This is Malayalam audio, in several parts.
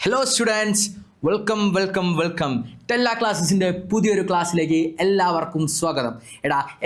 Hello students, welcome. ടെല്ല ക്ലാസ്സസിൻ്റെ പുതിയൊരു ക്ലാസ്സിലേക്ക് എല്ലാവർക്കും സ്വാഗതം.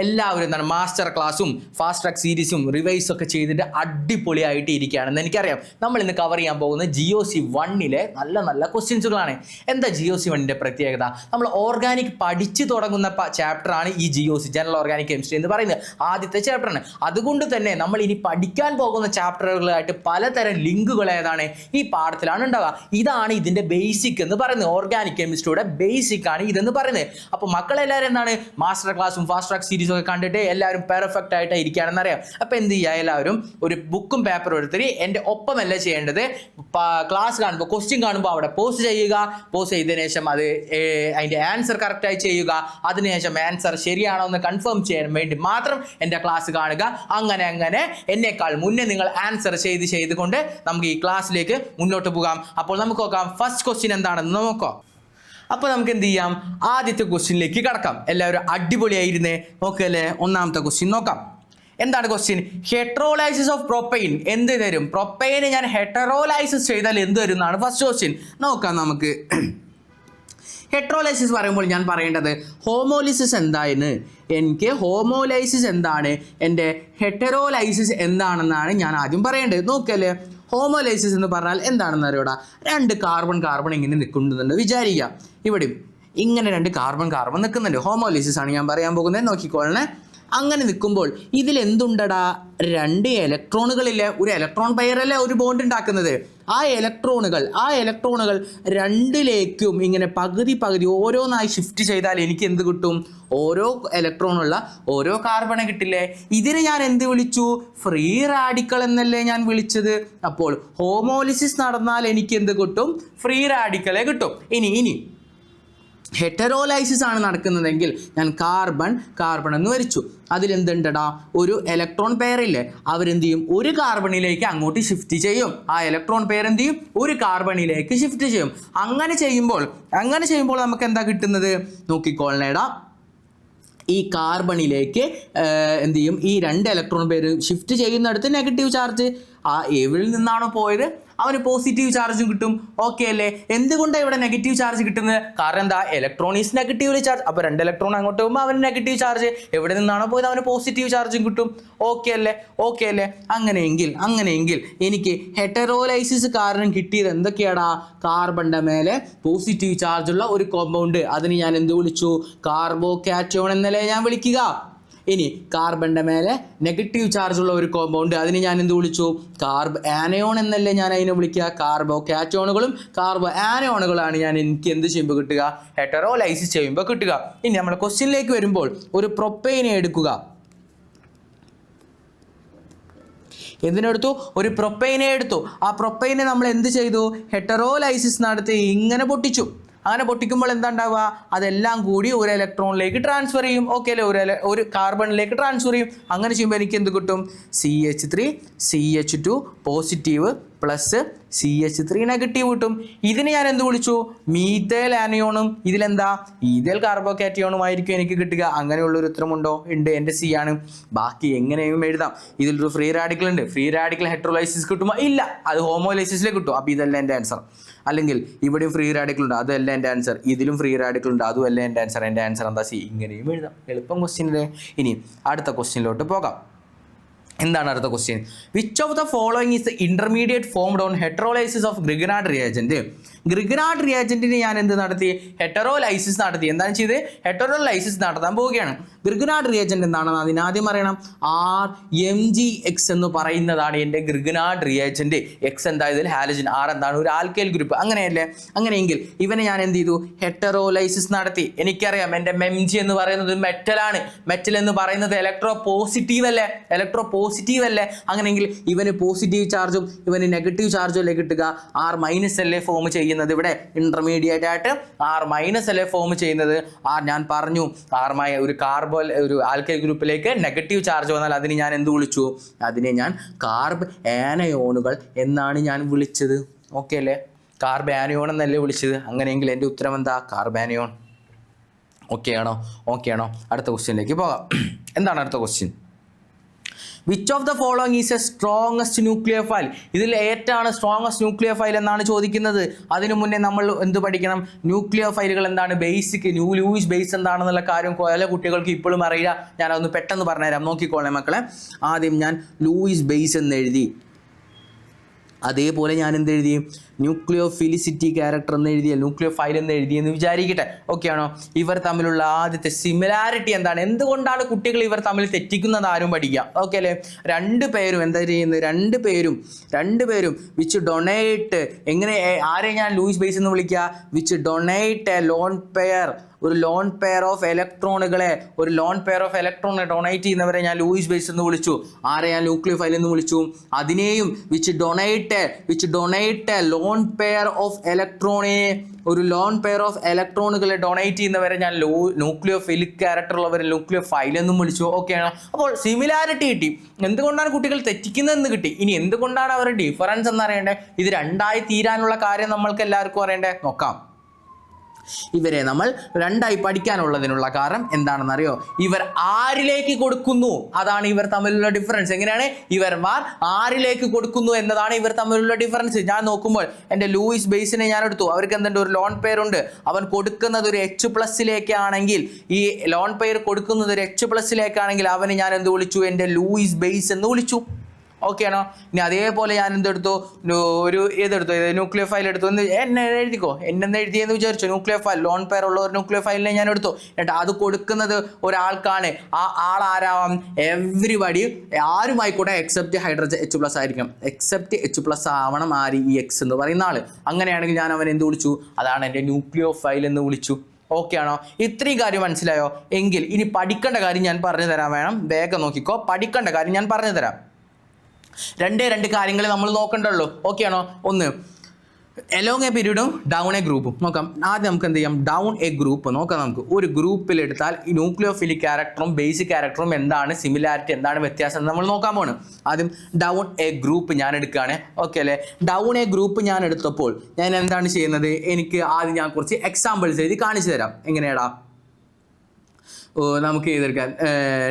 എല്ലാവരും എന്താണ് മാസ്റ്റർ ക്ലാസ്സും ഫാസ്റ്റ് ട്രാക്ക് സീരീസും റിവൈസും ഒക്കെ ചെയ്തിട്ട് അടിപൊളിയായിട്ട് ഇരിക്കുകയാണെന്ന് എനിക്കറിയാം. നമ്മൾ ഇന്ന് കവർ ചെയ്യാൻ പോകുന്ന GOC 1-ലെ നല്ല ക്വസ്റ്റ്യൻസുകളാണ്. എന്താ GOC 1-ൻ്റെ പ്രത്യേകത? നമ്മൾ ഓർഗാനിക് പഠിച്ചു തുടങ്ങുന്ന ചാപ്റ്ററാണ് ഈ GOC, ജനറൽ ഓർഗാനിക് കെമിസ്ട്രി എന്ന് പറയുന്നത് ആദ്യത്തെ ചാപ്റ്ററാണ്. അതുകൊണ്ട് തന്നെ നമ്മൾ ഇനി പഠിക്കാൻ പോകുന്ന ചാപ്റ്ററുകളായിട്ട് പലതരം ലിങ്കുകൾ ഏതാണ് ഈ പാഠത്തിലാണ് ഉണ്ടാവുക. ഇതാണ് ഇതിൻ്റെ ബേസിക് എന്ന് പറയുന്നത്. ഓർഗാനിക് കെമിസ്ട്രിയുടെ ബേസിക് ആണ് ഇതെന്ന് പറയുന്നത്. അപ്പോൾ മക്കളെല്ലാവരും എന്താണ് മാസ്റ്റർ ക്ലാസ്സും ഫാസ്റ്റ് ട്രാക്ക് സീരീസും ഒക്കെ കണ്ടിട്ട് എല്ലാവരും പെർഫെക്റ്റ് ആയിട്ട് ഇരിക്കുകയാണെന്ന് അറിയാം. അപ്പോൾ എന്ത് ചെയ്യുക, എല്ലാവരും ഒരു ബുക്കും പേപ്പറും എടുത്തിട്ട് എൻ്റെ ഒപ്പമല്ല ചെയ്യേണ്ടത്, ക്ലാസ് കാണുമ്പോൾ ക്വസ്റ്റ്യൻ കാണുമ്പോൾ അവിടെ പോസ്റ്റ് ചെയ്യുക. പോസ്റ്റ് ചെയ്തതിനു ശേഷം അത് അതിൻ്റെ ആൻസർ കറക്റ്റായി ചെയ്യുക. അതിനുശേഷം ആൻസർ ശരിയാണോ എന്ന് കൺഫേം ചെയ്യാൻ വേണ്ടി മാത്രം എൻ്റെ ക്ലാസ് കാണുക. അങ്ങനെ എന്നേക്കാൾ മുന്നേ നിങ്ങൾ ആൻസർ ചെയ്തുകൊണ്ട് നമുക്ക് ഈ ക്ലാസ്സിലേക്ക് മുന്നോട്ട് പോകാം. അപ്പോൾ നമുക്ക് നോക്കാം ഫസ്റ്റ് ക്വസ്റ്റ്യൻ എന്താണെന്ന് നോക്കാം. അപ്പോൾ നമുക്ക് എന്ത് ചെയ്യാം, ആദ്യത്തെ ക്വസ്റ്റ്യനിലേക്ക് കടക്കാം. എല്ലാവരും അടിപൊളിയായിരുന്നേ നോക്കല്ലേ. ഒന്നാമത്തെ ക്വസ്റ്റ്യൻ നോക്കാം. എന്താണ് ക്വസ്റ്റ്യൻ? ഹെറ്ററോലൈസിസ് ഓഫ് പ്രൊപ്പൈൻ എന്ത് തരും? പ്രൊപ്പൈനെ ഞാൻ ഹെറ്ററോലൈസിസ് ചെയ്താൽ എന്ത് തരും എന്നാണ് ഫസ്റ്റ് ക്വസ്റ്റ്യൻ. നോക്കാം നമുക്ക്. ഹെറ്ററോലൈസിസ് പറയുമ്പോൾ ഞാൻ പറയേണ്ടത് ഹോമോലിസിസ് എന്തായെന്ന്, എനിക്ക് ഹോമോലൈസിസ് എന്താണ്, എൻ്റെ ഹെറ്ററോലൈസിസ് എന്താണെന്നാണ് ഞാൻ ആദ്യം പറയേണ്ടത്. നോക്കല്ലേ, ഹോമോലൈസിസ് എന്ന് പറഞ്ഞാൽ എന്താണെന്ന് അറിയൂടാ. രണ്ട് കാർബൺ ഇങ്ങനെ നിൽക്കുന്നുണ്ട് വിചാരിക്കുക. ഇവിടെ ഇങ്ങനെ രണ്ട് കാർബൺ നിൽക്കുന്നുണ്ട്. ഹോമോലൈസിസ് ആണ് ഞാൻ പറയാൻ പോകുന്നത്. നോക്കിക്കോളണേ. അങ്ങനെ നിൽക്കുമ്പോൾ ഇതിൽ എന്തുണ്ടടാ? രണ്ട് ഇലക്ട്രോണുകളില്ലേ, ഒരു ഇലക്ട്രോൺ പെയറല്ലേ ഒരു ബോണ്ട് ഉണ്ടാക്കുന്നത്. ആ ഇലക്ട്രോണുകൾ രണ്ടിലേക്കും ഇങ്ങനെ പകുതി ഓരോന്നായി ഷിഫ്റ്റ് ചെയ്താൽ എനിക്ക് എന്ത് കിട്ടും? ഓരോ ഇലക്ട്രോണുള്ള ഓരോ കാർബണെ കിട്ടില്ലേ. ഇതിനെ ഞാൻ എന്ത് വിളിച്ചു? ഫ്രീ റാഡിക്കൽ എന്നല്ലേ ഞാൻ വിളിച്ചത്. അപ്പോൾ ഹോമോലിസിസ് നടന്നാൽ എനിക്ക് എന്ത് കിട്ടും? ഫ്രീ റാഡിക്കലെ കിട്ടും. ഇനി ഹെറ്ററോലൈസിസ് ആണ് നടക്കുന്നതെങ്കിൽ ഞാൻ കാർബൺ എന്ന് വരച്ചു. അതിലെന്തുണ്ടടാ? ഒരു ഇലക്ട്രോൺ പെയറില്ലേ, അവരെന്ത് ചെയ്യും? ഒരു കാർബണിലേക്ക് അങ്ങോട്ട് ഷിഫ്റ്റ് ചെയ്യും. ആ ഇലക്ട്രോൺ പെയർ എന്ത് ചെയ്യും? ഒരു കാർബണിലേക്ക് ഷിഫ്റ്റ് ചെയ്യും. അങ്ങനെ ചെയ്യുമ്പോൾ നമുക്ക് എന്താ കിട്ടുന്നത്? നോക്കിക്കോളണേടാ. ഈ കാർബണിലേക്ക് എന്ത് ചെയ്യും? ഈ രണ്ട് ഇലക്ട്രോൺ പെയർ ഷിഫ്റ്റ് ചെയ്യുന്നിടത്ത് നെഗറ്റീവ് ചാർജ്, ആ എവിൽ നിന്നാണോ പോയത് അവന് പോസിറ്റീവ് ചാർജും കിട്ടും. ഓക്കെ അല്ലേ? എന്തുകൊണ്ടാണ് ഇവിടെ നെഗറ്റീവ് ചാർജ് കിട്ടുന്നത്? കാരണം എന്താ? Electron is negatively charge. അപ്പോൾ രണ്ട് ഇലക്ട്രോൺ അങ്ങോട്ട് പോകുമ്പോൾ അവന് നെഗറ്റീവ് ചാർജ്, എവിടെ നിന്നാണോ പോയത് അവന് പോസിറ്റീവ് ചാർജും കിട്ടും. ഓക്കെ അല്ലേ? അങ്ങനെയെങ്കിൽ എനിക്ക് ഹെറ്ററോലൈസിസ് കാരണം കിട്ടിയത് എന്തൊക്കെയാടാ? കാർബണിൻ്റെ മേലെ പോസിറ്റീവ് ചാർജുള്ള ഒരു കോമ്പൗണ്ട്, അതിന് ഞാൻ എന്ത് വിളിച്ചു? കാർബോകാറ്റയോൺ എന്നല്ലേ ഞാൻ വിളിക്കുക. ഇനി കാർബണിൻ്റെ മേലെ നെഗറ്റീവ് ചാർജുള്ള ഒരു കോമ്പൗണ്ട്, അതിന് ഞാൻ എന്ത് വിളിച്ചു? ആനയോൺ എന്നല്ലേ ഞാൻ അതിനെ വിളിക്കുക. കാർബോകാറ്റയോണുകളും ആനയോണുകളാണ് എനിക്ക് എന്ത് ചെയ്യുമ്പോൾ കിട്ടുക? ഹെറ്ററോലൈസിസ് ചെയ്യുമ്പോൾ കിട്ടുക. ഇനി നമ്മുടെ ക്വസ്റ്റ്യനിലേക്ക് വരുമ്പോൾ ഒരു പ്രൊപ്പൈനെ എടുക്കുക. എന്തിനെടുത്തു? ഒരു പ്രൊപ്പൈനെ എടുത്തു. ആ പ്രൊപ്പൈനെ നമ്മൾ എന്ത് ചെയ്തു? ഹെറ്ററോലൈസിസ് നടത്തി ഇങ്ങനെ പൊട്ടിച്ചു. അങ്ങനെ പൊട്ടിക്കുമ്പോൾ എന്താ ഉണ്ടാവുക? അതെല്ലാം കൂടി ഒരു ഇലക്ട്രോണിലേക്ക് ട്രാൻസ്ഫർ ചെയ്യും. ഓക്കെ അല്ലേ? ഒരു കാർബണിലേക്ക് ട്രാൻസ്ഫർ ചെയ്യും. അങ്ങനെ ചെയ്യുമ്പോൾ എനിക്ക് എന്ത് കിട്ടും? CH3 CH2 positive plus CH3 negative കിട്ടും. ഇതിന് ഞാൻ എന്ത് വിളിച്ചു? മീഥൈൽ ആനയോണും. ഇതിലെന്താ? ഈഥൈൽ കാർബോകാറ്റയോണുമായിരിക്കും എനിക്ക് കിട്ടുക. അങ്ങനെയുള്ളൊരു ഉത്തരമുണ്ടോ? ഉണ്ട്. എൻ്റെ C ആണ്. ബാക്കി എങ്ങനെയും എഴുതാം. ഇതിലൊരു ഫ്രീ റാഡിക്കൽ ഉണ്ട്. ഫ്രീ റാഡിക്കൽ ഹെറ്ററോലൈസിസ് കിട്ടുമോ? ഇല്ല, അത് ഹോമോലൈസിസിലേക്ക് കിട്ടും. അപ്പോൾ ഇതല്ല എൻ്റെ ആൻസർ. അല്ലെങ്കിൽ ഇവിടെയും ഫ്രീ റാഡിക്കൽ ഉണ്ട്, അതല്ല എൻ്റെ ആൻസർ. ഇതിലും ഫ്രീ റാഡിക്കൽ ഉണ്ട്, അതും അല്ല എൻ്റെ ആൻസർ. എൻ്റെ ആൻസർ എന്താ? C. ഇങ്ങനെയും എഴുതാം. എളുപ്പം ക്വസ്റ്റ്യനിലെ. ഇനി അടുത്ത ക്വസ്റ്റ്യനിലോട്ട് പോകാം. എന്താണ് അടുത്ത question? Which of the following is intermediate formed on heterolysis of Grignard reagent? Grignard റിയാജന്റിന് ഞാൻ എന്ത് നടത്തി? ഹെറ്ററോലൈസിസ് നടത്തി. എന്താണ് ചെയ്ത്? ഹെറ്ററോലൈസിസ് നടത്താൻ പോവുകയാണ്. ഗ്രിഗ്നാർഡ് റിയാജന്റ് എന്താണെന്ന് അതിനാദ്യം അറിയണം. RMgX എന്ന് പറയുന്നതാണ് എൻ്റെ ഗ്രിഗ്നാർഡ് റിയാജന്റ്. എക്സ് എന്താ? ഇതിൽ ഹാലജൻ. R എന്താണ്? ഒരു ആൽക്കൈൽ ഗ്രൂപ്പ്. അങ്ങനെയല്ലേ? അങ്ങനെയെങ്കിൽ ഇവനെ ഞാൻ എന്ത് ചെയ്തു? ഹെറ്ററോലൈസിസ് നടത്തി. എനിക്കറിയാം എൻ്റെ MEmG എന്ന് പറയുന്നത് മെറ്റലാണ്. മെറ്റൽ എന്ന് പറയുന്നത് ഇലക്ട്രോ പോസിറ്റീവ് അല്ലേ? അങ്ങനെയെങ്കിൽ ഇവന് പോസിറ്റീവ് ചാർജും ഇവന് നെഗറ്റീവ് ചാർജും അല്ലേ കിട്ടുക? R- അല്ലേ ഫോം ചെയ്യുന്നത്. ഇവിടെ ഇന്റർമീഡിയറ്റ് ആയിട്ട് R- അല്ലേ ഫോം ചെയ്യുന്നത്. ഞാൻ പറഞ്ഞു ഒരു ആൽക്കൈൽ ഗ്രൂപ്പിലേക്ക് നെഗറ്റീവ് ചാർജ് വന്നാൽ അതിന് ഞാൻ എന്ത് വിളിച്ചു? അതിനെ ഞാൻ കാർബ് ആനയോണുകൾ എന്നാണ് ഞാൻ വിളിച്ചത്. ഓക്കെ അല്ലേ? കാർബ് ആനയോൺ എന്നല്ലേ വിളിച്ചത്. അങ്ങനെയെങ്കിൽ എൻ്റെ ഉത്തരം എന്താ? കാർബാനയോൺ. ഓക്കെ ആണോ? അടുത്ത ക്വസ്റ്റ്യനിലേക്ക് പോകാം. എന്താണ് അടുത്ത question? Which of the following is A strongest nuclear file? ഇതിൽ ഏറ്റാണ് സ്ട്രോങ്ങസ്റ്റ് ന്യൂക്ലിയർ ഫൈൽ എന്നാണ് ചോദിക്കുന്നത്. അതിനു മുന്നേ നമ്മൾ എന്ത് പഠിക്കണം? ന്യൂക്ലിയർ ഫൈലുകൾ എന്താണ്, ബേസിക് ലൂയിസ് ബേസ് എന്താണെന്നുള്ള കാര്യം പല കുട്ടികൾക്ക് ഇപ്പോഴും അറിയില്ല. ഞാനതൊന്ന് പെട്ടെന്ന് പറഞ്ഞുതരാം, നോക്കിക്കോളേ മക്കളെ. ആദ്യം ഞാൻ ലൂയിസ് ബേസ് എന്ന് എഴുതി, അതേപോലെ ഞാൻ എന്തെഴുതി? ന്യൂക്ലിയോഫിലിസിറ്റി ക്യാരക്ടർ എന്ന് എഴുതിയ, ന്യൂക്ലിയോ ഫൈൽ എന്ന് എഴുതിയെന്ന് വിചാരിക്കട്ടെ. ഓക്കെ ആണോ? ഇവർ തമ്മിലുള്ള ആദ്യത്തെ സിമിലാരിറ്റി എന്താണ്? എന്തുകൊണ്ടാണ് കുട്ടികൾ ഇവർ തമ്മിൽ തെറ്റിക്കുന്നത്? ആരും പഠിക്കുക. ഓക്കെ അല്ലേ? രണ്ടുപേരും എന്താ ചെയ്യുന്നത്? രണ്ടുപേരും വിച്ച് ഡൊണേറ്റ്, എങ്ങനെ ആരെ ഞാൻ ലൂയിസ് ബേസ് എന്ന് വിളിക്കുക? Which donate A lone pair, ഒരു ലോൺ പെയർ ഓഫ് ഇലക്ട്രോണുകളെ, ഒരു ലോൺ പെയർ ഓഫ് ഇലക്ട്രോണെ ഡൊണേറ്റ് ചെയ്യുന്നവരെ ഞാൻ ലൂയിസ് ബേസ് എന്ന് വിളിച്ചു. ആരെ ഞാൻ ന്യൂക്ലിയോ ഫൈൽ എന്ന് വിളിച്ചു? അതിനെയും which donate lone pair of ഇലക്ട്രോണെ, ഒരു ലോൺ പെയർ ഓഫ് ഇലക്ട്രോണുകളെ ഡൊണേറ്റ് ചെയ്യുന്നവരെ ഞാൻ ന്യൂക്ലിയോഫിലിക് ക്യാരക്ടർ ഉള്ളവരെ ന്യൂക്ലിയോ ഫൈൽ എന്നും വിളിച്ചു. ഓക്കെ ആണോ? അപ്പോൾ സിമിലാരിറ്റി കിട്ടി. എന്തുകൊണ്ടാണ് കുട്ടികൾ തെറ്റിക്കുന്നതെന്ന് കിട്ടി. ഇനി എന്തുകൊണ്ടാണ് അവരുടെ ഡിഫറൻസ് എന്നറിയണ്ടേ? ഇത് രണ്ടായി തീരാനുള്ള കാര്യം നമ്മൾക്ക് എല്ലാവർക്കും അറിയണ്ടേ? നോക്കാം. ഇവരെ നമ്മൾ രണ്ടായി പഠിക്കാനുള്ളതിനുള്ള കാരണം എന്താണെന്നറിയോ? ഇവർ ആരിലേക്ക് കൊടുക്കുന്നു, അതാണ് ഇവർ തമ്മിലുള്ള ഡിഫറൻസ്. എങ്ങനെയാണ്? ഇവർമാർ ആരിലേക്ക് കൊടുക്കുന്നു എന്നതാണ് ഇവർ തമ്മിലുള്ള ഡിഫറൻസ്. ഞാൻ നോക്കുമ്പോൾ എൻ്റെ ലൂയിസ് ബേസിനെ ഞാൻ എടുത്തു. അവർക്ക് എന്തുണ്ട്? ഒരു ലോൺ പെയർ ഉണ്ട്. അവൻ കൊടുക്കുന്നത് ഒരു H+ലേക്കാണെങ്കിൽ, ഈ ലോൺ പെയർ കൊടുക്കുന്നത് ഒരു H+ലേക്കാണെങ്കിൽ അവന് ഞാൻ എന്ത് വിളിച്ചു? എൻ്റെ ലൂയിസ് ബേസ് എന്ന് വിളിച്ചു. ഓക്കെ ആണോ? ഇനി അതേപോലെ ഞാൻ എന്തെടുത്തു? ഒരു ഏതെടുത്തു? ന്യൂക്ലിയോ ഫൈൽ എടുത്തു. എന്നെ എഴുതിക്കോ, എന്നെന്ന് എഴുതിയെന്ന് വിചാരിച്ചു. ന്യൂക്ലിയോ ഫൈൽ, ലോൺ പെയർ ഉള്ള ഒരു ന്യൂക്ലിയോ ഫൈലിനെ ഞാൻ എടുത്തു. എന്നിട്ട് അത് കൊടുക്കുന്നത് ഒരാൾക്കാണ്. ആ ആൾ ആരാവാം? എവ്രിബഡി, ആരുമായിക്കോട്ടെ എക്സെപ്റ്റ് ഹൈഡ്രജൻ H+ ആയിരിക്കും. എക്സെപ്റ്റ് H+ ആവണം ആര്? ഈ X എന്ന് പറയുന്ന ആള്. അങ്ങനെയാണെങ്കിൽ ഞാൻ അവൻ എന്ത് വിളിച്ചു? അതാണ് എൻ്റെ ന്യൂക്ലിയോ ഫൈൽ എന്ന് വിളിച്ചു. ഓക്കെ ആണോ? ഇത്രയും കാര്യം മനസ്സിലായോ? എങ്കിൽ ഇനി പഠിക്കേണ്ട കാര്യം ഞാൻ പറഞ്ഞു തരാൻ വേണം. വേഗം നോക്കിക്കോ. പഠിക്കേണ്ട കാര്യം ഞാൻ പറഞ്ഞു തരാം. രണ്ട് കാര്യങ്ങൾ നമ്മൾ നോക്കണ്ടുള്ളൂ. ഓക്കെ ആണോ? ഒന്ന്, എലോങ് എ പീരീഡും ഡൗൺ എ ഗ്രൂപ്പും നോക്കാം. ആദ്യം നമുക്ക് എന്ത് ചെയ്യാം? ഡൗൺ എ ഗ്രൂപ്പ് നോക്കാം. നമുക്ക് ഒരു ഗ്രൂപ്പിലെടുത്താൽ ഈ ന്യൂക്ലിയോഫിലിക് ക്യാരക്ടറും ബേസിക് ക്യാരക്ടറും എന്താണ് സിമിലാരിറ്റി, എന്താണ് വ്യത്യാസം നമ്മൾ നോക്കാൻ പോണ്. ആദ്യം ഡൗൺ എ ഗ്രൂപ്പ് ഞാൻ എടുക്കുകയാണ്. ഓക്കെ അല്ലേ? ഡൗൺ എ ഗ്രൂപ്പ് ഞാൻ എടുത്തപ്പോൾ ഞാൻ എന്താണ് ചെയ്യുന്നത്? എനിക്ക് ആദ്യം ഞാൻ കുറച്ച് എക്സാമ്പിൾസ് എഴുതി കാണിച്ചു തരാം. എങ്ങനെയാടാ? നമുക്ക് ചെയ്തെടുക്കാൻ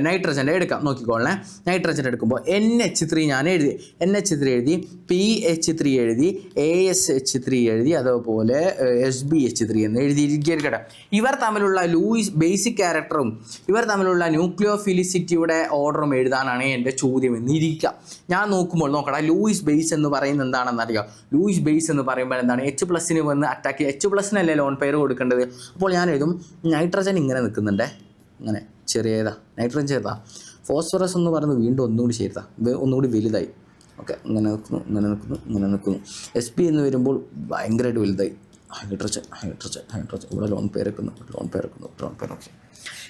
നൈട്രജൻ്റെ എടുക്കാം. നോക്കിക്കോളേ. നൈട്രജൻ എടുക്കുമ്പോൾ NH3 ഞാൻ എഴുതി, NH3 എഴുതി, PH3 എഴുതി, ASH3 എഴുതി, അതേപോലെ SbH3 എന്ന് എഴുതിയിരിക്കട്ടെ. ഇവർ തമ്മിലുള്ള ലൂയിസ് ബേസിക് ക്യാരക്ടറും ഇവർ തമ്മിലുള്ള ന്യൂക്ലിയോഫിലിസിറ്റിയുടെ ഓർഡറും എഴുതാനാണ് എൻ്റെ ചോദ്യം എന്നിരിക്കുക. ഞാൻ നോക്കുമ്പോൾ നോക്കടാ, ലൂയിസ് ബേസ് എന്ന് പറയുന്നത് എന്താണെന്നറിയാം? ലൂയിസ് ബേസ് എന്ന് പറയുമ്പോൾ എന്താണ്? H+ന് വന്ന് അറ്റാക്ക് ചെയ്യുക. H+നല്ലേ ലോൺ പെയർ കൊടുക്കേണ്ടത്. അപ്പോൾ ഞാൻ എഴുതും നൈട്രജൻ ഇങ്ങനെ നിൽക്കുന്നുണ്ടേ, ഇങ്ങനെ ചെറിയതാ, നൈട്രജൻ ചെറുതാ. ഫോസ്ഫറസ് എന്ന് പറയുന്നത് വീണ്ടും ഒന്നുകൂടി ചെറുതാ, ഒന്നുകൂടി വലുതായി. ഓക്കെ, ഇങ്ങനെ നിൽക്കുന്നു. Sp എന്ന് വരുമ്പോൾ ഭയങ്കരമായിട്ട് വലുതായി. ഹൈഡ്രജൻ ഇവിടെ ലോൺ പെയർ വെക്കുന്നു.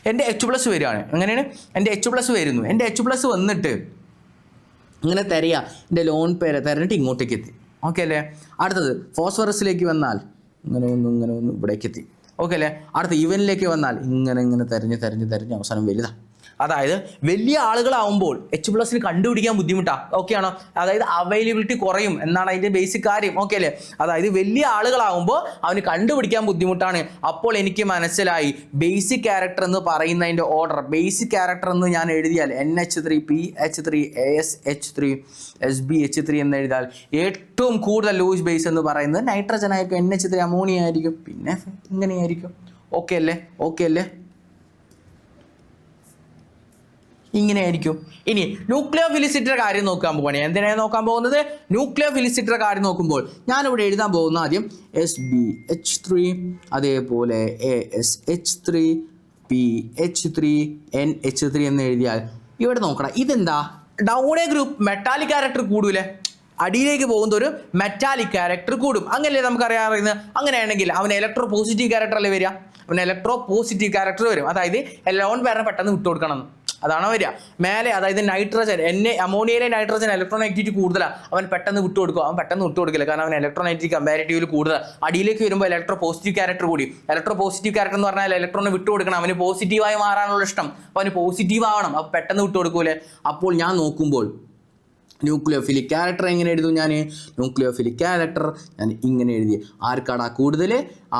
എൻ്റെ H+ വരികയാണ്. എങ്ങനെയാണ്? എൻ്റെ H+ വരുന്നു. എൻ്റെ H+ വന്നിട്ട് ഇങ്ങനെ തരിക, എൻ്റെ ലോൺ പെയർ തരഞ്ഞിട്ട് ഇങ്ങോട്ടേക്ക് എത്തി. ഓക്കെ അല്ലേ? അടുത്തത് ഫോസ്ഫറസിലേക്ക് വന്നാൽ ഇങ്ങനെ ഒന്ന് ഇവിടേക്ക് എത്തി. ഓക്കെ അല്ലേ? അടുത്ത ഇവനിലേക്ക് വന്നാൽ ഇങ്ങനെ തെരഞ്ഞ് അവസാനം വലുതാണ്. അതായത് വലിയ ആളുകളാവുമ്പോൾ H+ന് കണ്ടുപിടിക്കാൻ ബുദ്ധിമുട്ടാണ്. ഓക്കെ ആണോ? അതായത് അവൈലബിലിറ്റി കുറയും എന്നാണ് അതിൻ്റെ ബേസിക് കാര്യം. ഓക്കെ അല്ലേ? അതായത് വലിയ ആളുകളാവുമ്പോൾ അവന് കണ്ടുപിടിക്കാൻ ബുദ്ധിമുട്ടാണ്. അപ്പോൾ എനിക്ക് മനസ്സിലായി ബേസിക് ക്യാരക്ടർ എന്ന് പറയുന്നതിൻ്റെ ഓർഡർ. ബേസിക് ക്യാരക്ടർ എന്ന് ഞാൻ എഴുതിയാൽ NH3 PH3 ASH3 SbH3 എന്ന് എഴുതിയാൽ ഏറ്റവും കൂടുതൽ ലൂയിസ് ബേസ് എന്ന് പറയുന്നത് നൈട്രജൻ ആയിരിക്കും, NH3 അമോണിയ ആയിരിക്കും, പിന്നെ ഇങ്ങനെയായിരിക്കും. ഓക്കെ അല്ലേ? ഇങ്ങനെയായിരിക്കും. ഇനി ന്യൂക്ലിയോഫിലിസിറ്റിയുടെ കാര്യം നോക്കാൻ പോവുകയാണ്. എന്തിനാണ് നോക്കാൻ പോകുന്നത്? ന്യൂക്ലിയോഫിലിസിറ്റിയുടെ കാര്യം നോക്കുമ്പോൾ ഞാനിവിടെ എഴുതാൻ പോകുന്ന ആദ്യം SbH3, അതേപോലെ ASH3 PH3 NH3 എന്ന് എഴുതിയാൽ ഇവിടെ നോക്കണം. ഇതെന്താ? Down a group metallic character കൂടൂലേ? അടിയിലേക്ക് പോകുന്ന ഒരു മെറ്റാലിക് ക്യാരക്ടർ കൂടും. അങ്ങനെയല്ലേ നമുക്കറിയാറുന്നത്? അങ്ങനെയാണെങ്കിൽ അവന് ഇലക്ട്രോ പോസിറ്റീവ് ക്യാരക്ടർ അല്ലേ വരിക? അവന് ഇലക്ട്രോ പോസിറ്റീവ് ക്യാരക്ടർ വരും. അതായത് ലോൺ പെയറിനെ പെട്ടെന്ന് വിട്ടുകൊടുക്കണം, അതാണ് വരിക. മേലെ അതായത് നൈട്രജൻ, അമോണിയയിലെ നൈട്രജൻ ഇലക്ട്രോണൈറ്റിറ്റി കൂടുതലാണ്, അവൻ പെട്ടെന്ന് വിട്ടുകൊടുക്കും. അവൻ പെട്ടെന്ന് വിട്ടുകൊടുക്കില്ല, കാരണം അവൻ ഇലക്ട്രോണൈറ്റിറ്റി കമ്പാരിറ്റീവിൽ കൂടുതൽ. അടിയിലേക്ക് വരുമ്പോൾ ഇലക്ട്രോ പോസിറ്റീവ് ക്യാരക്ടർ കൂടി. ഇലക്ട്രോ പോസിറ്റീവ് ക്യാരക്ടർ എന്ന് പറഞ്ഞാൽ ഇലക്ട്രോണിനെ വിട്ടുകൊടുക്കണം, അവന് പോസിറ്റീവായി മാറാനുള്ള ഇഷ്ടം, അപ്പോൾ അവന് പോസിറ്റീവ് ആവണം, അപ്പോൾ പെട്ടെന്ന് വിട്ടുകൊടുക്കൂലേ. അപ്പോൾ ഞാൻ നോക്കുമ്പോൾ ന്യൂക്ലിയോഫിലിക് ക്യാരക്ടർ എങ്ങനെ എഴുതും? ഞാൻ ന്യൂക്ലിയോഫിലിക് ക്യാരക്ടർ ഞാൻ ഇങ്ങനെ എഴുതി. ആർക്കാടാ കൂടുതൽ?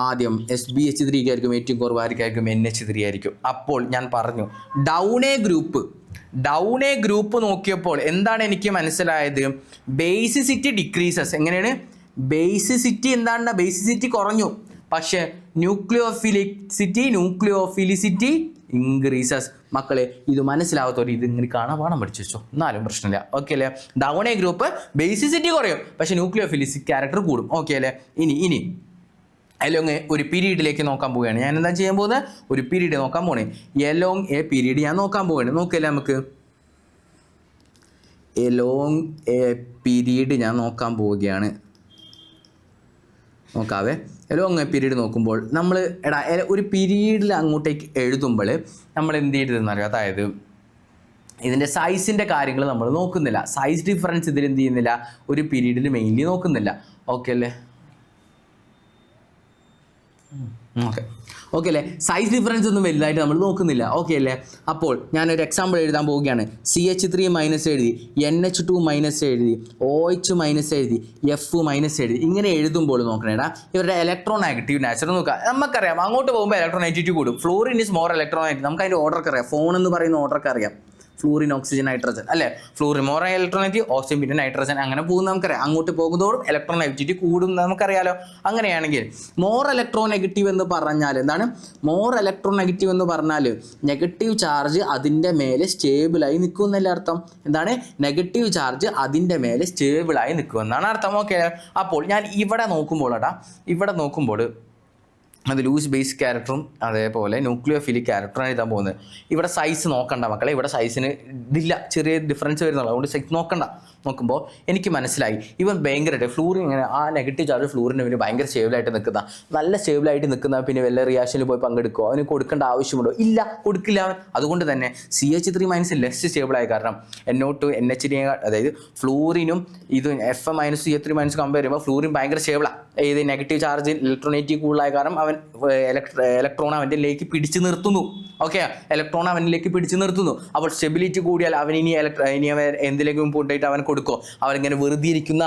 ആദ്യം SbH3 ആയിരിക്കും ഏറ്റവും കുറവ്, ആർക്കായിരിക്കും? NH3 ആയിരിക്കും. അപ്പോൾ ഞാൻ പറഞ്ഞു down a group down a group നോക്കിയപ്പോൾ എന്താണ് എനിക്ക് മനസ്സിലായത്? Basicity decreases. എങ്ങനെയാണ്? ബേസിസിറ്റി എന്താണ്? ബേസിസിറ്റി കുറഞ്ഞു. പക്ഷേ ന്യൂക്ലിയോഫിലിസിറ്റി ഇൻക്രീസസ്. മക്കളെ ഇത് മനസ്സിലാവാത്തവർ ഇത് ഇങ്ങനെ കാണാൻ പാഠം പഠിച്ചു വെച്ചോ, എന്നാലും പ്രശ്നമില്ല. ഓക്കെ അല്ലേ? ഡൗൺ എ ഗ്രൂപ്പ് ബേസിസിറ്റി കുറയും, പക്ഷെ ന്യൂക്ലിയോഫിലിസിറ്റി ക്യാരക്ടർ കൂടും. ഓക്കെ അല്ലേ? ഇനി എലോങ് ഒരു പീരീഡിലേക്ക് നോക്കാൻ പോവുകയാണ്. ഞാൻ എന്താ ചെയ്യാൻ പോകുന്നത്? ഒരു പീരീഡ് നോക്കാൻ പോണേ. എലോങ് എ പീരീഡ് ഞാൻ നോക്കാൻ പോവുകയാണ്. നോക്കിയല്ലേ നമുക്ക്? എലോങ് എ പീരീഡ് ഞാൻ നോക്കാൻ പോവുകയാണ്. നോക്കാവേ. എലോങ് എ പീരീഡ് നോക്കുമ്പോൾ നമ്മൾ ഒരു പീരീഡിൽ അങ്ങോട്ടേക്ക് എഴുതുമ്പോൾ നമ്മൾ എന്ത് ചെയ്തതെന്നറിയാം? അതായത് ഇതിൻ്റെ സൈസിൻ്റെ കാര്യങ്ങൾ നമ്മൾ നോക്കുന്നില്ല. സൈസ് ഡിഫറൻസ് ഇതിൽ എന്ത് ചെയ്യുന്നില്ല? ഒരു പീരീഡിൽ മെയിൻലി നോക്കുന്നില്ല. ഓക്കെ അല്ലേ? ഓക്കെ അല്ലേ? സൈസ് ഡിഫറൻസ് ഒന്നും വലുതായിട്ട് നമ്മൾ നോക്കുന്നില്ല. ഓക്കെ അല്ലേ? അപ്പോൾ ഞാനൊരു എക്സാമ്പിൾ എഴുതാൻ പോവുകയാണ്. CH3 മൈനസ് എഴുതി, NH2 മൈനസ് എഴുതി, OH മൈനസ് എഴുതി, F മൈനസ് എഴുതി. ഇങ്ങനെ എഴുതുമ്പോൾ നോക്കണേടാ ഇവരുടെ ഇലക്ട്രോൺ നെഗറ്റീവ് നാച്ചർ നോക്കുക. നമുക്കറിയാം അങ്ങോട്ട് പോകുമ്പോൾ ഇലക്ട്രോൺ നെഗറ്റിവിറ്റി കൂടും. Fluorine is more electron negative. നമുക്ക് അതിൻ്റെ ഓർഡറൊക്കെ അറിയാം. ഫോൺ എന്ന് പറയുന്ന ഓർഡറൊക്കെ അറിയാം. ഫ്ലൂറിൻ, ഓക്സിജൻ, നൈട്രജൻ അല്ലേ? ഫ്ലൂറിൻ മോർ ഇലക്ട്രോണൈറ്റ്, ഓക്സിജൻ പിന്നെ നൈട്രജൻ, അങ്ങനെ പോകുന്ന നമുക്കറിയാം. അങ്ങോട്ട് പോകുന്നതോടും ഇലക്ട്രോൺ നെഗറ്റിവിറ്റി കൂടും നമുക്കറിയാലോ. അങ്ങനെയാണെങ്കിൽ മോർ ഇലക്ട്രോൺ നെഗറ്റീവ് എന്ന് പറഞ്ഞാൽ എന്താണ്? മോർ ഇലക്ട്രോൺ നെഗറ്റീവ് എന്ന് പറഞ്ഞാൽ നെഗറ്റീവ് ചാർജ് അതിൻ്റെ മേലെ സ്റ്റേബിളായി നിൽക്കുമെന്നല്ലേ അർത്ഥം? എന്താണ്? നെഗറ്റീവ് ചാർജ് അതിൻ്റെ മേലെ സ്റ്റേബിളായി നിൽക്കുമെന്നാണ് അർത്ഥം. ഓക്കെ. അപ്പോൾ ഞാൻ ഇവിടെ നോക്കുമ്പോൾ അത് ലൂസ് ബേസ് ക്യാരക്ടറും അതേപോലെ ന്യൂക്ലിയോഫിലിക് ക്യാരക്ടറാണ് എഴുതാൻ പോകുന്നത്. ഇവിടെ സൈസ് നോക്കണ്ട മക്കളെ. ഇവിടെ സൈസിന് ഇതില്ല, ചെറിയ ഡിഫറൻസ് വരുന്നുള്ളൂ. അതുകൊണ്ട് സൈസ് നോക്കണ്ട. നോക്കുമ്പോൾ എനിക്ക് മനസ്സിലായി ഇവൻ ഭയങ്കരമായിട്ട് ഫ്ലൂറിൻ ഇങ്ങനെ ആ നെഗറ്റീവ് ചാർജ് ഫ്ലൂറിന് പിന്നെ ഭയങ്കര സ്റ്റേബിളായിട്ട് നിൽക്കുന്ന, നല്ല സ്റ്റേബിളായിട്ട് നിൽക്കുന്ന, പിന്നെ വല്ല റിയാക്ഷനിൽ പോയി പങ്കെടുക്കുമോ? അവന് കൊടുക്കേണ്ട ആവശ്യമുണ്ടോ? ഇല്ല, കൊടുക്കില്ല അവൻ. അതുകൊണ്ട് തന്നെ CH3 മൈനസ് ലെസ് സ്റ്റേബിളായ കാരണം NO2 NH അതായത് ഫ്ലൂറിനും ഇത് F minus CH3 minus compare ചെയ്യുമ്പോൾ ഫ്ലൂറിൻ ഭയങ്കര സ്റ്റേബിളാണ്. ഇത് നെഗറ്റീവ് ചാർജ് ഇലക്ട്രോണേറ്റീവ് കൂടുതലായ കാരണം അവൻ ഇലക്ട്രോൺ അവനിലേക്ക് പിടിച്ചു നിർത്തുന്നു. ഓക്കെ, ഇലക്ട്രോൺ അവനിലേക്ക് പിടിച്ചു നിർത്തുന്നു. അപ്പോൾ സ്റ്റെബിലിറ്റി കൂടിയാൽ അവൻ ഇനി അവൻ എന്തിലേക്കും പോയിട്ട് അവൻ കൊടുക്കോ? അവനിങ്ങനെ വെറുതെ ഇരിക്കുന്ന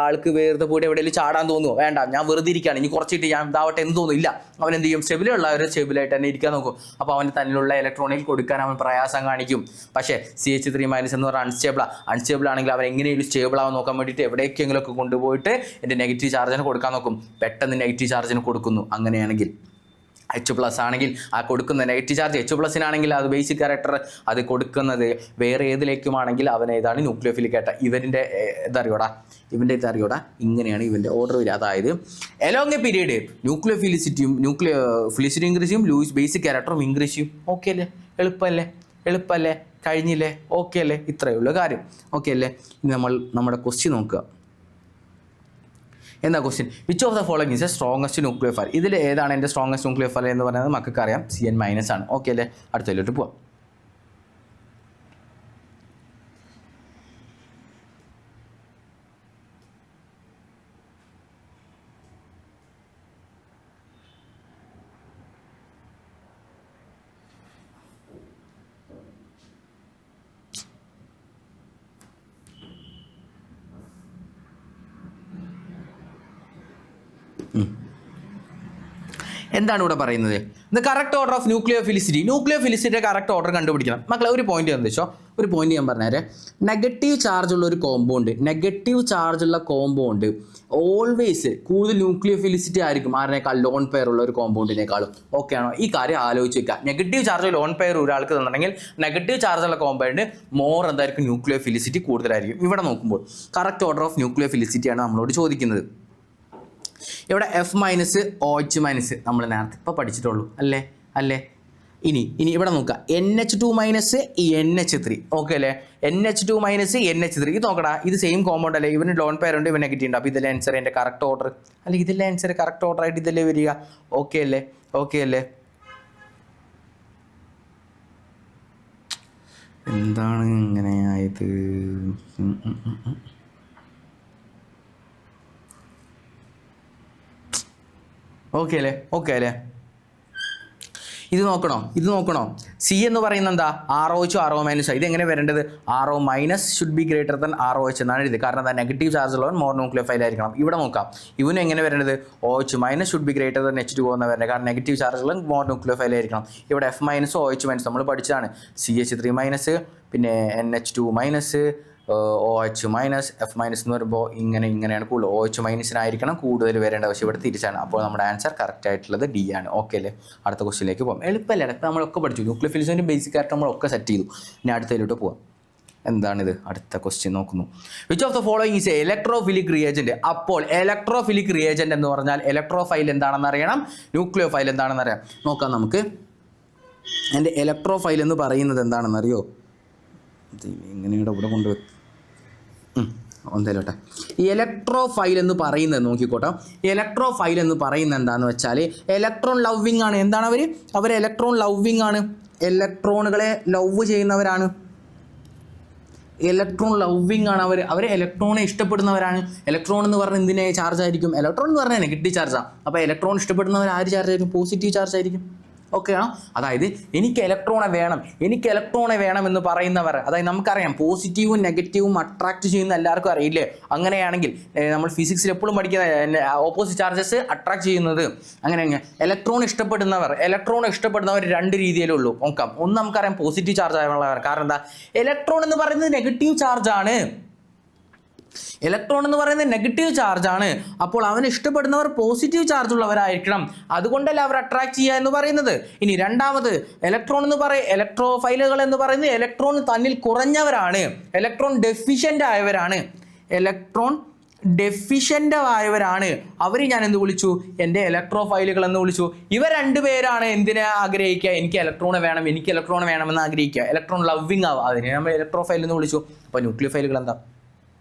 ആൾക്ക് വെറുതെ പോയിട്ട് എവിടെയെങ്കിലും ചാടാൻ തോന്നുമോ? വേണ്ട, ഞാൻ വെറുതെ ഇരിക്കുകയാണ്, ഇനി കുറച്ചിട്ട് ഞാൻ ഇതാവട്ടെ എന്ന് തോന്നുന്നു. ഇല്ല, അവൻ എന്ത് ചെയ്യും? സ്റ്റെബിലുള്ളവർ സ്റ്റെബിലായിട്ട് തന്നെ ഇരിക്കാൻ നോക്കും. അപ്പോൾ അവന് തന്നിലുള്ള ഇലക്ട്രോണിൽ കൊടുക്കാൻ അവൻ പ്രയാസം കാണിക്കും. പക്ഷേ CH3 മൈനസ് എന്ന് പറഞ്ഞാൽ അൺസ്റ്റേബിൾ ആണെങ്കിൽ അവൻ എങ്ങനെയും സ്റ്റേബിൾ ആവാൻ നോക്കാൻ വേണ്ടിയിട്ട് എവിടേക്കെങ്കിലും ഒക്കെ കൊണ്ടുപോയിട്ട് എൻ്റെ നെഗറ്റീവ് ചാർജിന് കൊടുക്കാൻ നോക്കും. പെട്ടെന്ന് നെഗറ്റീവ് ചാർജിന് കൊടുക്കുന്നു. അങ്ങനെയാണെങ്കിൽ H+ ആണെങ്കിൽ ആ കൊടുക്കുന്ന നെഗറ്റീവ് ചാർജ് H+നാണെങ്കിൽ അത് ബേസിക് ക്യാരക്ടർ അത് കൊടുക്കുന്നത് വേറെ ഏതിലേക്കുമാണെങ്കിൽ അവൻ ഏതാണ്? ന്യൂക്ലിയോഫിലിക് ആയിട്ട്. ഇവൻ്റെ ഇതറിയോടാ ഇങ്ങനെയാണ് ഇവൻ്റെ ഓർഡർ വരിക. അതായത് എലോങ് എ പീരീഡ് ന്യൂക്ലിയോഫിലിസിറ്റി ഇൻക്രീസ് ചെയ്യും, ലൂയിസ് ബേസിക് ക്യാരക്ടറും ഇൻക്രീസ് ചെയ്യും. ഓക്കെ അല്ലേ? എളുപ്പമല്ലേ? കഴിഞ്ഞില്ലേ? ഓക്കെ അല്ലേ? ഇത്രയേ ഉള്ളൂ കാര്യം. ഓക്കെ അല്ലേ? ഇനി നമ്മുടെ ക്വസ്റ്റ്യൻ നോക്കുക. എന്താ question? Which of the following is A strongest nucleophile? ഇതിൽ ഏതാണ് എൻ്റെ സ്ട്രോങ്ങസ്റ്റ് ന്യൂക്ലിയോഫൈൽ എന്ന് പറയുന്നത് മക്കൾക്കറിയാം. CN- ആണ്. ഓക്കെ അല്ലേ? അടുത്തതിലോട്ട് പോവാം. എന്താണ് ഇവിടെ പറയുന്നത്? ദ കറക്റ്റ് ഓർഡർ ഓഫ് ന്യൂക്ലിയോഫിലിസിറ്റിയുടെ കറക്റ്റ് ഓർഡർ കണ്ടുപിടിക്കണം മക്കളെ. ഒരു പോയിന്റ് എന്താ വെച്ചോ, ഒരു പോയിന്റ് ഞാൻ പറഞ്ഞേരെ. നെഗറ്റീവ് ചാർജുള്ള ഒരു കോമ്പൗണ്ട് ഓൾവേസ് കൂടുതൽ ന്യൂക്ലിയോഫിലിസിറ്റി ആയിരിക്കും ആരിനേക്കാൾ ലോൺ പെയർ ഉള്ള ഒരു കോമ്പൗണ്ടിനേക്കാളും. ഓക്കെ ആണോ? ഈ കാര്യം ആലോചിച്ച് വെക്കുക. നെഗറ്റീവ് ചാർജ് ലോൺ പെയർ ഒരാൾക്ക് തന്നിട്ടുണ്ടെങ്കിൽ നെഗറ്റീവ് ചാർജുള്ള കോമ്പൗണ്ട് മോർ എന്തായിരിക്കും? ന്യൂക്ലിയോഫിലിസിറ്റി കൂടുതലായിരിക്കും. ഇവിടെ നോക്കുമ്പോൾ കറക്റ്റ് ഓർഡർ ഓഫ് ന്യൂക്ലിയോഫിലിസിറ്റിയാണ് നമ്മളോട് ചോദിക്കുന്നത്. ഇവിടെ F- OH- നമ്മൾ നേരത്തെ ഇപ്പോൾ പഠിച്ചിട്ടുള്ളൂ അല്ലേ? ഇനി ഇവിടെ നോക്കുക. NH2 NH3. ഓക്കെ അല്ലേ? NH2 NH3 ഇത് നോക്കടാ. ഇത് സെയിം കോമ്പൗണ്ട് അല്ലേ? ഇവന് ലോൺ പെയർ ഉണ്ട്, ഇവൻ നെഗറ്റീവ് ഉണ്ട്. അപ്പോൾ ഇതിലെ ആൻസർ എൻ്റെ കറക്റ്റ് ഓർഡർ അല്ലെ? ഇതിലെ ആൻസർ കറക്റ്റ് ഓർഡർ ആയിട്ട് ഇതല്ലേ വരിക? ഓക്കെ അല്ലേ? എന്താണ് ഇങ്ങനെയായത്? ഓക്കെ അല്ലേ? ഇത് നോക്കണോ സി എന്ന് പറയുന്നത് എന്താ ROH RO- ഇതെങ്ങനെ വരേണ്ടത് RO- should be greater than ROH എന്നാണ് എഴുതി. കാരണം എന്താ നെഗറ്റീവ് ചാർജ് ഉള്ളവൻ മോർ ന്യൂക്ലിയോഫൈൽ ആയിരിക്കണം. ഇവിടെ നോക്കാം ഇവനും എങ്ങനെ വരേണ്ടത് OH- should be greater than H2O എന്ന് വരേണ്ടത്. കാരണം നെഗറ്റീവ് ചാർജ് ഉള്ള മോർ ന്യൂക്ലിയോഫൈൽ ആയിരിക്കണം. ഇവിടെ F- OH- നമ്മൾ പഠിച്ചതാണ് CH3- പിന്നെ NH2- OH- F- എന്ന് പറയുമ്പോൾ ഇങ്ങനെയാണ് കൂടുതൽ OH- കൂടുതൽ വരേണ്ട. പക്ഷേ ഇവിടെ തിരിച്ചാണ്. അപ്പോൾ നമ്മുടെ ആൻസർ കറക്റ്റ് ആയിട്ടുള്ളത് D ആണ്. ഓക്കെ അല്ലേ? അടുത്ത ക്വസ്റ്റിലേക്ക് പോകാം. എളുപ്പമല്ലേ? ഇടയ്ക്ക് നമ്മളൊക്കെ പഠിച്ചു. ന്യൂക്ലിയോഫിലിസിൻ്റെ ബേസിക് ആയിട്ട് നമ്മളൊക്കെ സെറ്റ് ചെയ്തു. ഇനി അടുത്തതിലോട്ട് പോകാം. എന്താണിത്? അടുത്ത ക്വസ്റ്റ്യൻ നോക്കുന്നു. Which of the following is A electrophilic reagent? അപ്പോൾ ഇലക്ട്രോഫിലിക് റിയേജന്റ് എന്ന് പറഞ്ഞാൽ ഇലക്ട്രോഫൈൽ എന്താണെന്ന് അറിയണം, ന്യൂക്ലിയോഫൈൽ എന്താണെന്ന് അറിയാം. നോക്കാം നമുക്ക്. എൻ്റെ ഇലക്ട്രോഫൈൽ എന്ന് പറയുന്നത് എന്താണെന്നറിയോ? ഇങ്ങനെയുടെ ഇവിടെ കൊണ്ടുവെക്കും ഒന്നേലോട്ടെ. ഈ ഇലക്ട്രോഫൈൽ എന്ന് പറയുന്നത് നോക്കിക്കോട്ടെ. ഇലക്ട്രോഫൈൽ എന്ന് പറയുന്നത് എന്താണെന്ന് വെച്ചാൽ ഇലക്ട്രോൺ ലവ്വിങ് ആണ്. എന്താണ് അവർ ഇലക്ട്രോൺ ലവ്വിങ് ആണ്. ഇലക്ട്രോണുകളെ ലവ് ചെയ്യുന്നവരാണ്. ഇലക്ട്രോൺ ലവ്വിങ് ആണ് അവർ ഇലക്ട്രോണെ ഇഷ്ടപ്പെടുന്നവരാണ്. ഇലക്ട്രോൺ എന്ന് പറഞ്ഞാൽ എന്തിനെ ചാർജ് ആയിരിക്കും? ഇലക്ട്രോൺ എന്ന് പറഞ്ഞാൽ നെഗറ്റീവ് ചാർജാണ്. അപ്പോൾ ഇലക്ട്രോൺ ഇഷ്ടപ്പെടുന്നവർ ആര് ചാർജ് ആയിരിക്കും? പോസിറ്റീവ് ചാർജ് ആയിരിക്കും. ഓക്കെ ആണോ? അതായത് എനിക്ക് ഇലക്ട്രോണെ വേണം എന്ന് പറയുന്നവർ, അതായത് നമുക്കറിയാം പോസിറ്റീവും നെഗറ്റീവും അട്രാക്ട് ചെയ്യുന്ന എല്ലാവർക്കും അറിയില്ലേ? അങ്ങനെയാണെങ്കിൽ നമ്മൾ ഫിസിക്സിൽ എപ്പോഴും പഠിക്കുന്ന ഓപ്പോസിറ്റ് ചാർജസ് അട്രാക്ട് ചെയ്യുന്നത് അങ്ങനെ. ഇലക്ട്രോൺ ഇഷ്ടപ്പെടുന്നവർ രണ്ട് രീതിയിലേ ഉള്ളൂ. നോക്കാം. ഒന്ന് നമുക്കറിയാം പോസിറ്റീവ് ചാർജ് ആയുള്ളവർ. കാരണം എന്താ? ഇലക്ട്രോൺ എന്ന് പറയുന്നത് നെഗറ്റീവ് ചാർജാണ്. നെഗറ്റീവ് ചാർജാണ്. അപ്പോൾ അവന് ഇഷ്ടപ്പെടുന്നവർ പോസിറ്റീവ് ചാർജ് ഉള്ളവരായിരിക്കണം. അതുകൊണ്ടല്ല അവർ അട്രാക്ട് ചെയ്യുക എന്ന് പറയുന്നത്. ഇനി രണ്ടാമത് ഇലക്ട്രോഫൈലുകൾ എന്ന് പറയുന്നത് ഇലക്ട്രോൺ തന്നിൽ കുറഞ്ഞവരാണ്, ഇലക്ട്രോൺ ഡെഫിഷ്യൻ്റ് ആയവരാണ്. അവർ ഞാൻ എന്ത് വിളിച്ചു? എൻ്റെ ഇലക്ട്രോഫൈലുകൾ എന്ന് വിളിച്ചു. ഇവർ രണ്ടുപേരാണ് എന്തിനെ ആഗ്രഹിക്കുക? എനിക്ക് ഇലക്ട്രോൺ വേണമെന്ന് ആഗ്രഹിക്കുക. ഇലക്ട്രോൺ ലവ്വിങ് ആവുക, അതിനെ നമ്മൾ ഇലക്ട്രോഫൈൽ എന്ന് വിളിച്ചു. അപ്പോൾ ന്യൂക്ലിയോഫൈലുകൾ എന്താ?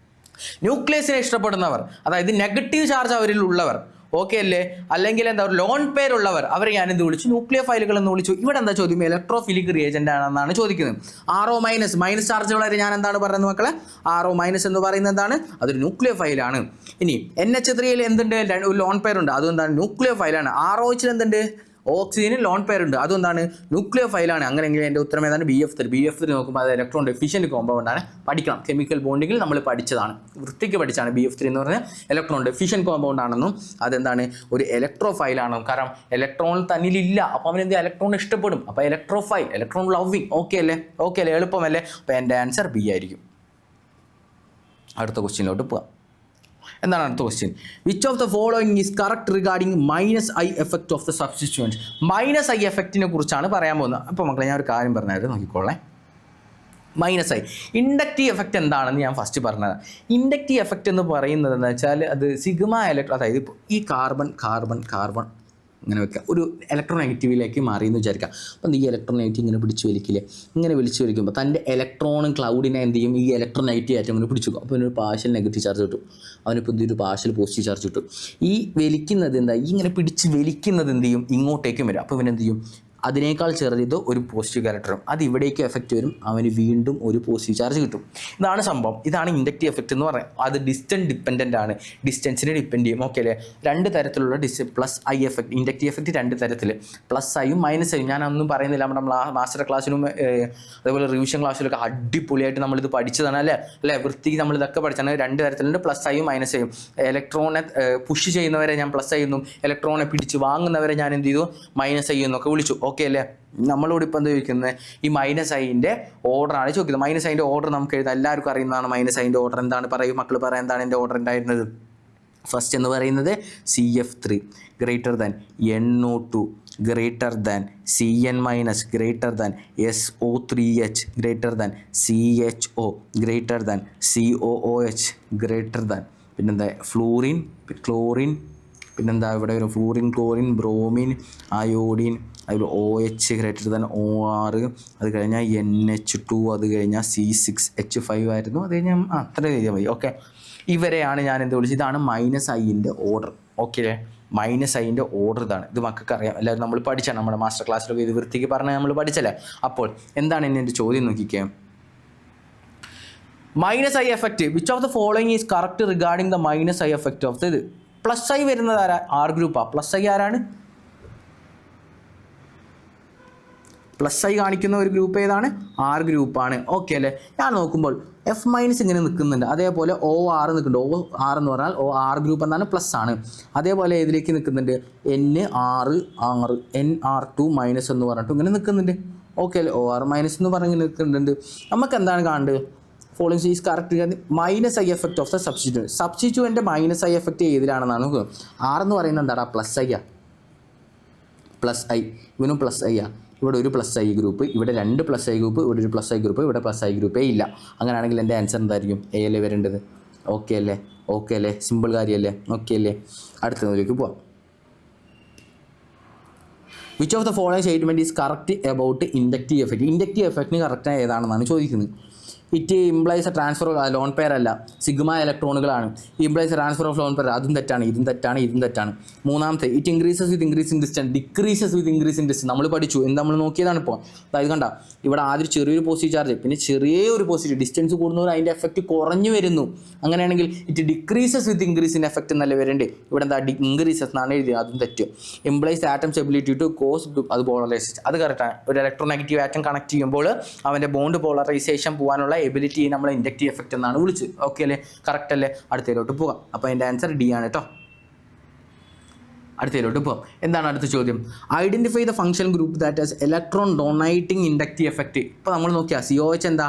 ന്യൂക്ലിയസിനെ ഇഷ്ടപ്പെടുന്നവർ, അതായത് നെഗറ്റീവ് ചാർജ് അവരിൽ ഉള്ളവർ. ഓക്കെ അല്ലേ? അല്ലെങ്കിൽ എന്താ ലോൺ പേരുള്ളവർ, അവരെ ഞാൻ എന്ത് വിളിച്ചു? ന്യൂക്ലിയോഫൈലുകൾ എന്ന് വിളിച്ചു. ഇവിടെ എന്താ ചോദ്യം? ഇലക്ട്രോഫിലിക് റിയേജന്റ് ആണെന്നാണ് ചോദിക്കുന്നത്. RO- മൈനസ് ചാർജ് വളരെ ഞാൻ എന്താണ് പറയുന്നത് മക്കളെ? RO- എന്ന് പറയുന്നത് എന്താണ്? അതൊരു ന്യൂക്ലിയോഫൈലാണ്. ഇനി NH3 എന്തുണ്ട്? ഒരു ലോൺ പേരുണ്ട്, അതെന്താണ്? ന്യൂക്ലിയോഫൈലാണ്. ROH എന്തുണ്ട്? ഓക്സിജന് ലോൺ പേരുണ്ട്, അതെന്താണ്? ന്യൂക്ലിയോഫൈലാണ്. അങ്ങനെയെങ്കിൽ എൻ്റെ ഉത്തരം ഏതാണ്? BF3 നോക്കുമ്പോൾ അത് ഇലക്ട്രോൺ ഡെഫിഷ്യൻ്റ് കോമ്പൗണ്ടാണ്. പഠിക്കണം. കെമിക്കൽ ബോണ്ടിങ്ങിൽ നമ്മൾ പഠിച്ചതാണ്, വൃത്തിക്ക് പഠിച്ചാണ്. BF3 എന്ന് പറഞ്ഞാൽ ഇലക്ട്രോൺ ഡെഫിഷ്യൻ്റ് കോമ്പൗണ്ട് ആണെന്നും അതെന്താണ്? ഒരു ഇലക്ട്രോഫൈലാണെന്നും. കാരണം ഇലക്ട്രോൺ തന്നിലില്ല, അപ്പോൾ അവനെന്ത്? ഇലക്ട്രോൺ ഇഷ്ടപ്പെടും. അപ്പോൾ ഇലക്ട്രോഫൈൽ, ഇലക്ട്രോൺ ലവ്വിങ്. ഓക്കെ അല്ലേ? എളുപ്പമല്ലേ? അപ്പോൾ എൻ്റെ ആൻസർ B ആയിരിക്കും. അടുത്ത ക്വസ്റ്റ്യനിലോട്ട് പോകാം. എന്താണ് അടുത്ത question? Which of the following is correct regarding -I effect of the substituent? -I എഫക്റ്റിനെ കുറിച്ചാണ് പറയാൻ പോകുന്നത്. അപ്പോൾ മക്കളെ ഞാൻ ഒരു കാര്യം പറഞ്ഞാൽ നോക്കിക്കോളേ. -I ഇൻഡക്റ്റീവ് എഫക്റ്റ് എന്താണെന്ന് ഞാൻ ഫസ്റ്റ് പറഞ്ഞത്. ഇൻഡക്റ്റീവ് എഫക്റ്റ് എന്ന് പറയുന്നത് എന്ന് വെച്ചാൽ അത് സിഗ്മ അതായത് ഇപ്പോൾ ഈ കാർബൺ ഇങ്ങനെ വെക്കുക, ഒരു ഇലക്ട്രോൺ നെഗറ്റീവിലേക്ക് മാറി എന്ന് വിചാരിക്കുക. അപ്പം ഈ ഇലക്ട്രോൺ നെഗറ്റീവ് ഇങ്ങനെ പിടിച്ച് വലിക്കില്ലേ? ഇങ്ങനെ വലിച്ചു വലിക്കുമ്പോൾ തൻ്റെ ഇലക്ട്രോണും ക്ലൗഡിനെ എന്ത് ചെയ്യും? ഈ ഇലക്ട്രോൺ നെഗറ്റീവ് ആയിട്ട് ഇങ്ങനെ പിടിച്ചു. അപ്പോൾ ഒരു പാർഷ്യൽ നെഗറ്റീവ് ചാർജ് കിട്ടും, അവനിപ്പോൾ എന്തൊരു പാർഷ്യൽ പോസിറ്റീവ് ചാർജ് കിട്ടും. ഈ വലിക്കുന്നത് എന്താ? ഈ ഇങ്ങനെ പിടിച്ച് വലിക്കുന്നത് എന്ത് ചെയ്യും? ഇങ്ങോട്ടേക്കും വരും. അപ്പോൾ ഇവനെന്ത് ചെയ്യും? അതിനേക്കാൾ ചെറുത് ഒരു പോസിറ്റീവ് ക്യാരക്ടറും അത് ഇവിടേക്ക് എഫക്റ്റ് വരും, അവന് വീണ്ടും ഒരു പോസിറ്റീവ് ചാർജ് കിട്ടും. ഇതാണ് സംഭവം. ഇതാണ് ഇൻഡക്റ്റീവ് എഫക്റ്റ് എന്ന് പറയുന്നത്. അത് ഡിസ്റ്റൻസ് ഡിപ്പെൻഡൻ്റ് ആണ്, ഡിസ്റ്റൻസിനെ ഡിപ്പെൻഡ് ചെയ്യും. ഓക്കെ അല്ലേ? രണ്ട് തരത്തിലുള്ള +I എഫക്റ്റ്, ഇൻഡക്റ്റീവ് എഫക്റ്റ് രണ്ട് തരത്തിൽ, +Iയും -Iയും. ഞാനൊന്നും പറയുന്നില്ല, നമ്മുടെ മാസ്റ്റർ ക്ലാസ്സിലും അതേപോലെ റിവിഷൻ ക്ലാസ്സിലൊക്കെ അടിപൊളിയായിട്ട് നമ്മളിത് പഠിച്ചതാണ് അല്ലേ? വൃത്തിക്ക് നമ്മളിതൊക്കെ പഠിച്ചാണ്. രണ്ട് തരത്തിലുണ്ട്, +Iയും -Iയും. ഇലക്ട്രോണെ പുഷ് ചെയ്യുന്നവരെ ഞാൻ +I എന്നും, ഇലക്ട്രോണെ പിടിച്ച് വാങ്ങുന്നവരെ ഞാൻ എന്ത് ചെയ്തു? -I എന്നൊക്കെ വിളിച്ചു. ഓക്കെ അല്ലേ? നമ്മളോട് ഇപ്പോൾ എന്താ ചോദിക്കുന്നത്? ഈ -Iൻ്റെ ഓർഡറാണ് ചോദിക്കുന്നത്. -Iൻ്റെ ഓർഡർ നമുക്ക് എഴുതാം, എല്ലാവർക്കും അറിയുന്നതാണ്. -Iൻ്റെ ഓർഡർ എന്താണ്? പറയും മക്കൾ, പറയാൻ എന്താണ് എൻ്റെ ഓർഡർ ഉണ്ടായിരുന്നത്? ഫസ്റ്റ് എന്ന് പറയുന്നത് CF3 greater than NO2 greater than CN- greater than SO3H greater than CHO greater than COOH greater than പിന്നെന്താ ഫ്ലൂറിൻ, ക്ലോറിൻ, പിന്നെന്താ ഇവിടെ ഒരു ഫ്ലൂറിൻ, ക്ലോറിൻ, ബ്രോമിൻ, അയോഡിൻ, അതിൽ OH ഗ്രേറ്റർ ദാൻ OR, അത് കഴിഞ്ഞാൽ NH2, അത് കഴിഞ്ഞാൽ C6H5 ആയിരുന്നു, അത് കഴിഞ്ഞാൽ അത്ര എഴുതിയാൽ മതി. ഓക്കെ, ഇവരെയാണ് ഞാൻ എന്ത് വിളിച്ചത്? ഇതാണ് -Iൻ്റെ ഓർഡർ. ഓക്കെ, -Iൻ്റെ ഓർഡർ ഇതാണ്. ഇത് മക്കൾക്ക് അറിയാം, എല്ലാവരും നമ്മൾ പഠിച്ചാണ്, നമ്മുടെ മാസ്റ്റർ ക്ലാസ്സിലൊക്കെ ഇത് വൃത്തിക്ക് പറഞ്ഞാൽ നമ്മൾ പഠിച്ചല്ലേ. അപ്പോൾ എന്താണ് എൻ്റെ ചോദ്യം നോക്കിക്കേ. -I effect, which of the following is correct regarding the -I effect of ഇത്? +I വരുന്നത് ആരാ? R ഗ്രൂപ്പാണ്. +I ആരാണ്? പ്ലസ് ഐ കാണിക്കുന്ന ഒരു ഗ്രൂപ്പ് ഏതാണ്? ആർ ഗ്രൂപ്പാണ്. ഓക്കെ അല്ലേ? ഞാൻ നോക്കുമ്പോൾ എഫ് മൈനസ് ഇങ്ങനെ നിൽക്കുന്നുണ്ട്, അതേപോലെ ഒ ആർ നിൽക്കുന്നുണ്ട്. ഒ ആർ എന്ന് പറഞ്ഞാൽ ഒ ആർ ഗ്രൂപ്പ് എന്നാണ്, പ്ലസ് ആണ്. അതേപോലെ ഇതിലേക്ക് നിൽക്കുന്നുണ്ട് എൻ ആറ് എൻ ആർ ടു മൈനസ് എന്ന് പറഞ്ഞിട്ട് ഇങ്ങനെ നിൽക്കുന്നുണ്ട്. ഓക്കെ അല്ലേ? ഒ ആർ മൈനസ് എന്ന് പറഞ്ഞ് നിൽക്കുന്നുണ്ട്. നമുക്ക് എന്താണ് കാണേണ്ടത്? Following is correct minus I effect of the substituent. Substituent minus I effect ഏതിലാണെന്നാണ് നോക്കുക. ആർ എന്ന് പറയുന്നത് എന്താടാ? പ്ലസ് ഐ ആ, പ്ലസ് ഐ. ഇവനും പ്ലസ് ഐ ആ. ഇവിടെ ഒരു പ്ലസ് ഐ ഗ്രൂപ്പ്, ഇവിടെ രണ്ട് പ്ലസ് ഐ ഗ്രൂപ്പ്, ഇവിടെ ഒരു പ്ലസ് ഐ ഗ്രൂപ്പ്, ഇവിടെ പ്ലസ് ഐ ഗ്രൂപ്പേ ഇല്ല. അങ്ങനെയാണെങ്കിൽ എൻ്റെ ആൻസർ എന്തായിരിക്കും? എ അല്ലേ വരേണ്ടത്? ഓക്കെ അല്ലേ? ഓക്കെ അല്ലേ? സിമ്പിൾ കാര്യമല്ലേ? ഓക്കെ അല്ലേ? അടുത്തതിലേക്ക് പോവാം. Which of the following statement is correct about inductive effect? Inductive എഫക്റ്റിന് കറക്റ്റ് ഏതാണെന്നാണ് ചോദിക്കുന്നത്. It implies a transfer of lone pair അല്ല, സിഗ്മ ഇലക്ട്രോണുകളാണ്. Implies a transfer of lone pair, അതും തെറ്റാണ്, ഇതും തെറ്റാണ്, ഇതും തെറ്റാണ്. മൂന്നാമത്തെ, it increases with increasing distance, decreases with increasing distance. നമ്മൾ പഠിച്ചു, എന്താ നമ്മൾ നോക്കിയതാണ് ഇപ്പോൾ. അതായത് കണ്ട, ഇവിടെ ആദ്യം ചെറിയൊരു പോസിറ്റീവ് ചാർജ്, പിന്നെ ചെറിയൊരു പോസിറ്റീവ്, ഡിസ്റ്റൻസ് കൂടുന്നവർ അതിൻ്റെ എഫക്റ്റ് കുറഞ്ഞു വരുന്നു. അങ്ങനെയാണെങ്കിൽ ഇറ്റ് ഡിക്രീസസ് വിത്ത് ഇൻക്രീസിൻ്റെ എഫക്റ്റ് എന്നല്ല വരേണ്ടത്. ഇവിടെ എന്താ? ഇൻക്രീസസ് എന്നാണ് എഴുതിയത്, അതും തെറ്റ്. Implies atoms ability to cause, അത് പോളറൈസേഷൻ, അത് കറക്റ്റാണ്. ഒരു ഇലക്ട്രോനെഗറ്റീവ് ആറ്റം കണക്ട് ചെയ്യുമ്പോൾ അവൻ്റെ ബോണ്ട് പോളറൈസേഷൻ പോകാനുള്ള എബിലിറ്റി നമ്മൾ ഇൻഡക്റ്റീവ് എഫക്റ്റ് എന്നാണ് വിളിച്ചത്. ഓക്കെ അല്ലേ? കറക്റ്റ് അല്ലേ? അടുത്തതിലോട്ട് പോകാം. അപ്പോൾ അതിൻ്റെ ആൻസർ ഡി ആണ് കേട്ടോ. അടുത്തതിലോട്ട് പോകാം. എന്താണ് അടുത്ത ചോദ്യം? Identify the function group that has electron donating inductive effect. ഇപ്പോൾ നമ്മൾ നോക്കിയാൽ സി ഒ എച്ച് എന്താ?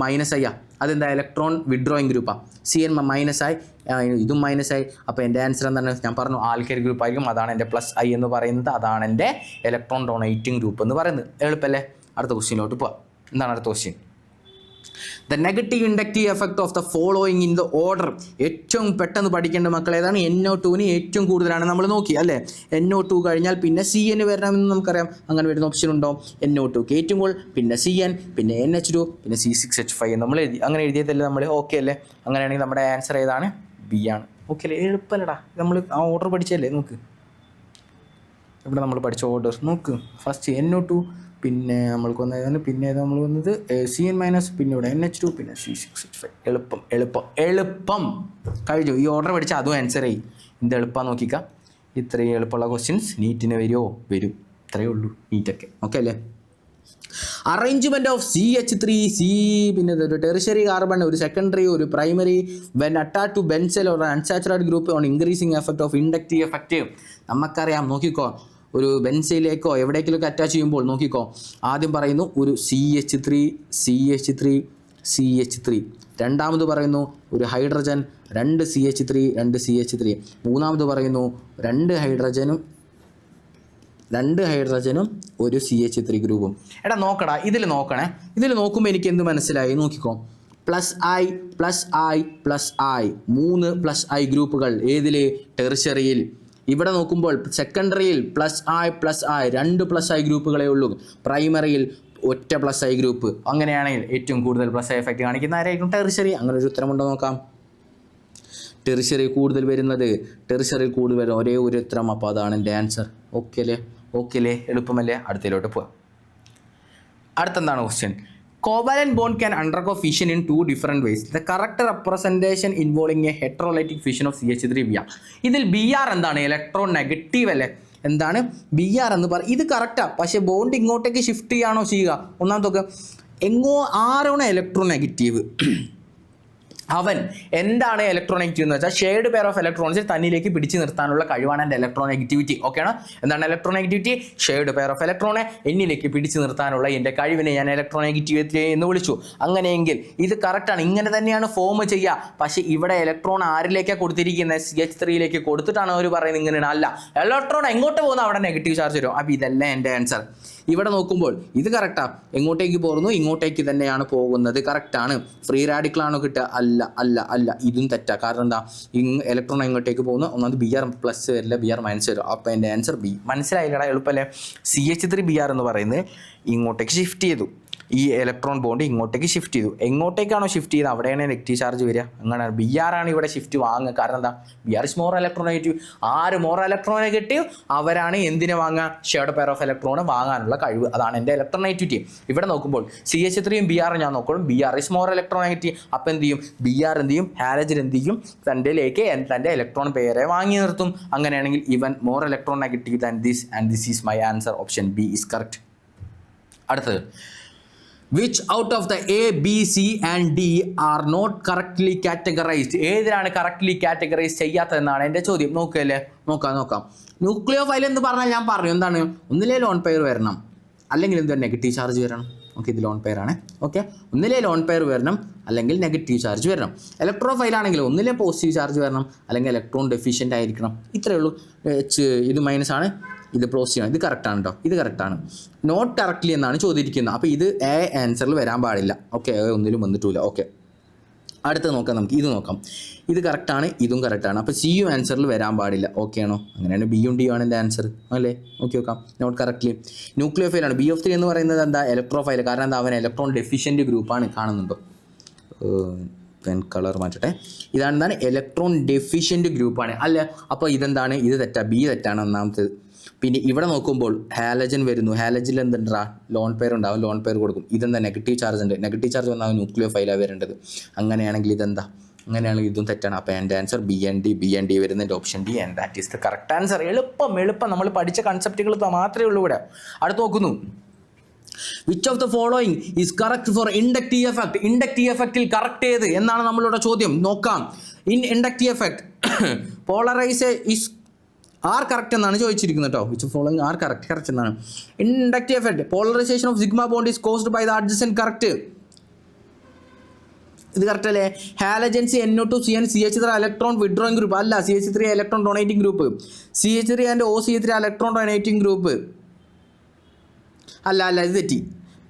മൈനസ് ഐ ആ. അതെന്താ? ഇലക്ട്രോൺ വിഡ്രോയിങ് ഗ്രൂപ്പാണ്. സി എൻ മൈനസ് ആയി, ഇതും മൈനസ് ആയി. അപ്പോൾ എൻ്റെ ആൻസർ എന്താണ്? ഞാൻ പറഞ്ഞു ആൽക്കൈൽ ഗ്രൂപ്പ് ആയിരിക്കും. അതാണ് എൻ്റെ പ്ലസ് ഐ എന്ന് പറയുന്നത്, അതാണ് എൻ്റെ ഇലക്ട്രോൺ ഡൊണേറ്റിംഗ് ഗ്രൂപ്പ് എന്ന് പറയുന്നത്. എളുപ്പമല്ലേ? അടുത്ത ക്വസ്റ്റ്യനിലോട്ട് പോവാം. എന്താണ് അടുത്ത question? The negative inductive effect of the following in the order. ഏറ്റവും പെട്ടെന്ന് പഠിക്കേണ്ട മക്കൾ ഏതാണ്? NO2 ഏറ്റവും കൂടുതലാണ് നമ്മൾ നോക്കി അല്ലേ? NO2 കഴിഞ്ഞാൽ പിന്നെ CN വരണമെന്ന് നമുക്കറിയാം. അങ്ങനെ വരുന്ന ഓപ്ഷൻ ഉണ്ടോ? NO2 ഏറ്റവും കൂടുതൽ, പിന്നെ CN, പിന്നെ NH2, പിന്നെ C6H5 നമ്മൾ എഴുതി. അങ്ങനെ എഴുതിയതല്ലേ നമ്മൾ? ഓക്കെ അല്ലേ? അങ്ങനെയാണെങ്കിൽ നമ്മുടെ ആൻസർ ഏതാണ്? ബി ആണ്. ഓക്കെ അല്ലേ? എളുപ്പമല്ലടാ, നമ്മൾ ആ ഓർഡർ പഠിച്ചല്ലേ? നോക്ക്, ഇവിടെ നമ്മൾ പഠിച്ച ഓർഡർ നോക്ക്. ഫസ്റ്റ് NO2, പിന്നെ നമ്മൾക്ക് വന്നതാണ്, പിന്നെ നമ്മൾ വന്നത് CN മൈനസ്, പിന്നെ ഇവിടെ NH2, പിന്നെ C6H5. എളുപ്പം എളുപ്പം എളുപ്പം കഴിഞ്ഞു. ഈ ഓർഡർ പഠിച്ചാൽ അതും ആൻസർ ചെയ്യും. എന്ത് എളുപ്പമാണ് നോക്കിക്കാം. ഇത്രയും എളുപ്പമുള്ള ക്വസ്റ്റ്യൻസ് നീറ്റിന് വരുമോ? വരും. ഇത്രയേ ഉള്ളൂ നീറ്റൊക്കെ. ഓക്കെ അല്ലേ? അറേഞ്ച്മെൻറ്റ് ഓഫ് CH3, പിന്നെ ഒരു ടെറിഷറി കാർബൺ, ഒരു സെക്കൻഡറി, ഒരു primary when attach to benzyl or unsaturated group on increasing effect of inductive effect. നമുക്കറിയാം, നോക്കിക്കോ, ഒരു ബെൻസയിലേക്കോ എവിടേക്കിലൊക്കെ അറ്റാച്ച് ചെയ്യുമ്പോൾ നോക്കിക്കോ, ആദ്യം പറയുന്നു ഒരു CH3. രണ്ടാമത് പറയുന്നു ഒരു ഹൈഡ്രജൻ, 2 CH3. മൂന്നാമത് പറയുന്നു 2 ഹൈഡ്രജനും ഒരു CH3 ഗ്രൂപ്പും. എടാ നോക്കടാ, ഇതിൽ നോക്കണേ. ഇതിൽ നോക്കുമ്പോൾ എനിക്ക് എന്ത് മനസ്സിലായി? നോക്കിക്കോ, പ്ലസ് ഐ 3 പ്ലസ് ഐ ഗ്രൂപ്പുകൾ ഏതിൽ? ടെറിഷറിയിൽ. ഇവിടെ നോക്കുമ്പോൾ സെക്കൻഡറിയിൽ പ്ലസ് ഐ 2 പ്ലസ് ഐ ഗ്രൂപ്പുകളേ ഉള്ളൂ. പ്രൈമറിയിൽ ഒറ്റ പ്ലസ് ഐ ഗ്രൂപ്പ്. അങ്ങനെയാണെങ്കിൽ ഏറ്റവും കൂടുതൽ പ്ലസ് ഐ എഫക്റ്റ് കാണിക്കുന്ന ആരായിരിക്കും? ടെറിഷറി. അങ്ങനെ ഒരു ഉത്തരമുണ്ടോ നോക്കാം. ടെറിഷറി കൂടുതൽ വരുന്നത്, ഒരേ ഒരു ഉത്തരം. അപ്പോൾ അതാണ് എൻ്റെ ആൻസർ. ഓക്കെ അല്ലേ? എളുപ്പമല്ലേ? അടുത്തതിലോട്ട് പോവാം. അടുത്തെന്താണ് question? Covalent bond can undergo fission in 2 different ways. The correct representation involving a heterolytic fission of CH3Br. ഇതിൽ Br എന്താണ്? ഇലക്ട്രോൺ നെഗറ്റീവ് അല്ലേ? എന്താണ് Br എന്ന് പറ? ഇത് കറക്റ്റാണ്. പക്ഷേ ബോണ്ട് ഇങ്ങോട്ടേക്ക് ഷിഫ്റ്റ് ചെയ്യാണോ ചെയ്യുക? ഒന്നാമതൊക്കെ ആരാണ് ഇലക്ട്രോൺ നെഗറ്റീവ്? അവൻ എന്താണ് ഇലക്ട്രോനെഗറ്റിവ് എന്ന് വെച്ചാൽ ഷെയർഡ് പെയർ ഓഫ് ഇലക്ട്രോൺസിൽ തന്നിലേക്ക് പിടിച്ചു നിർത്താനുള്ള കഴിവാണ് എൻ്റെ ഇലക്ട്രോനെഗറ്റിവിറ്റി. ഓക്കെയാണ്? എന്താണ് ഇലക്ട്രോനെഗറ്റിവിറ്റി? ഷെയർഡ് പെയർ ഓഫ് ഇലക്ട്രോണെ എന്നിലേക്ക് പിടിച്ചു നിർത്താനുള്ള എൻ്റെ കഴിവിനെ ഞാൻ ഇലക്ട്രോനെഗറ്റിവിറ്റി എന്ന് വിളിച്ചു. അങ്ങനെയെങ്കിൽ ഇത് കറക്റ്റാണ്, ഇങ്ങനെ തന്നെയാണ് ഫോം ചെയ്യുക. പക്ഷേ ഇവിടെ ഇലക്ട്രോൺ ആരിലേക്കാണ് കൊടുത്തിരിക്കുന്നത്? CH3 കൊടുത്തിട്ടാണ് അവർ പറയുന്നത് ഇങ്ങനെയാണ്. അല്ല, ഇലക്ട്രോൺ എങ്ങോട്ട് പോകുന്നു അവിടെ നെഗറ്റീവ് ചാർജ് വരും. അപ്പോൾ ഇതല്ല എൻ്റെ ആൻസർ. ഇവിടെ നോക്കുമ്പോൾ ഇത് കറക്റ്റാണ്, എങ്ങോട്ടേക്ക് പോകുന്നു? ഇങ്ങോട്ടേക്ക് തന്നെയാണ് പോകുന്നത്. കറക്റ്റാണ്. ഫ്രീ റാഡിക്കലാണോ കിട്ടുക? അല്ല, ഇതും തെറ്റാണ്. കാരണം എന്താ? ഇലക്ട്രോൺ എങ്ങോട്ടേക്ക് പോകുന്നു? ഒന്നാമത് Br പ്ലസ് വരില്ല, Br മൈനസ് വരും. അപ്പോൾ എൻ്റെ ആൻസർ ബി. മനസ്സിലായില്ലടാ? എളുപ്പമല്ലേ? CH3Br എന്ന് പറയുന്നത് ഇങ്ങോട്ടേക്ക് ഷിഫ്റ്റ് ചെയ്തു. ഈ ഇലക്ട്രോൺ ബോണ്ട് ഇങ്ങോട്ടേക്ക് ഷിഫ്റ്റ് ചെയ്തു. എങ്ങോട്ടേക്കാണോ ഷിഫ്റ്റ് ചെയ്ത് അവിടെയാണ് നെഗറ്റീവ് ചാർജ് വരിക. അങ്ങനെ Br ആണ് ഇവിടെ ഷിഫ്റ്റ് വാങ്ങുക. കാരണം എന്താ? Br is more electronegative. ആര് മോർ ഇലക്ട്രോനെഗറ്റീവ്? അവരാണ് എന്തിനെ വാങ്ങുക? ഷെയർഡ് പെയർ ഓഫ് ഇലക്ട്രോൺ വാങ്ങാനുള്ള കഴിവ്. അതാണ് എൻ്റെ ഇലക്ട്രോനെഗറ്റിവിറ്റി. ഇവിടെ നോക്കുമ്പോൾ CH3 Br ഞാൻ നോക്കുമ്പോൾ Br ഇസ് മോർ ഇലക്ട്രോനെഗറ്റീവ്. അപ്പോൾ എന്ത് ചെയ്യും? Br എന്ത് ചെയ്യും? ഹാലജൻ എന്ത് ചെയ്യും? തൻ്റെ ഇലക്ട്രോൺ പെയറെ വാങ്ങി നിർത്തും. അങ്ങനെയാണെങ്കിൽ ഇവൻ more electronegative than this, and this is my answer. Option B is correct. അടുത്തത്, which out of the A B C and D are not correctly categorized? ഏതിനാണ് കറക്റ്റ്ലി കാറ്റഗറൈസ് ചെയ്യാത്തതെന്നാണ് എൻ്റെ ചോദ്യം. നോക്കുകയല്ലേ, നോക്കാം. ന്യൂക്ലിയോഫൈൽ എന്ന് പറഞ്ഞാൽ ഞാൻ പറഞ്ഞു എന്താണ്, ഒന്നിലേ ലോൺ പെയർ വരണം, അല്ലെങ്കിൽ എന്ത് നെഗറ്റീവ് ചാർജ് വരണം. ഓക്കെ, ഇത് ലോൺ പെയർ ആണ്. ഓക്കെ, ഒന്നിലേ ലോൺ പെയർ വരണം, അല്ലെങ്കിൽ നെഗറ്റീവ് ചാർജ് വരണം. ഇലക്ട്രോഫൈൽ ആണെങ്കിൽ ഒന്നിലേ പോസിറ്റീവ് ചാർജ് വരണം, അല്ലെങ്കിൽ ഇലക്ട്രോൺ ഡെഫിഷ്യൻ്റ് ആയിരിക്കണം. ഇത്രയേ ഉള്ളൂ. ഇത് മൈനസ് ആണ്, ഇത് പോസിറ്റീവ് ആണ്. ഇത് കറക്റ്റാണ് കേട്ടോ, ഇത് കറക്റ്റാണ്. നോട്ട് കറക്റ്റ്ലി എന്നാണ് ചോദിച്ചിരിക്കുന്നത്. അപ്പോൾ ഇത് എ ആൻസറിൽ വരാൻ പാടില്ല. ഓക്കെ, ഒന്നിലും വന്നിട്ടില്ല. ഓക്കെ, അടുത്ത് നോക്കാം, നമുക്ക് ഇത് നോക്കാം. ഇത് കറക്റ്റാണ്, ഇതും കറക്റ്റാണ്. അപ്പോൾ സിയും ആൻസറിൽ വരാൻ പാടില്ല. ഓക്കെ ആണോ? അങ്ങനെയാണ് ബിയും ഡിയും ആണ് എൻ്റെ ആൻസർ അല്ലേ? നോക്കി നോക്കാം. നോട്ട് കറക്റ്റ്ലി ന്യൂക്ലിയോഫൈൽ ആണ്. BF3 എന്ന് പറയുന്നത് എന്താ, ഇലക്ട്രോഫൈൽ. കാരണം എന്താ, അവൻ ഇലക്ട്രോൺ ഡെഫിഷ്യൻ്റ് ഗ്രൂപ്പാണ്. കാണുന്നുണ്ടോ? പെൻ കളർ മാറ്റട്ടെ. ഇതാണ് എന്താണ്, ഇലക്ട്രോൺ ഡെഫിഷ്യൻ്റ് ഗ്രൂപ്പാണ് അല്ലേ? അപ്പോൾ ഇതെന്താണ്, ഇത് തെറ്റാ, ബി തെറ്റാണ് ഒന്നാമത്തേത്. പിന്നെ ഇവിടെ നോക്കുമ്പോൾ ഹാലജൻ വരുന്നു. ഹാലജിൽ എന്തുണ്ടാ, ലോൺ പെയർ ഉണ്ടാവും, ലോൺ പെയർ കൊടുക്കും. ഇതെന്താ, നെഗറ്റീവ് ചാർജ് ഉണ്ട്. നെഗറ്റീവ് ചാർജ് വന്നാൽ ന്യൂക്ലിയോഫൈലാണ് വരേണ്ടത്. അങ്ങനെയാണെങ്കിൽ ഇതെന്താ, അങ്ങനെയാണെങ്കിൽ ഇതും തെറ്റാണ്. അപ്പോൾ എൻ്റെ ആൻസർ ബി ആൻഡ് ഡി വരുന്നതിൻ്റെ option D, and that is the correct answer. എളുപ്പം നമ്മൾ പഠിച്ച കൺസെപ്റ്റുകൾ മാത്രമേ ഉള്ളൂ ഇവിടെ. അടുത്ത് നോക്കുന്നു, which of the following is correct for inductive effect? Inductive എഫക്റ്റിൽ കറക്റ്റ് ഏത് എന്നാണ് നമ്മളുടെ ചോദ്യം. നോക്കാം. In inductive effect polarize is are correct എന്നാണ് ചോദിച്ചിരിക്കുന്നത് കേട്ടോ. വിച്ച് ഫോളോയിങ് ആർ കറക്റ്റ് എന്നാണ്. Inductive effect polarization of sigma bond is caused by the adjacent. Correct, ഇത് കറക്റ്റ് അല്ലേ? Halogens NO2 CN CH3 electron withdrawing group അല്ല, CH3 electron donating group. CH3 and OCH3 electron donating group അല്ല, ഇത് തെറ്റി.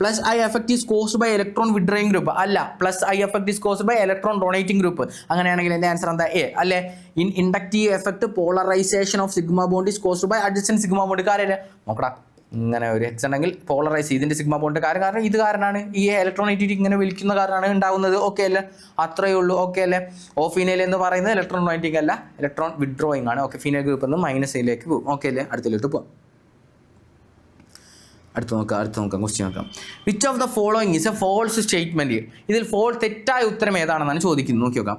Plus I effect is caused by electron withdrawing group അല്ല, plus I effect is caused by electron donating group. അങ്ങനെയാണെങ്കിൽ എൻ്റെ ആൻസർ എന്താ, എ അല്ലേ? In inductive effect polarization of sigma bond is caused by adjacent sigma bond. കാര്യമല്ലേ? നോക്കടാ, ഇങ്ങനെ ഒരു എക്സ് ഉണ്ടെങ്കിൽ പോളറൈസ് ഇതിൻ്റെ സിഗ്മ ബോണ്ട് കാരണം ഇത് കാരണമാണ് ഈ ഇലക്ട്രോണൈറ്റിറ്റി ഇങ്ങനെ വിളിക്കുന്ന കാരണമാണ് ഉണ്ടാകുന്നത്. ഓക്കെ അല്ലേ? അത്രയേ ഉള്ളൂ. ഓക്കെ അല്ലേ? ഓ ഫീനൈൽ എന്ന് പറയുന്നത് ഇലക്ട്രോൺ ഡൊണേറ്റിംഗ് അല്ല, ഇലക്ട്രോൺ വിഡ്രോയിങ് ആണ്. ഓക്കെ, ഫീനൈൽ ഗ്രൂപ്പ് നിന്ന് -യിലേക്ക് പോകും. ഓക്കെ അല്ലേ? അടുത്തിലോട്ട് പോകാം. അടുത്ത് നോക്കാം ക്വസ്റ്റ്യൻ നോക്കാം. Which of the following is a false statement? ഇതിൽ തെറ്റായ ഉത്തരം ഏതാണെന്നാണ് ചോദിക്കുന്നത്. നോക്കി നോക്കാം.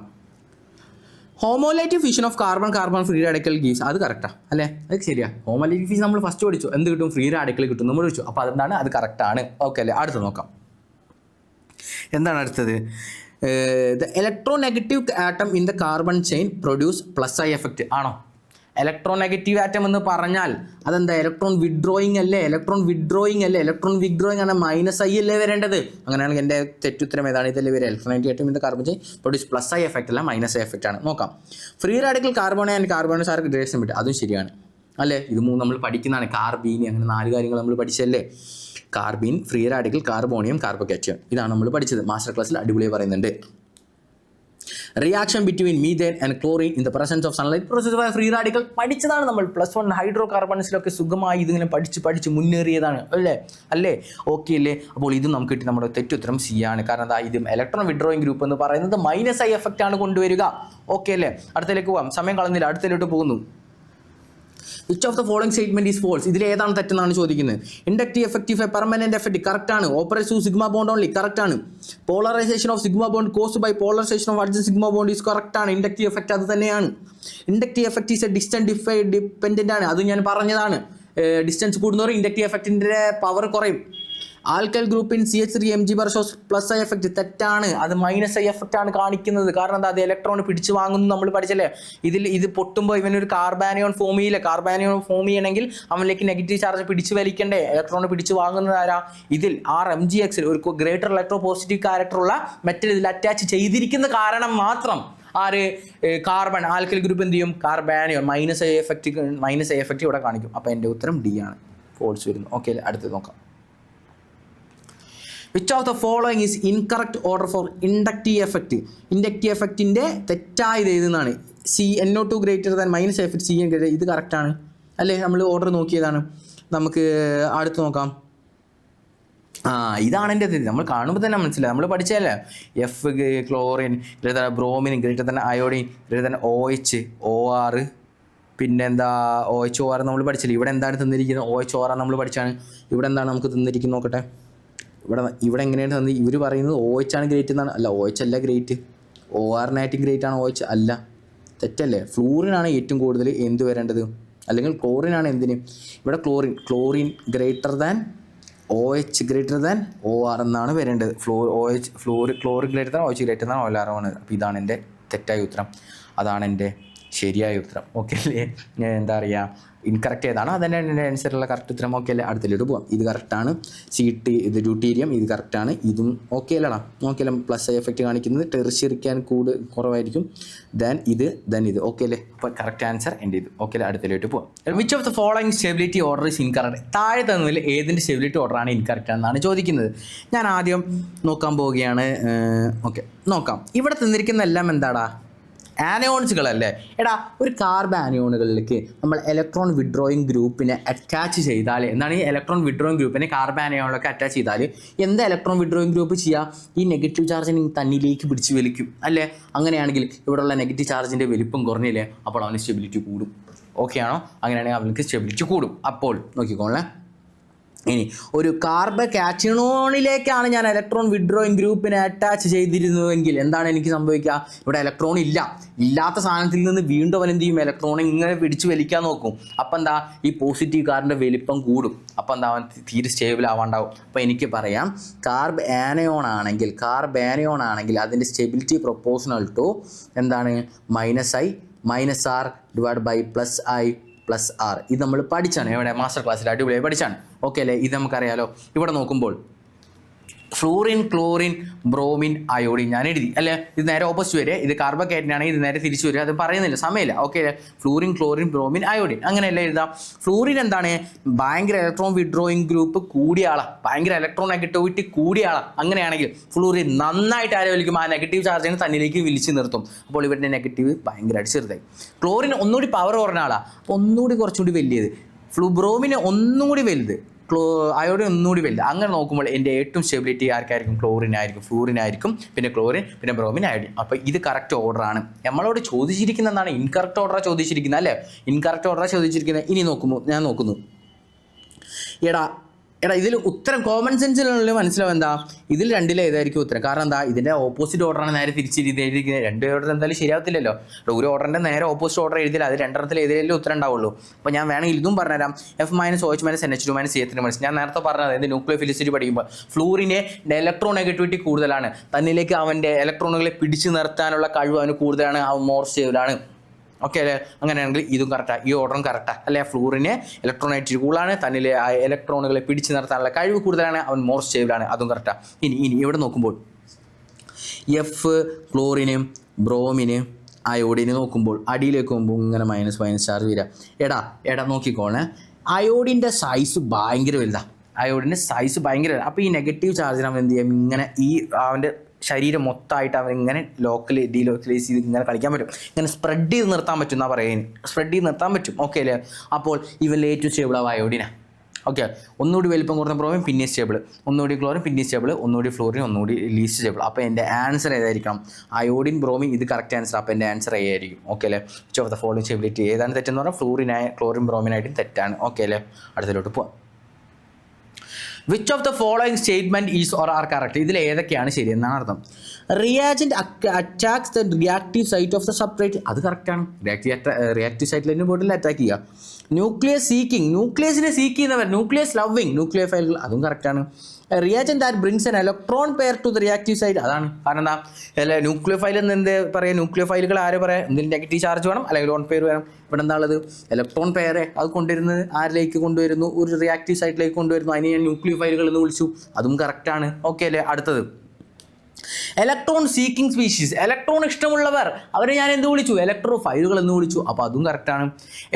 Homolytic fission of carbon free radical gives. അത് കറക്റ്റാണ് അല്ലേ? അത് ശരിയാ. ഹോമോലൈറ്റിക് ഫിഷൻ നമ്മൾ ഫസ്റ്റ് പഠിച്ചു, എന്ത് കിട്ടും, ഫ്രീ റാഡിക്കൽ കിട്ടും നമ്മൾ പഠിച്ചു. അപ്പോൾ അതെന്താണ്, അത് കറക്റ്റാണ്. ഓക്കെ അല്ലേ? അടുത്ത് നോക്കാം. എന്താണ് അടുത്തത്? The electro negative atom in the carbon chain produce plus I effect. ആണോ? ഇലക്ട്രോൺ നെഗറ്റീവ് ആറ്റം എന്ന് പറഞ്ഞാൽ അതെന്താ, ഇലക്ട്രോൺ വിഡ്രോയിങ് അല്ലേ? ഇലക്ട്രോൺ വിഡ്രോയിങ് ആണ്, -I അല്ലേ വരേണ്ടത്. അങ്ങനെയാണെങ്കിൽ എൻ്റെ തെറ്റുത്തരം ഏതാണ്? ഇതല്ലേ വരെ electronegative atom in the carbon chain produce plus I effect അല്ല, -I എഫക്റ്റ് ആണ്. നോക്കാം. Free radical carbon and carbanions are relation വിട്ട്, അതും ശരിയാണ് അല്ലേ? ഇത് നമ്മൾ പഠിക്കുന്നതാണ്. കാർബീൻ, അങ്ങനെ 4 കാര്യങ്ങൾ നമ്മൾ പഠിച്ചല്ലേ. Carbene, free radical, carbonium, carbocation, ഇതാണ് നമ്മൾ പഠിച്ചത്. മാസ്റ്റർ ക്ലാസ്സിൽ അടിപൊളിയായി പറയുന്നുണ്ട്. Reaction between methane and chlorine in the presence of sunlight process by free radical പഠിച്ചതാണ് നമ്മൾ. +1 ഹൈഡ്രോ കാർബൺസിലൊക്കെ സുഖമായി ഇതിങ്ങനെ പഠിച്ച് മുന്നേറിയതാണ് അല്ലേ? ഓക്കെ അല്ലേ? അപ്പോൾ ഇത് നമുക്ക് കിട്ടി. നമ്മുടെ തെറ്റുത്തരം സി ആണ്. കാരണം എന്താ, ഇത് ഇലക്ട്രോൺ വിഡ്രോയിങ് ഗ്രൂപ്പ് എന്ന് പറയുന്നത് -I എഫക്റ്റ് ആണ് കൊണ്ടുവരിക. ഓക്കെ അല്ലേ? അടുത്തേക്ക് പോകാം, സമയം കളഞ്ഞില്ല. അടുത്തേലോട്ട് പോകുന്നു. Which of the following statement is false? ഇതിൽ ഏതാണ് തെറ്റെന്നാണ് ചോദിക്കുന്നത്. Inductive effective permanent effect correct ആണ്. Operates to sigma bond only correct ആണ്. Polarization of sigma bond caused by polarization of adjacent sigma bond is correct ആണ്. ഇൻഡക്റ്റീവ് എഫക്റ്റ് അത് തന്നെയാണ്. Inductive effect is a distance dependent ആണ്. അത് ഞാൻ പറഞ്ഞതാണ്. ഡിസ്റ്റൻസ് കൂടുന്നവർ ഇൻഡക്റ്റീവ് എഫക്റ്റിൻ്റെ പവർ കുറയും. ആൽക്കൽ ഗ്രൂപ്പിൻ CH3 shows plus I effect തെറ്റാണ്. അത് -I എഫക്റ്റ് ആണ് കാണിക്കുന്നത്. കാരണം എന്താ, അത് ഇലക്ട്രോൺ പിടിച്ചു വാങ്ങുന്നു നമ്മൾ പഠിച്ചല്ലേ. ഇത് പൊട്ടുമ്പോൾ ഇവനൊരു കാർബാനിയോൺ ഫോം ചെയ്യില്ല. കാർബാനിയോൺ ഫോം ചെയ്യണമെങ്കിൽ അവനിലേക്ക് നെഗറ്റീവ് ചാർജ് പിടിച്ചു വലിക്കണ്ടേ? ഇലക്ട്രോൺ പിടിച്ചു വാങ്ങുന്നത് ആരാ? ഇതിൽ RMgX ഒരു ഗ്രേറ്റർ ഇലക്ട്രോ പോസിറ്റീവ് ക്യാരക്ടറുള്ള മെറ്റൽ ഇതിൽ അറ്റാച്ച് ചെയ്തിരിക്കുന്ന കാരണം മാത്രം കാർബൺ ആൽക്കൽ ഗ്രൂപ്പ് എന്ത് ചെയ്യും? കാർബാനിയോൺ -I എഫക്റ്റ് ഇവിടെ കാണിക്കും. അപ്പോൾ എൻ്റെ ഉത്തരം ഡി ആണ്. ഫോൾസ് വരുന്നു. ഓക്കെ, അടുത്ത് നോക്കാം. Which of the following is incorrect order for inductive effect? Inductive എഫക്റ്റിൻ്റെ തെറ്റായത് ഏതെന്നാണ്. NO2 greater than -I effect CN greater, ഇത് കറക്റ്റാണ് അല്ലേ? നമ്മൾ ഓർഡർ നോക്കിയതാണ്. നമുക്ക് അടുത്ത് നോക്കാം. ഇതാണ് എൻ്റെ തെറ്റ്. നമ്മൾ കാണുമ്പോൾ തന്നെ മനസ്സിലായി, നമ്മൾ പഠിച്ചതല്ലേ. F chlorine greater than bromine greater than iodine greater than OH OR, പിന്നെന്താ OH OR നമ്മൾ പഠിച്ചില്ല. ഇവിടെ എന്താണ് തന്നിരിക്കുന്നത്? OH OR നമ്മൾ പഠിച്ചാണ്. ഇവിടെ എന്താണ് നമുക്ക് തന്നിരിക്കുന്നത് നോക്കട്ടെ. ഇവിടെ എങ്ങനെയാണ് തന്നെ ഇവർ പറയുന്നത് OH ആണ് ഗ്രേറ്റ് എന്നാണ്. അല്ല, OH അല്ല ഗ്രേറ്റ്. OR-നായിട്ടും ഗ്രേറ്റ് ആണ് OH അല്ല. തെറ്റല്ലേ? ഫ്ലൂറിനാണ് ഏറ്റവും കൂടുതൽ എന്ത് വരേണ്ടത്, അല്ലെങ്കിൽ ക്ലോറിനാണ് എന്തിന്? ഇവിടെ chlorine greater than OH greater than OR എന്നാണ് വരേണ്ടത്. Chlorine greater than OH greater than OR ആണ്. അപ്പോൾ ഇതാണ് എൻ്റെ തെറ്റായ ഉത്തരം, അതാണ് എൻ്റെ ശരിയായ ഉത്തരം. ഓക്കെ അല്ലേ? എന്താ പറയുക, ഇൻകറക്റ്റ് ഏതാണ് അതന്നെ എൻ്റെ ആൻസറുള്ള കറക്റ്റ് ഉത്തരം. ഓക്കെ അല്ലേ? അടുത്തിലോട്ട് പോകാം. ഇത് കറക്റ്റാണ്. ഇത് ഡ്യൂട്ടീരിയം, ഇത് കറക്റ്റാണ്. ഇതും ഓക്കെ അല്ലടാ? ഓക്കെ അല്ലേ? പ്ലസ് എഫക്റ്റ് കാണിക്കുന്നത് ടെറിഷ്യറിക്കാൻ കുറവായിരിക്കും. ദെൻ ഇത് ഓക്കെ അല്ലേ? അപ്പോൾ കറക്റ്റ് ആൻസർ എൻ്റെ ഇത്. ഓക്കെ അല്ലേ? അടുത്തിലോട്ട് പോകാം. Which of the following stability order is incorrect? താഴെ തന്നതിൽ ഏതിൻ്റെ സ്റ്റെബിലിറ്റി ഓർഡറാണ് ഇൻകറക്റ്റ് എന്നാണ് ചോദിക്കുന്നത്. ഞാൻ ആദ്യം നോക്കാൻ പോവുകയാണ്. ഓക്കെ, നോക്കാം. ഇവിടെ തന്നിരിക്കുന്ന എല്ലാം എന്താടാ? ആനയോൺസുകളല്ലേ. എടാ, ഒരു കാർബൺ ആനയോണുകളിലേക്ക് നമ്മൾ ഇലക്ട്രോൺ വിഡ്രോയിങ് ഗ്രൂപ്പിനെ അറ്റാച്ച് ചെയ്താൽ എന്താണ്? ഈ ഇലക്ട്രോൺ വിഡ്രോയിങ് ഗ്രൂപ്പിനെ കാർബൺ ആനയോണിലൊക്കെ അറ്റാച്ച് ചെയ്താൽ എന്താ ഇലക്ട്രോൺ വിഡ്രോയിങ് ഗ്രൂപ്പ് ചെയ്യുക? ഈ നെഗറ്റീവ് ചാർജിനെ തന്നിലേക്ക് പിടിച്ച് വലിക്കും അല്ലേ? അങ്ങനെയാണെങ്കിൽ ഇവിടെയുള്ള നെഗറ്റീവ് ചാർജിൻ്റെ വലിപ്പം കുറഞ്ഞില്ലേ? അപ്പോൾ അവന് സ്റ്റെബിലിറ്റി കൂടും. ഓക്കെ ആണോ? അങ്ങനെയാണെങ്കിൽ അവർക്ക് സ്റ്റെബിലിറ്റി കൂടും. അപ്പോൾ നോക്കിക്കോളേ, ഇനി ഒരു കാർബൺ കാറ്റയോണിലേക്കാണ് ഞാൻ ഇലക്ട്രോൺ വിഡ്രോയിങ് ഗ്രൂപ്പിനെ അറ്റാച്ച് ചെയ്തിരുന്നുവെങ്കിൽ എന്താണ് എനിക്ക് സംഭവിക്കുക? ഇവിടെ ഇലക്ട്രോൺ ഇല്ലാത്ത സാധനത്തിൽ നിന്ന് വീണ്ടും അവൻ എന്ത് ചെയ്യും? ഇലക്ട്രോൺ ഇങ്ങനെ പിടിച്ച് വലിക്കാൻ നോക്കും. അപ്പം എന്താ? ഈ പോസിറ്റീവ് കാറിൻ്റെ വലിപ്പം കൂടും. അപ്പം എന്താ? അവൻ തീരെ സ്റ്റേബിൾ ആവാണ്ടാവും. അപ്പോൾ എനിക്ക് പറയാം, കാർബൺ ആനയോൺ ആണെങ്കിൽ അതിൻ്റെ സ്റ്റെബിലിറ്റി പ്രൊപ്പോർഷണൽ ടു എന്താണ്? -I-R divide by +I + R. ഇത് നമ്മൾ പഠിച്ചാണ് എവിടെ? മാസ്റ്റർ ക്ലാസ്സിൽ അടിപൊളിയായി പഠിച്ചാണ്. ഓക്കെ അല്ലേ? ഇത് നമുക്കറിയാലോ. ഇവിടെ നോക്കുമ്പോൾ ഫ്ലൂറിൻ, ക്ലോറിൻ, ബ്രോമിൻ, അയോഡിൻ ഞാൻ എഴുതി അല്ലേ? ഇത് നേരെ ഓപ്പോസിറ്റ് വരെ. ഇത് കാർബോക്കേറ്റനാണെങ്കിൽ ഇത് നേരെ തിരിച്ചു വരിക. അത് പറയുന്നില്ല, സമയമില്ല. Okay, fluorine, chlorine, bromine, iodine അങ്ങനെയല്ലേ എഴുതാം. ഫ്ലൂറിൻ എന്താണ്? ഭയങ്കര ഇലക്ട്രോൺ വിഡ്രോയിങ് ഗ്രൂപ്പ് കൂടിയ ആളാണ്, ഭയങ്കര ഇലക്ട്രോൺ നെഗറ്റിവിറ്റി കൂടിയ ആളാണ്. അങ്ങനെയാണെങ്കിൽ ഫ്ലൂറിൻ നന്നായിട്ട് ആരെ വലിക്കും? ആ നെഗറ്റീവ് ചാർജിനെ തന്നിലേക്ക് വിളിച്ച് നിർത്തും. അപ്പോൾ ഇവരുടെ നെഗറ്റീവ് ഭയങ്കരമായിട്ട് ചെറുതായി. ക്ലോറിൻ ഒന്നുകൂടി പവർ കുറഞ്ഞ ആളാണ്, അപ്പോൾ ഒന്നുകൂടി കുറച്ചുകൂടി വലിയത്. ബ്രോമിന് ഒന്നും കൂടി വലുത്, അയോഡിൻ ഒന്നുകൂടി വലുത്. അങ്ങനെ നോക്കുമ്പോൾ എൻ്റെ ഏറ്റവും സ്റ്റെബിലിറ്റി ആർക്കായിരിക്കും? ക്ലോറിനായിരിക്കും, ഫ്ലൂറിനായിരിക്കും, പിന്നെ ക്ലോറിൻ, പിന്നെ ബ്രോമിൻ, അയോഡിൻ. അപ്പോൾ ഇത് കറക്റ്റ് ഓർഡറാണ്. നമ്മളോട് ചോദിച്ചിരിക്കുന്നത് എന്താണ്? ഇൻകറക്റ്റ് ഓർഡറാണ് ചോദിച്ചിരിക്കുന്നത് അല്ലേ? ഇൻകറക്റ്റ് ഓർഡറാണ് ചോദിച്ചിരിക്കുന്നത്. ഇനി ഞാൻ നോക്കുന്നു, എടാ ഇതിൽ ഉത്തരം കോമൺ സെൻസിലുള്ള മനസ്സിലാവും എന്താ? ഇതിൽ രണ്ടിലെ ഏതായിരിക്കും ഉത്തരം? കാരണം എന്താ? ഇതിൻ്റെ ഓപ്പോസിറ്റ് ഓർഡറാണ് നേരെ തിരിച്ചിരിക്കുന്നത്. രണ്ട് ഓർഡർ എന്തായാലും ശരിയാവത്തില്ലല്ലോ. ഒരു ഓർഡറിൻ്റെ നേരെ ഓപ്പോസിറ്റ് ഓർഡർ എഴുതില്ല, അത് രണ്ടെണ്ണത്തിൽ ഏതെങ്കിലും ഉത്തരം ഉണ്ടാവുള്ളൂ. അപ്പോൾ ഞാൻ വേണമെങ്കിൽ ഇതും പറഞ്ഞുതരാം. F- OH- NH2 - CH3 ഞാൻ നേരത്തെ പറഞ്ഞത് ഇത് ന്യൂക്ലിയോഫിലിസിറ്റി പഠിക്കുമ്പോൾ ഫ്ലൂറിനെ ഇലക്ട്രോൺ നെഗറ്റിവിറ്റി കൂടുതലാണ്, തന്നിലേക്ക് അവൻ്റെ ഇലക്ട്രോണുകളെ പിടിച്ചു നിർത്താനുള്ള കഴിവ് അവന് കൂടുതലാണ്, അവൻ മോർ സ്റ്റേബിളാണ്. ഓക്കെ അല്ലേ? അങ്ങനെയാണെങ്കിൽ ഇതും കറക്റ്റാണ്, ഈ ഓർഡറും കറക്റ്റാണ് അല്ലേ? ഫ്ലൂറിന് ഇലക്ട്രോണൈറ്റ് കൂടുതലാണ്, തന്നിലെ ഇലക്ട്രോണുകളെ പിടിച്ചു നിർത്താനുള്ള കഴിവ് കൂടുതലാണ്, അവൻ മോർ സ്റ്റേബിളാണ്, അതും കറക്റ്റാണ്. ഇനി ഇവിടെ നോക്കുമ്പോൾ എഫ്, ക്ലോറിന്, ബ്രോമിന്, അയോഡിന് നോക്കുമ്പോൾ അടിയിലേക്ക് പോകുമ്പോൾ ഇങ്ങനെ മൈനസ് ചാർജ് വരിക. എടാ നോക്കിക്കോണേ, അയോഡിൻ്റെ സൈസ് ഭയങ്കര വലുതാണ്. അപ്പോൾ ഈ നെഗറ്റീവ് ചാർജിന് അവൻ എന്ത് ചെയ്യാം? ഇങ്ങനെ ഈ അവൻ്റെ ശരീരം മൊത്തമായിട്ട് അവൻ ഇങ്ങനെ ഡീലോക്കലൈസ് ചെയ്ത് ഇങ്ങനെ കളിക്കാൻ പറ്റും, ഇങ്ങനെ സ്പ്രെഡ് ചെയ്ത് നിർത്താൻ പറ്റും എന്നാണ് പറയുന്നത്. സ്പ്രെഡ് ചെയ്ത് നിർത്താൻ പറ്റും. ഓക്കെ അല്ലേ? അപ്പോൾ ഇവൻ ഏറ്റവും സ്റ്റേബിളാണ് അയോഡിനാണ്. ഓക്കെ, ഒന്നുകൂടി വലിപ്പം കുറഞ്ഞ ബ്രോമിൻ പിന്നെ സ്റ്റേബിൾ, ഒന്നുകൂടി ക്ലോറിൻ പിന്നെ സ്റ്റേബിൾ, ഒന്നുകൂടി ഫ്ലോറിൻ ഒന്നുകൂടി ലീസ്റ്റ് സ്റ്റേബിൾ. അപ്പോൾ എൻ്റെ ആൻസർ ഏതായിരിക്കണം? അയോഡിൻ, ബ്രോമിൻ, ഇത് കറക്റ്റ് ആൻസർ. അപ്പോൾ എൻ്റെ ആൻസർ എ ആയിരിക്കും. ഓക്കെ അല്ലേ? Which of the following stability ഏതാണ് തെറ്റെന്ന് പറഞ്ഞാൽ ഫ്ലൂറിനായ ക്ലോറിൻ ബ്രോമിനായിട്ടും തെറ്റാണ്. ഓക്കെ അല്ലേ? അടുത്തിലോട്ട് പോവാം. Which of the following statement is or are correct? ഇതിൽ ഏതൊക്കെയാണ് ശരി എന്നാണ് അർത്ഥം. Reagent attacks the reactive site of the substrate, അത് കറക്റ്റാണ്. റിയാക്റ്റീവ് സൈറ്റിൽ തന്നെ പോയിട്ടില്ല അറ്റാക്ക് ചെയ്യുക. ന്യൂക്ലിയസ് സീക്കിംഗ്, ന്യൂക്ലിയസിനെ സീക്ക് ചെയ്യുന്നവർ. ന്യൂക്ലിയസ് ലവിങ്, ന്യൂക്ലിയോഫൈലുകൾ, അതും കറക്റ്റാണ്. Reagent that brings an electron pair to the reactive site, അതാണ്. കാരണം എന്താ? അല്ല, ന്യൂക്ലിയോഫൈൽ എന്ന് എന്ത് പറയുക? ന്യൂക്ലിയോഫൈലുകൾ ആരെ പറയാം? എന്തെങ്കിലും നെഗറ്റീവ് ചാർജ് വേണം, അല്ലെങ്കിൽ ലോൺ പെയർ വേണം. ഇവിടെ എന്താ ഉള്ളത്? ഇലക്ട്രോൺ പെയറെ അത് കൊണ്ടുവരുന്നത് ആരിലേക്ക് കൊണ്ടുവരുന്നു? ഒരു റിയാക്റ്റീവ് സൈറ്റിലേക്ക് കൊണ്ടുവരുന്നു. അതിനെ ഞാൻ ന്യൂക്ലിയോഫൈലുകൾ എന്ന് വിളിച്ചു, അതും കറക്റ്റാണ്. ഓക്കെ അല്ലേ? അടുത്തത് ഇലക്ട്രോൺ സീക്കിംഗ് സ്പീഷീസ്, ഇലക്ട്രോൺ ഇഷ്ടമുള്ളവർ, അവരെ ഞാൻ എന്ത് വിളിച്ചു? ഇലക്ട്രോഫൈലുകൾ എന്ന് വിളിച്ചു. അപ്പോൾ അതും കറക്റ്റാണ്.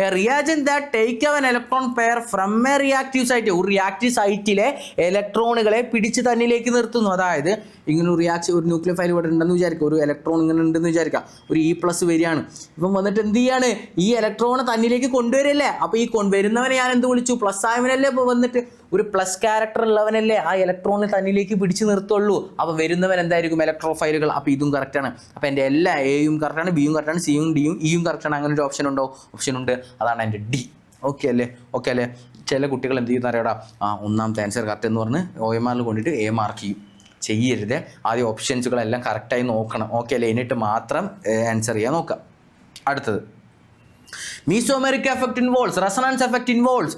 A reagent that take an electron pair from a reactive site, ഒരു റിയാക്റ്റീവ് സൈറ്റിലെ ഇലക്ട്രോണുകളെ പിടിച്ച് തന്നിലേക്ക് നിർത്തുന്നു. അതായത് ഇങ്ങനെ ഒരു ന്യൂക്ലിയോഫൈൽ ഇവിടെ ഉണ്ടെന്ന് വിചാരിക്കുക, ഒരു ഇലക്ട്രോൺ ഇങ്ങനെ ഉണ്ടെന്ന് വിചാരിക്കുക, ഒരു E+ വരികയാണ്. ഇപ്പം വന്നിട്ട് എന്ത് ചെയ്യാണ്? ഈ ഇലക്ട്രോണ് തന്നിലേക്ക് കൊണ്ടുവരില്ലേ? അപ്പോൾ ഈ വരുന്നവനെ ഞാൻ എന്ത് വിളിച്ചു? പ്ലസ് ആയവനല്ലേ? ഇപ്പോൾ വന്നിട്ട് ഒരു പ്ലസ് ക്യാരക്ടർ ഉള്ളവനല്ലേ ആ ഇലക്ട്രോണിനെ തന്നിലേക്ക് പിടിച്ച് നിർത്തുള്ളൂ. അപ്പോൾ വരുന്നവൻ എന്തായിരിക്കും? ഇലക്ട്രോഫൈലുകൾ. അപ്പോൾ ഇതും കറക്റ്റാണ്. അപ്പോൾ എൻ്റെ എല്ലാ എയും കറക്റ്റാണ്, ബിയും കറക്റ്റാണ്, സിയും ഡിയും ഇയും കറക്റ്റാണ്. അങ്ങനെ ഒരു ഓപ്ഷൻ ഉണ്ടോ? ഓപ്ഷൻ ഉണ്ട്, അതാണ് എൻ്റെ ഡി. ഓക്കെ അല്ലേ? ചില കുട്ടികൾ എന്ത് ചെയ്യുന്ന അറിയാടാ, ഒന്നാമത്തെ ആൻസർ കറക്റ്റ് എന്ന് പറഞ്ഞ് OMR കൊണ്ടിട്ട് A മാർക്ക് ചെയ്യും. ചെയ്യരുത്. ആദ്യം ഓപ്ഷൻസുകളെല്ലാം കറക്റ്റായി നോക്കണം. ഓക്കെ അല്ലേ? എന്നിട്ട് മാത്രം ആൻസർ ചെയ്യാൻ നോക്കാം. അടുത്തത്, mesomeric effect involves, resonance effect involves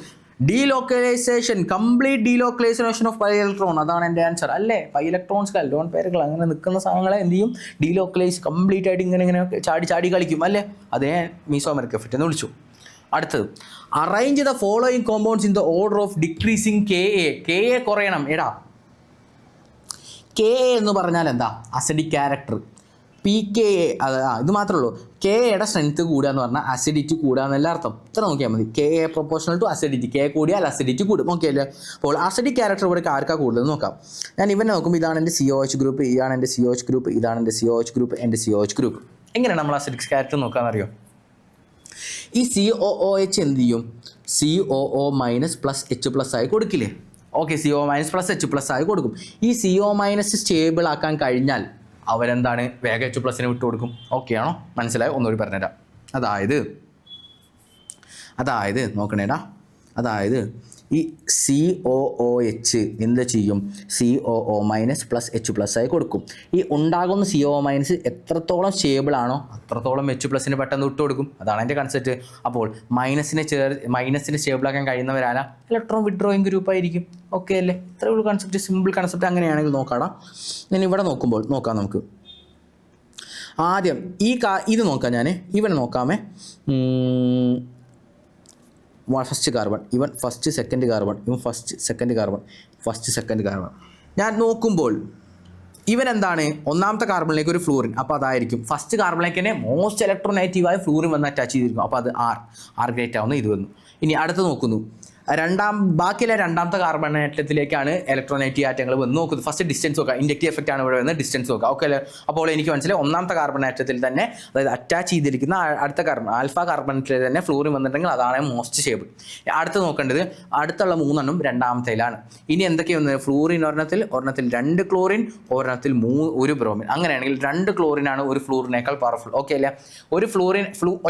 delocalization, complete delocalization of pi electron, അതാണ് എൻ്റെ ആൻസർ അല്ലേ. പൈ ഇലക്ട്രോൺസ് ലോൺ പേരുകൾ അങ്ങനെ നിൽക്കുന്ന സാധനങ്ങളെ എന്ത് ചെയ്യും, ഡീലോക്കലൈസ് കംപ്ലീറ്റ് ആയിട്ട് ഇങ്ങനെ ചാടി ചാടി കളിക്കും അല്ലേ. അതേ മീസോമെറിക് എഫക്റ്റ് എന്ന് വിളിച്ചു. അടുത്തത്, arrange the following compounds in the order of decreasing K A കുറയണം. എടാ കെ എ എന്ന് പറഞ്ഞാൽ എന്താ, acidic character. P K A ഇത് മാത്രമേ ഉള്ളൂ. കെ എയുടെ സ്ട്രെങ്ത് കൂടുക എന്ന് പറഞ്ഞാൽ അസിഡിറ്റി കൂടുക എന്നല്ല അർത്ഥം. ഇത്ര നോക്കിയാൽ മതി. K a proportional to acidity, K കൂടിയാൽ അസിഡിറ്റി കൂടും. ഓക്കെ അല്ലേ. അപ്പോൾ അസിഡിക് ക്യാരക്ടർ ഇവിടെ ആർക്കാ കൂടുതൽ നോക്കാം. ഞാൻ ഇവനെ നോക്കുമ്പോൾ ഇതാണ് എൻ്റെ COH ഗ്രൂപ്പ്, ഇതാണ് എൻ്റെ COH ഗ്രൂപ്പ്, ഇതാണ് എൻ്റെ COH ഗ്രൂപ്പ്, എൻ്റെ COH ഗ്രൂപ്പ്. എങ്ങനെയാണ് നമ്മൾ അസിഡിക് ക്യാരക്ടർ നോക്കാമെന്നറിയോ? ഈ COOH എന്ത് ചെയ്യും, COO minus plus H plus ആയി കൊടുക്കില്ലേ. Okay, CO minus plus H plus ആയി കൊടുക്കും. ഈ CO മൈനസ് സ്റ്റേബിൾ ആക്കാൻ കഴിഞ്ഞാൽ അവരെന്താണ്, വേഗം H പ്ലസിന് വിട്ടു കൊടുക്കും. ഓക്കെ ആണോ, മനസ്സിലായോ? ഒന്നുകൂടി പറഞ്ഞുതരാം. അതായത് നോക്കണേടാ, അതായത് ഈ COOH എന്ത് ചെയ്യും, COO minus plus H plus ആയി കൊടുക്കും. ഈ ഉണ്ടാകുന്ന CO മൈനസ് എത്രത്തോളം സ്റ്റേബിൾ ആണോ അത്രത്തോളം H പ്ലസിന് പെട്ടെന്ന് വിട്ടു കൊടുക്കും. അതാണ് എൻ്റെ കൺസെപ്റ്റ്. അപ്പോൾ മൈനസിനെ സ്റ്റേബിളാക്കാൻ കഴിയുന്നവരാണ് ഇലക്ട്രോൺ വിഡ്രോയിങ് ഗ്രൂപ്പ് ആയിരിക്കും. ഓക്കെ അല്ലേ. ഇത്രയേ ഉള്ളൂ കൺസെപ്റ്റ്, സിമ്പിൾ കൺസെപ്റ്റ്. അങ്ങനെയാണെങ്കിൽ നോക്കാടാ. ഞാൻ ഇവിടെ നോക്കാം നമുക്ക് ആദ്യം ഇത് നോക്കാം. ഞാൻ ഇവനെ നോക്കാമേ. ഫസ്റ്റ് കാർബൺ, ഇവൻ ഫസ്റ്റ് സെക്കൻഡ് കാർബൺ, ഇവൻ ഫസ്റ്റ് സെക്കൻഡ് കാർബൺ. ഞാൻ നോക്കുമ്പോൾ ഇവൻ എന്താണ്, ഒന്നാമത്തെ കാർബണിലേക്ക് ഒരു ഫ്ലൂറിൻ, അപ്പോൾ അതായിരിക്കും ഫസ്റ്റ് കാർബണിലേക്ക് തന്നെ മോസ്റ്റ് ഇലക്ട്രോനെഗറ്റീവായ ഫ്ലൂറിൻ വന്ന് അറ്റാച്ച് ചെയ്തിരിക്കും. അപ്പോൾ അത് ആർ ഗ്രേറ്റ് ആവുന്ന ഇത് വന്നു. ഇനി അടുത്ത് നോക്കുന്നു, ബാക്കിയുള്ള രണ്ടാമത്തെ കാർബൺ ആറ്റത്തിലേക്കാണ് ഇലക്ട്രോനെഗറ്റീവ് ആറ്റങ്ങൾ വന്ന് നോക്കുന്നത്. ഫസ്റ്റ് ഡിസ്റ്റൻസ് നോക്കുക, ഇൻഡക്റ്റീവ് എഫക്റ്റ് ആണ് ഇവിടെ വരുന്നത്, ഡിസ്റ്റൻസ് നോക്കുക. ഓക്കെ അല്ലേ. അപ്പോൾ എനിക്ക് മനസ്സിലായി ഒന്നാമത്തെ കാർബൺ ആറ്റത്തിൽ തന്നെ, അതായത് അറ്റാച്ച് ചെയ്തിരിക്കുന്ന അടുത്ത കാർബൺ ആൽഫ കാർബണത്തിൽ തന്നെ ഫ്ലൂറിൻ വന്നിട്ടുണ്ടെങ്കിൽ അതാണ് മോസ്റ്റ് സ്റ്റേബിൾ. അടുത്ത് നോക്കേണ്ടത് അടുത്തുള്ള മൂന്നെണ്ണം രണ്ടാമത്തേലാണ്. ഇനി എന്തൊക്കെയാണ്, ഫ്ലൂറിൻ ഒരെണ്ണത്തിൽ 2 ക്ലോറിൻ, ഒരെണ്ണത്തിൽ 1 ബ്രോമിൻ. അങ്ങനെയാണെങ്കിൽ 2 ക്ലോറിനാണ് ഒരു ഫ്ലൂറിനേക്കാൾ പവർഫുൾ. ഓക്കെ അല്ലേ. ഒരു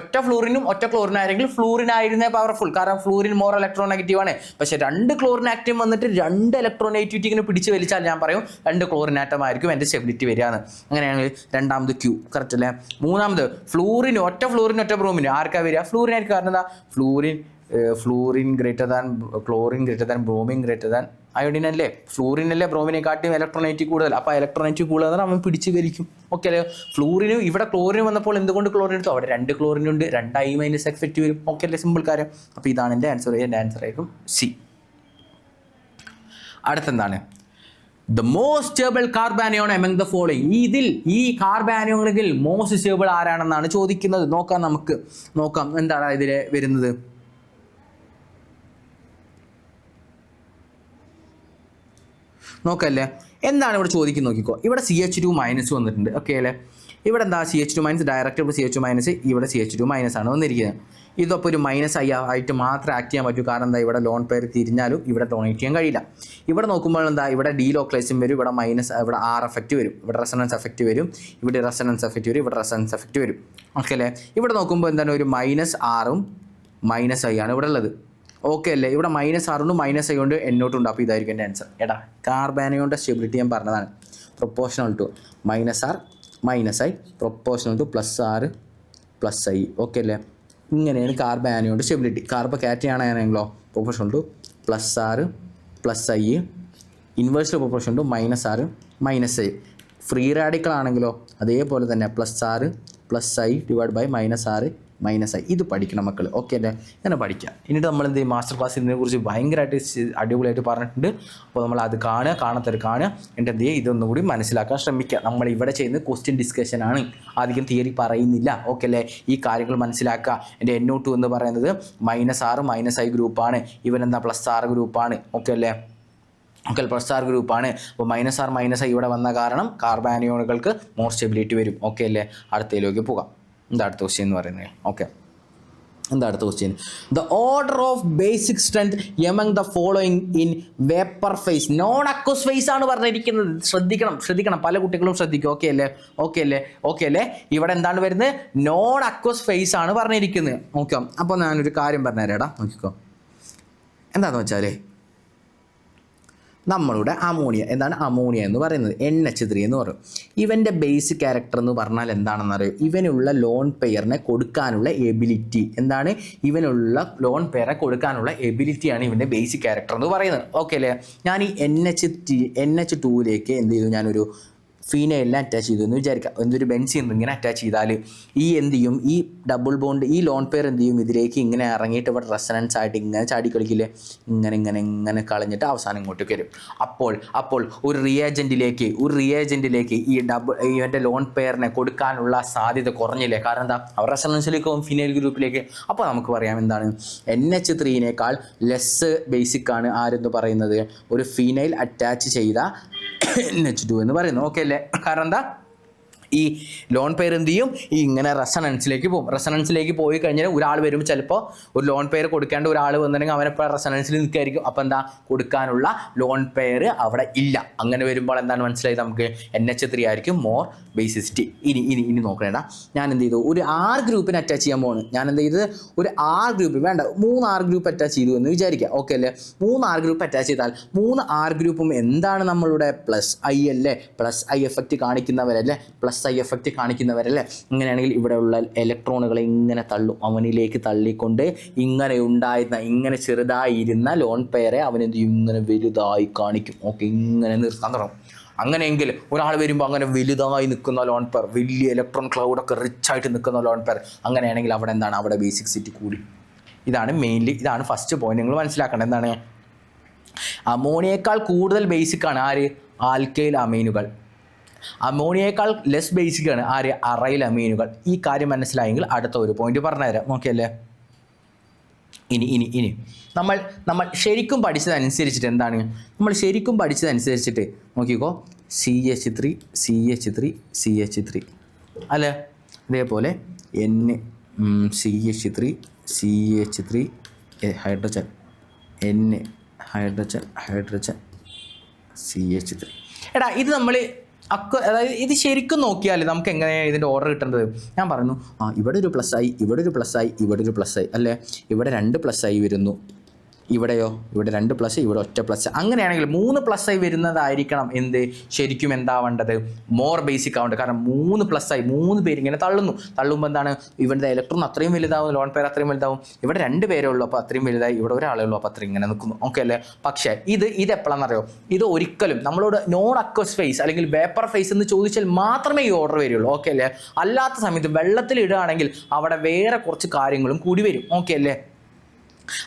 ഒറ്റ ഫ്ലൂറിനും ഒറ്റ ക്ലോറിനായിരുന്നെങ്കിൽ ഫ്ലൂറിൻ ആയിരുന്നേ പവർഫുൾ, കാരണം ഫ്ലൂറിൻ മോർ ഇലക്ട്രോനെഗറ്റീവ് ആണ്. പക്ഷേ 2 ക്ലോറിൻ ആറ്റം വന്നിട്ട് 2 ഇലക്ട്രോനെഗറ്റിവിറ്റി ഇങ്ങനെ പിടിച്ച് വലിച്ചാൽ ഞാൻ പറയും 2 ക്ലോറിൻ ആറ്റം ആയിരിക്കും എൻ്റെ സ്റ്റെബിലിറ്റി വരികയാണ്. അങ്ങനെയാണെങ്കിൽ രണ്ടാമത് Q കറക്റ്റ് അല്ലേ. മൂന്നാമത് ഒറ്റ ഫ്ലൂറിൻ ഒറ്റ ബ്രോമിൻ ആർക്കാ വരിക, ഫ്ലൂറിൻ ആയിരിക്കും. കാരണം എന്താ, fluorine greater than chlorine greater than bromine greater than iodine അല്ലേ. ഫ്ലൂറിൻ അല്ലേ ബ്രോമിനെക്കാട്ടിയും ഇലക്ട്രോനെഗറ്റീവ് കൂടുതൽ. അപ്പോൾ ഇലക്ട്രോനെഗറ്റീവ് കൂടുതൽ അവൻ പിടിച്ച് വലിക്കും. ഓക്കെ അല്ലേ. ഫ്ലൂറിന് ഇവിടെ ക്ലോറിൻ വന്നപ്പോൾ എന്തുകൊണ്ട് ക്ലോറിൻ എടുത്തു, അവിടെ 2 ക്ലോറിൻ ഉണ്ട്, 2 I മൈനസ് എഫക്റ്റ് വരും. ഓക്കെ അല്ലേ, സിമ്പിൾ കാര്യം. അപ്പോൾ ഇതാണ് എൻ്റെ ആൻസർ. എൻ്റെ ആൻസർ ആയിരിക്കും C. അടുത്തെന്താണ്, the most stable carbanion among the following. ഈ കാർബാനിയോണിൽ മോസ്റ്റ് സ്റ്റേബിൾ ആരാണെന്നാണ് ചോദിക്കുന്നത്. നോക്കാം എന്താണ് ഇതിൽ വരുന്നത്. നോക്കല്ലേ, എന്താണ് ഇവിടെ ചോദിക്കുന്നത് നോക്കിക്കോ. ഇവിടെ CH2 മൈനസ് വന്നിട്ടുണ്ട്. ഓക്കെ അല്ലേ. ഇവിടെ എന്താ, CH2 മൈനസ് ഡയറക്റ്റ് ഇവിടെ CH2 മൈനസ്, ഇവിടെ CH2 മൈനസ് ആണ് വന്നിരിക്കുന്നത്. ഇതൊപ്പോൾ ഒരു മൈനസ് ആയിട്ട് മാത്രമേ ആക്ട് ചെയ്യാൻ പറ്റൂ. കാരണം എന്താ, ഇവിടെ ലോൺ പേര് തിരിഞ്ഞാലും ഇവിടെ ഡൊണേറ്റ് ചെയ്യാൻ കഴിയില്ല. ഇവിടെ നോക്കുമ്പോൾ എന്താ, ഇവിടെ ഡീലോക്ലേഷൻ വരും, ഇവിടെ മൈനസ്, ഇവിടെ R എഫക്റ്റ് വരും, ഇവിടെ റെസണൻസ് എഫക്റ്റ് വരും, ഇവിടെ റെസണൻസ് എഫക്റ്റ് വരും, ഇവിടെ റെസണൻസ് എഫക്റ്റ് വരും. ഓക്കെ അല്ലേ. ഇവിടെ നോക്കുമ്പോൾ എന്താണ്, ഒരു -R -I ആണ് ഇവിടെ ഉള്ളത്. ഓക്കെ അല്ലേ. ഇവിടെ -R ഉണ്ട്, -I കൊണ്ട് എന്നോട്ടുണ്ട്. അപ്പോൾ ഇതായിരിക്കും എൻ്റെ ആൻസർ. എടാ കാർബാനിയോണിൻ്റെ സ്റ്റെബിലിറ്റി ഞാൻ പറഞ്ഞതാണ്. Proportional to -R -I proportional to +R +I. Okay അല്ലേ. ഇങ്ങനെയാണ് കാർബാനിയോണിൻ്റെ സ്റ്റെബിലിറ്റി. കാർബോകാറ്റയൺ ആണെങ്കിലോ proportional to +R +I, inverse proportional to -R -I. Free radical ആണെങ്കിലോ അതേപോലെ തന്നെ +R +I /-R -I. ഇത് പഠിക്കണം മക്കൾ. ഓക്കെ അല്ലേ. ഇങ്ങനെ പഠിക്കാം. എന്നിട്ട് നമ്മൾ എന്ത് ചെയ്യും, മാസ്റ്റർ ക്ലാസ് ഇതിനെക്കുറിച്ച് ഭയങ്കരമായിട്ട് അടിപൊളിയായിട്ട് പറഞ്ഞിട്ടുണ്ട്. അപ്പോൾ നമ്മൾ അത് കാണാത്തവർ കാണുക. എന്നിട്ട് എന്ത് ചെയ്യുക, ഇതൊന്നും കൂടി മനസ്സിലാക്കാൻ ശ്രമിക്കുക. നമ്മൾ ഇവിടെ ചെയ്യുന്നത് ക്വസ്റ്റ്യൻ ഡിസ്കഷനാണ്, അധികം തിയറി പറയുന്നില്ല. ഓക്കെ അല്ലേ. ഈ കാര്യങ്ങൾ മനസ്സിലാക്കുക. എൻ്റെ NO2 എന്ന് പറയുന്നത് -R -I ഗ്രൂപ്പാണ്. ഇവനെന്താ +R ഗ്രൂപ്പാണ്. ഓക്കെ അല്ലേ. ഓക്കെ, +R ഗ്രൂപ്പാണ്. അപ്പോൾ -R -I ഇവിടെ വന്ന കാരണം കാർബാനിയോണുകൾക്ക് മോർ സ്റ്റെബിലിറ്റി വരും. ഓക്കെ അല്ലേ. അടുത്തതിലേക്ക് പോകാം. എന്താ അടുത്ത ക്വസ്റ്റ്യൻ എന്ന് പറയുന്നത്. ഓക്കെ, എന്താ അടുത്ത question, the order of basic strength among the following in vapour phase. Non aqueous phase ആണ് പറഞ്ഞിരിക്കുന്നത്. ശ്രദ്ധിക്കണം, പല കുട്ടികളും ശ്രദ്ധിക്കും. ഓക്കെ അല്ലേ. ഇവിടെ എന്താണ് വരുന്നത്, നോൺ അക്വസ് ഫേസ് ആണ് പറഞ്ഞിരിക്കുന്നത്. ഓക്കെ, അപ്പോൾ ഞാനൊരു കാര്യം പറഞ്ഞുതരാടാ, നോക്കിക്കോ. എന്താണെന്ന് വെച്ചാൽ നമ്മളുടെ അമോണിയ. എന്താണ് അമോണിയ എന്ന് പറയുന്നത്? NH3 എന്ന് പറയും. ഇവൻ്റെ ബേസിക് ക്യാരക്ടർ എന്ന് പറഞ്ഞാൽ എന്താണെന്ന് അറിയും? ഇവനുള്ള ലോൺ പെയറിനെ കൊടുക്കാനുള്ള എബിലിറ്റി. എന്താണ്? ഇവനുള്ള ലോൺ പെയറെ കൊടുക്കാനുള്ള എബിലിറ്റിയാണ് ഇവൻ്റെ ബേസിക് ക്യാരക്ടർ എന്ന് പറയുന്നത്. ഓക്കെ അല്ലേ? ഞാൻ ഈ NH2ലേക്ക് എന്ത് ചെയ്തു? ഞാനൊരു ഫീനൈലിനെ അറ്റാച്ച് ചെയ്തു എന്ന് വിചാരിക്കാം. എന്തൊരു ബെൻസീൻ ഇങ്ങനെ അറ്റാച്ച് ചെയ്താൽ ഈ എന്ത് ചെയ്യും? ഈ ഡബിൾ ബോണ്ട്, ഈ ലോൺ പെയർ എന്ത് ചെയ്യും? ഇതിലേക്ക് ഇങ്ങനെ ഇറങ്ങിയിട്ട് ഇവിടെ റെസനൻസ് ആയിട്ട് ഇങ്ങനെ ചാടി കളിക്കില്ലേ? ഇങ്ങനെ കളഞ്ഞിട്ട് അവസാനം ഇങ്ങോട്ടേക്ക് വരും. അപ്പോൾ ഒരു റിയേജൻറ്റിലേക്ക് ഈ ഇവൻ്റെ ലോൺ പെയറിനെ കൊടുക്കാനുള്ള സാധ്യത കുറഞ്ഞില്ലേ? കാരണം എന്താ? അവർ റെസനൻസിലേക്ക് പോകും, ഫിനൈൽ ഗ്രൂപ്പിലേക്ക്. അപ്പോൾ നമുക്ക് പറയാം എന്താണ്? NH3 ലെസ് ബേസിക് ആണ് ആരെന്ന് പറയുന്നത്? ഒരു ഫിനൈൽ അറ്റാച്ച് ചെയ്ത NH2 എന്ന് പറയുന്നു. ഓക്കെ അല്ലേ? കാരണം എന്താ? ഈ ലോൺ പെയർ എന്ത് ചെയ്യും? ഈ ഇങ്ങനെ റെസണൻസിലേക്ക് പോകും. റെസണൻസിലേക്ക് പോയി കഴിഞ്ഞാൽ ഒരാൾ വരുമ്പോൾ ചിലപ്പോൾ ഒരു ലോൺ പെയർ കൊടുക്കേണ്ട ഒരാൾ വന്നിട്ടുണ്ടെങ്കിൽ അവനെപ്പോൾ റെസണൻസിൽ നിൽക്കായിരിക്കും. അപ്പോൾ എന്താ? കൊടുക്കാനുള്ള ലോൺ പെയർ അവിടെ ഇല്ല. അങ്ങനെ വരുമ്പോൾ എന്താണ് മനസ്സിലായത് നമുക്ക്? NH3 ആയിരിക്കും മോർ ബേസിസിറ്റി. ഇനി നോക്കണേടാ, ഞാൻ എന്ത് ചെയ്തു? ഒരു R ഗ്രൂപ്പിന് അറ്റാച്ച് ചെയ്യാൻ പോകുന്നു. ഞാൻ എന്ത് ചെയ്തത്? ഒരു R ഗ്രൂപ്പ് വേണ്ട, 3 R ഗ്രൂപ്പ് അറ്റാച്ച് ചെയ്തു എന്ന് വിചാരിക്കുക. ഓക്കെ അല്ലേ? 3 R ഗ്രൂപ്പ് അറ്റാച്ച് ചെയ്താൽ 3 R ഗ്രൂപ്പും എന്താണ് നമ്മളുടെ +I അല്ലേ? +I എഫക്റ്റ് കാണിക്കുന്നവരല്ലേ? +I എഫക്റ്റ് കാണിക്കുന്നവരല്ലേ? ഇങ്ങനെയാണെങ്കിൽ ഇവിടെയുള്ള ഇലക്ട്രോണുകളെ ഇങ്ങനെ തള്ളും. അവനിലേക്ക് തള്ളിക്കൊണ്ട് ഇങ്ങനെ ചെറുതായിരുന്ന ലോൺ പെയറെ അവനെന്ത് ചെയ്യും? ഇങ്ങനെ വലുതായി കാണിക്കും. ഓക്കെ, ഇങ്ങനെ നിർത്താൻ തുടങ്ങും. അങ്ങനെയെങ്കിൽ ഒരാൾ വരുമ്പോൾ അങ്ങനെ വലുതായി നിൽക്കുന്ന ലോൺ പെയർ, വലിയ ഇലക്ട്രോൺ ക്ലൗഡൊക്കെ റിച്ചായിട്ട് നിൽക്കുന്ന ലോൺ പെയർ, അങ്ങനെയാണെങ്കിൽ അവിടെ എന്താണ്? അവിടെ ബേസിക്സിറ്റി കൂടി. ഇതാണ് ഫസ്റ്റ് പോയിന്റ് നിങ്ങൾ മനസ്സിലാക്കേണ്ടത്. എന്താണ്? അമോണിയേക്കാൾ കൂടുതൽ ബേസിക്കാണ് ആര്? ആൽക്കൈൽ അമീനുകൾ. അമോണിയേക്കാൾ ലെസ് ബേസിക്കാണ് ആര്? അറൈൽ അമീനുകൾ. ഈ കാര്യം മനസ്സിലായെങ്കിൽ അടുത്ത ഒരു പോയിന്റ് പറഞ്ഞുതരാം. നോക്കിയല്ലേ? ഇനി നമ്മൾ ശരിക്കും പഠിച്ചതനുസരിച്ചിട്ട് എന്താണ്? നമ്മൾ ശരിക്കും പഠിച്ചതനുസരിച്ചിട്ട് നോക്കിക്കോ. CH3 അല്ലേ? അതേപോലെ CH3 ഹൈഡ്രജൻ, ഹൈഡ്രജൻ CH3. എടാ, ഇത് നമ്മൾ അതായത് ഇത് ശരിക്കും നോക്കിയാൽ നമുക്ക് എങ്ങനെയാണ് ഇതിൻ്റെ ഓർഡർ കിട്ടേണ്ടത്? ഞാൻ പറയുന്നു, ഇവിടെ ഒരു +I, ഇവിടെ ഒരു +I, ഇവിടെ ഒരു +I അല്ലേ? ഇവിടെ 2 +I വരുന്നു. ഇവിടെയോ? ഇവിടെ 2 +I, ഇവിടെ ഒറ്റ +I. അങ്ങനെയാണെങ്കിൽ 3 +I വരുന്നതായിരിക്കണം എന്ത്? ശരിക്കും എന്താവേണ്ടത്? More basic ആവേണ്ടത്. കാരണം 3 +I, 3 പേര് ഇങ്ങനെ തള്ളുമ്പോൾ എന്താണ്? ഇവിടുത്തെ ഇലക്ട്രോൺ അത്രയും വലുതാവും, ലോൺ പെയർ അത്രയും വലുതാവും. ഇവിടെ 2 പേരേ ഉള്ളൂ, അപ്പോൾ അത്രയും വലുതായി. ഇവിടെ ഒരാളേ ഉള്ളൂ, അപ്പോൾ അത്രയും ഇങ്ങനെ നിൽക്കുന്നു. ഓക്കെ അല്ലേ? പക്ഷേ ഇത് എപ്പോഴാണെന്നറിയോ? ഇത് ഒരിക്കലും നമ്മളോട് നോൺ അക്വസ് ഫേസ് അല്ലെങ്കിൽ വേപ്പർ ഫേസ് എന്ന് ചോദിച്ചാൽ മാത്രമേ ഈ ഓർഡർ വരുള്ളൂ. ഓക്കെ അല്ലേ? അല്ലാത്ത സമയത്ത് വെള്ളത്തിൽ ഇടുകയാണെങ്കിൽ അവിടെ വേറെ കുറച്ച് കാര്യങ്ങളും കൂടി വരും. ഓക്കെ അല്ലേ?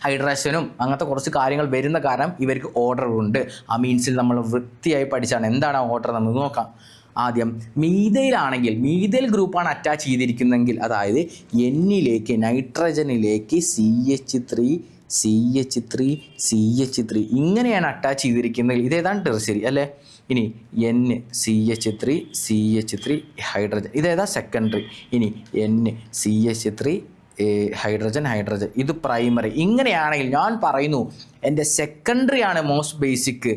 ഹൈഡ്രേഷനും അങ്ങനത്തെ കുറച്ച് കാര്യങ്ങൾ വരുന്ന കാരണം ഇവർക്ക് ഓർഡർ ഉണ്ട്. അമീൻസിൽ നമ്മൾ വൃത്തിയായി പഠിച്ചാണ്. എന്താണ് ആ ഓർഡർ? നമുക്ക് നോക്കാം. ആദ്യം മീഥൈലാണെങ്കിൽ, മീഥൈൽ ഗ്രൂപ്പാണ് അറ്റാച്ച് ചെയ്തിരിക്കുന്നതെങ്കിൽ, അതായത് എന്നിലേക്ക് നൈട്രജനിലേക്ക് CH3 ഇങ്ങനെയാണ് അറ്റാച്ച് ചെയ്തിരിക്കുന്നത്. ഇതേതാണ് ടെർഷ്യറി അല്ലേ? ഇനി CH3 ഹൈഡ്രജൻ, ഇതേതാ സെക്കൻഡറി. ഇനി CH3 ഹൈഡ്രജൻ, ഇത് പ്രൈമറി. ഇങ്ങനെയാണെങ്കിൽ ഞാൻ പറയുന്നു എൻ്റെ സെക്കൻഡറി ആണ് മോസ്റ്റ് ബേസിക്,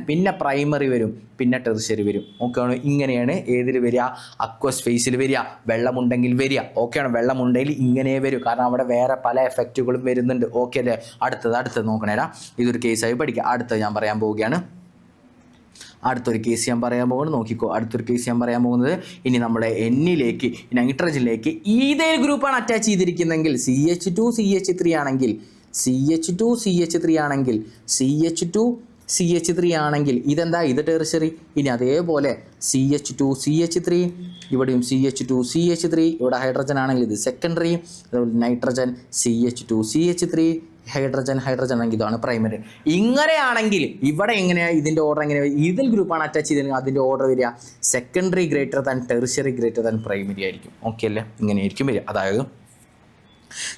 പിന്നെ പ്രൈമറി വരും, പിന്നെ ടെർഷ്യറി വരും. ഓക്കെയാണ്? ഇങ്ങനെയാണ് ഏതിൽ വരിക? അക്വസ് ഫേസിൽ വരിക. വെള്ളമുണ്ടെങ്കിൽ വരിക. ഓക്കെയാണ്? വെള്ളമുണ്ടെങ്കിൽ ഇങ്ങനെ വരും, കാരണം അവിടെ വേറെ പല എഫക്റ്റുകളും വരുന്നുണ്ട്. ഓക്കെ അല്ലേ? അടുത്തത് നോക്കണേടാ, ഇതൊരു കേസായി പഠിക്കുക. അടുത്തത് ഞാൻ പറയാൻ പോവുകയാണ്. അടുത്തൊരു കേസ് ഞാൻ പറയാൻ പോകുന്നത് നോക്കിക്കോ. അടുത്തൊരു കേസ് ഞാൻ പറയാൻ പോകുന്നത് ഇനി നമ്മുടെ എന്നിലേക്ക്, നൈട്രജനിലേക്ക് ഇതേ ഗ്രൂപ്പാണ് അറ്റാച്ച് ചെയ്തിരിക്കുന്നതെങ്കിൽ, CH2 ആണെങ്കിൽ ഇതെന്താ? ഇത് ടെർഷ്യറി. ഇനി അതേപോലെ CH2 ഇവിടെയും CH2 ഇവിടെ ഹൈഡ്രജൻ ആണെങ്കിൽ ഇത് സെക്കൻഡറി. അതുപോലെ നൈട്രജൻ CH2 ഹൈഡ്രജൻ ആണെങ്കിൽ ഇതാണ് പ്രൈമറി. ഇങ്ങനെയാണെങ്കിൽ ഇവിടെ എങ്ങനെയാണ് ഇതിൻ്റെ ഓർഡർ? എങ്ങനെയാണ്? ഇതിൽ ഗ്രൂപ്പാണ് അറ്റാച്ച് ചെയ്തിരുന്നത്, അതിൻ്റെ ഓർഡർ വരിക secondary greater than tertiary greater than primary ആയിരിക്കും. ഓക്കെ അല്ലേ? ഇങ്ങനെയായിരിക്കും വരിക. അതായത്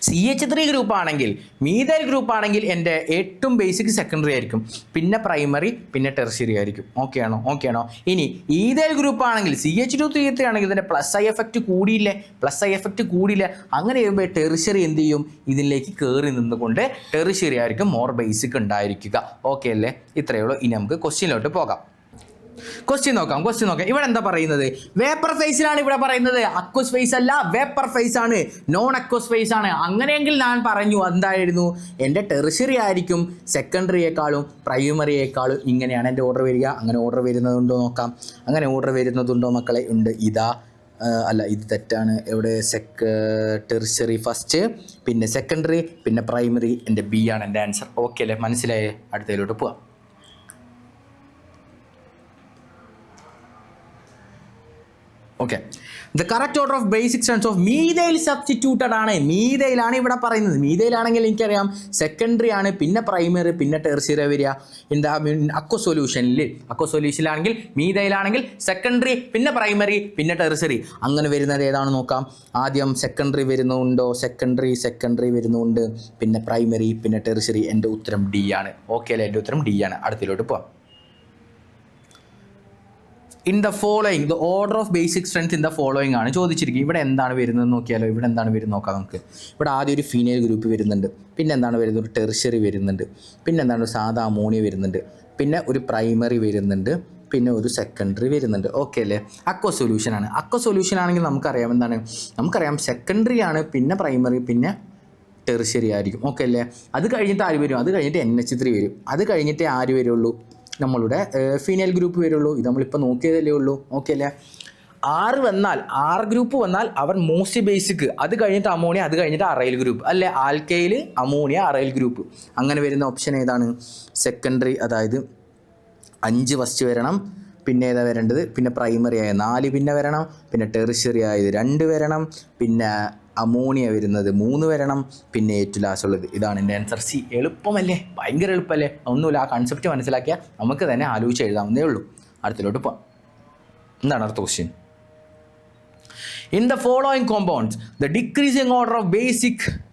CH3 ഗ്രൂപ്പാണെങ്കിൽ, മീഥൈൽ ഗ്രൂപ്പാണെങ്കിൽ എൻ്റെ ഏറ്റവും ബേസിക് സെക്കൻഡറി ആയിരിക്കും, പിന്നെ പ്രൈമറി, പിന്നെ ടെർഷ്യറി ആയിരിക്കും. ഓക്കെയാണോ? ഇനി ഈഥൈൽ ഗ്രൂപ്പാണെങ്കിൽ CH2 ആണെങ്കിൽ ഇതിൻ്റെ +I എഫക്റ്റ് കൂടിയില്ലേ? അങ്ങനെ ചെയ്യുമ്പോൾ ടെർഷ്യറി എന്ത് ചെയ്യും? ഇതിലേക്ക് കയറി നിന്നുകൊണ്ട് ടെർഷ്യറി ആയിരിക്കും മോർ ബേസിക് ഉണ്ടായിരിക്കുക. ഓക്കെ അല്ലേ? ഇത്രയേ ഉള്ളൂ. ഇനി നമുക്ക് ക്വസ്റ്റ്യനിലോട്ട് പോകാം. ക്വസ്റ്റ്യൻ നോക്കാം. ഇവിടെ എന്താ പറയുന്നത്? വേപ്പർ ഫേസിലാണ് ഇവിടെ പറയുന്നത്. അക്വസ് ഫേസ് അല്ല, വേപ്പർ ഫേസ് ആണ്, നോൺ അക്വസ് ഫേസ് ആണ്. അങ്ങനെയെങ്കിൽ ഞാൻ പറഞ്ഞു എന്തായിരുന്നു, എൻ്റെ ടെറിഷറി ആയിരിക്കും സെക്കൻഡറിയേക്കാളും പ്രൈമറിയേക്കാളും. ഇങ്ങനെയാണ് എൻ്റെ ഓർഡർ വരിക. അങ്ങനെ ഓർഡർ വരുന്നതുണ്ടോ നോക്കാം. അങ്ങനെ ഓർഡർ വരുന്നതുണ്ടോ മക്കളെ? ഉണ്ട്. ഇതാ അല്ല, ഇത് തെറ്റാണ്. എവിടെ? ടെറിഷറി ഫസ്റ്റ്, പിന്നെ സെക്കൻഡറി, പിന്നെ പ്രൈമറി. എൻ്റെ ബി ആണ് എൻ്റെ ആൻസർ. ഓക്കെ അല്ലേ? മനസ്സിലായേ? അടുത്തതിലോട്ട് പോവാം. Okay, the correct order of basic strength of methyl substituted ആണ്. മീഥൈലാണ് ഇവിടെ പറയുന്നത്. മീഥൈലാണെങ്കിൽ എനിക്കറിയാം സെക്കൻഡറി ആണ്, പിന്നെ പ്രൈമറി, പിന്നെ ടെർഷ്യറി വരിക. എന്താ അക്വ സൊല്യൂഷനിലാണെങ്കിൽ മീഥൈലാണെങ്കിൽ സെക്കൻഡറി, പിന്നെ പ്രൈമറി, പിന്നെ ടെർഷ്യറി. അങ്ങനെ വരുന്നത് ഏതാണ് നോക്കാം. ആദ്യം സെക്കൻഡറി വരുന്നുണ്ടോ? സെക്കൻഡറി വരുന്നുണ്ട്. പിന്നെ പ്രൈമറി, പിന്നെ ടെർഷ്യറി. എൻ്റെ ഉത്തരം ഡി ആണ്. ഓക്കെ അല്ലേ? എൻ്റെ ഉത്തരം ഡി ആണ്. അടുത്തിലോട്ട് പോവാം. In the following the order of basic strength in the following ആണ് ചോദിച്ചിരിക്കുന്നത്. ഇവിടെ എന്താണ് വരുന്നത് നോക്കിയാലോ. ഇവിടെ എന്താണ് വരുന്നത് നോക്കാം നമുക്ക്. ഇവിടെ ആദ്യം ഒരു ഫീനൈൽ ഗ്രൂപ്പ് വരുന്നുണ്ട്. പിന്നെ എന്താണ് വരുന്നത്? ഒരു ടെർഷ്യറി വരുന്നുണ്ട്. പിന്നെ എന്താണ്? ഒരു സാധാ അമോണിയ വരുന്നുണ്ട്. പിന്നെ ഒരു പ്രൈമറി വരുന്നുണ്ട്. പിന്നെ ഒരു സെക്കൻഡറി വരുന്നുണ്ട്. ഓക്കെ അല്ലേ? അക്വ സൊല്യൂഷനാണ്. അക്വ സൊല്യൂഷൻ ആണെങ്കിൽ നമുക്കറിയാം എന്താണ്? നമുക്കറിയാം സെക്കൻഡറി ആണ്, പിന്നെ പ്രൈമറി, പിന്നെ ടെർഷ്യറി ആയിരിക്കും. ഓക്കെ അല്ലേ? അത് കഴിഞ്ഞിട്ട് ആര് വരും? അത് കഴിഞ്ഞിട്ട് NH3 വരും. അത് കഴിഞ്ഞിട്ട് ആര് വരുള്ളൂ? നമ്മളുടെ ഫീനൈൽ ഗ്രൂപ്പ് വരുള്ളൂ. ഇത് നമ്മളിപ്പോൾ നോക്കിയതല്ലേ ഉള്ളൂ. ഓക്കെ അല്ലേ? R ഗ്രൂപ്പ് വന്നാൽ അവർ മോസ്റ്റ് ബേസിക്. അത് കഴിഞ്ഞിട്ട് അമോണിയ, അത് കഴിഞ്ഞിട്ട് അറൈൽ ഗ്രൂപ്പ് അല്ലേ? Alkyl, ammonia, aryl group. അങ്ങനെ വരുന്ന ഓപ്ഷൻ ഏതാണ്? സെക്കൻഡറി. അതായത് 5 ഫസ്റ്റ് വരണം. പിന്നെ ഏതാ വരേണ്ടത്? പിന്നെ പ്രൈമറി ആയ 4 പിന്നെ വരണം. പിന്നെ ടെറിഷറി ആയത് 2 വരണം. പിന്നെ അമോണിയ വരുന്നത് 3 വരണം. പിന്നെ ഏറ്റവും ലാസ്റ്റ് ഉള്ളത് ഇതാണ് എൻ്റെ ആൻസർ. സി. എളുപ്പമല്ലേ? ഭയങ്കര എളുപ്പമല്ലേ? ഒന്നുമില്ല, ആ കൺസെപ്റ്റ് മനസ്സിലാക്കിയാൽ നമുക്ക് തന്നെ ആലോചിച്ച് എഴുതാവുന്നതേ ഉള്ളൂ. അടുത്തിലോട്ട് പോകാം. എന്താണ് അടുത്ത question? In the following compounds the decreasing order of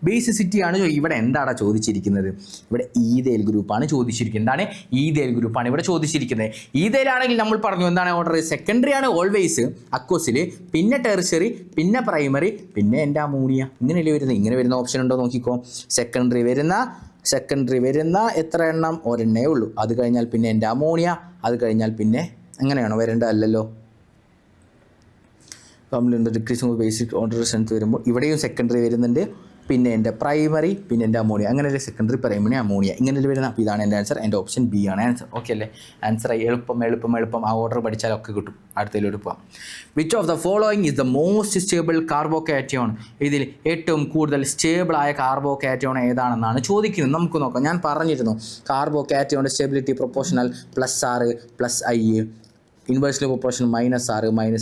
basicity ആണ്. ഇവിടെ എന്താണ് ചോദിച്ചിരിക്കുന്നത്? ഇവിടെ ഈഥൈൽ ഗ്രൂപ്പാണ് ചോദിച്ചിരിക്കുന്നത്. എന്താണ്? ഈഥൈൽ ഗ്രൂപ്പാണ് ഇവിടെ ചോദിച്ചിരിക്കുന്നത്. ഈഥൈലാണെങ്കിൽ നമ്മൾ പറഞ്ഞു എന്താണ് ഓർഡർ? സെക്കൻഡറി ആണ് ഓൾവേസ് അക്വസിൽ, പിന്നെ ടെർഷ്യറി, പിന്നെ പ്രൈമറി, പിന്നെ എൻ്റെ അമോണിയ. ഇങ്ങനെയല്ലേ വരുന്നത്? ഇങ്ങനെ വരുന്ന ഓപ്ഷൻ ഉണ്ടോ നോക്കിക്കോ. സെക്കൻഡറി വരുന്ന എത്ര എണ്ണം? ഒരെണ്ണേ ഉള്ളൂ. അത് കഴിഞ്ഞാൽ പിന്നെ എൻ്റെ അമോണിയ, അത് കഴിഞ്ഞാൽ പിന്നെ എങ്ങനെയാണോ വരേണ്ടത്? അല്ലല്ലോ. ഡിക്രീസിങ് ബേസിക് ഓർഡർ സ്ട്രെങ്ത് വരുമ്പോൾ ഇവിടെയും സെക്കൻഡറി വരുന്നുണ്ട്, പിന്നെ എൻ്റെ പ്രൈമറി, പിന്നെ എൻ്റെ അമോണിയ. അങ്ങനെയല്ലേ? സെക്കൻഡറി, പ്രൈമറി, അമോണിയ ഇങ്ങനെ വരുന്നത്. അപ്പോൾ ഇതാണ് എൻ്റെ ആൻസർ. എൻ്റെ ഓപ്ഷൻ ബി ആണ് ആൻസർ. ഓക്കെ അല്ലേ? ആൻസർ എളുപ്പം. ആ ഓർഡർ പഠിച്ചാലൊക്കെ കിട്ടും. അടുത്തതിലോട്ട് പോകാം. Which of the following is the most stable carbocation? ഇതിൽ ഏറ്റവും കൂടുതൽ സ്റ്റേബിളായ കാർബോകാറ്റയോൺ ഏതാണെന്നാണ് ചോദിക്കുന്നത്. നമുക്ക് നോക്കാം. ഞാൻ പറഞ്ഞിരുന്നു കാർബോകാറ്റയോണിൻ്റെ stability proportional +R +I, inversely proportion -R -I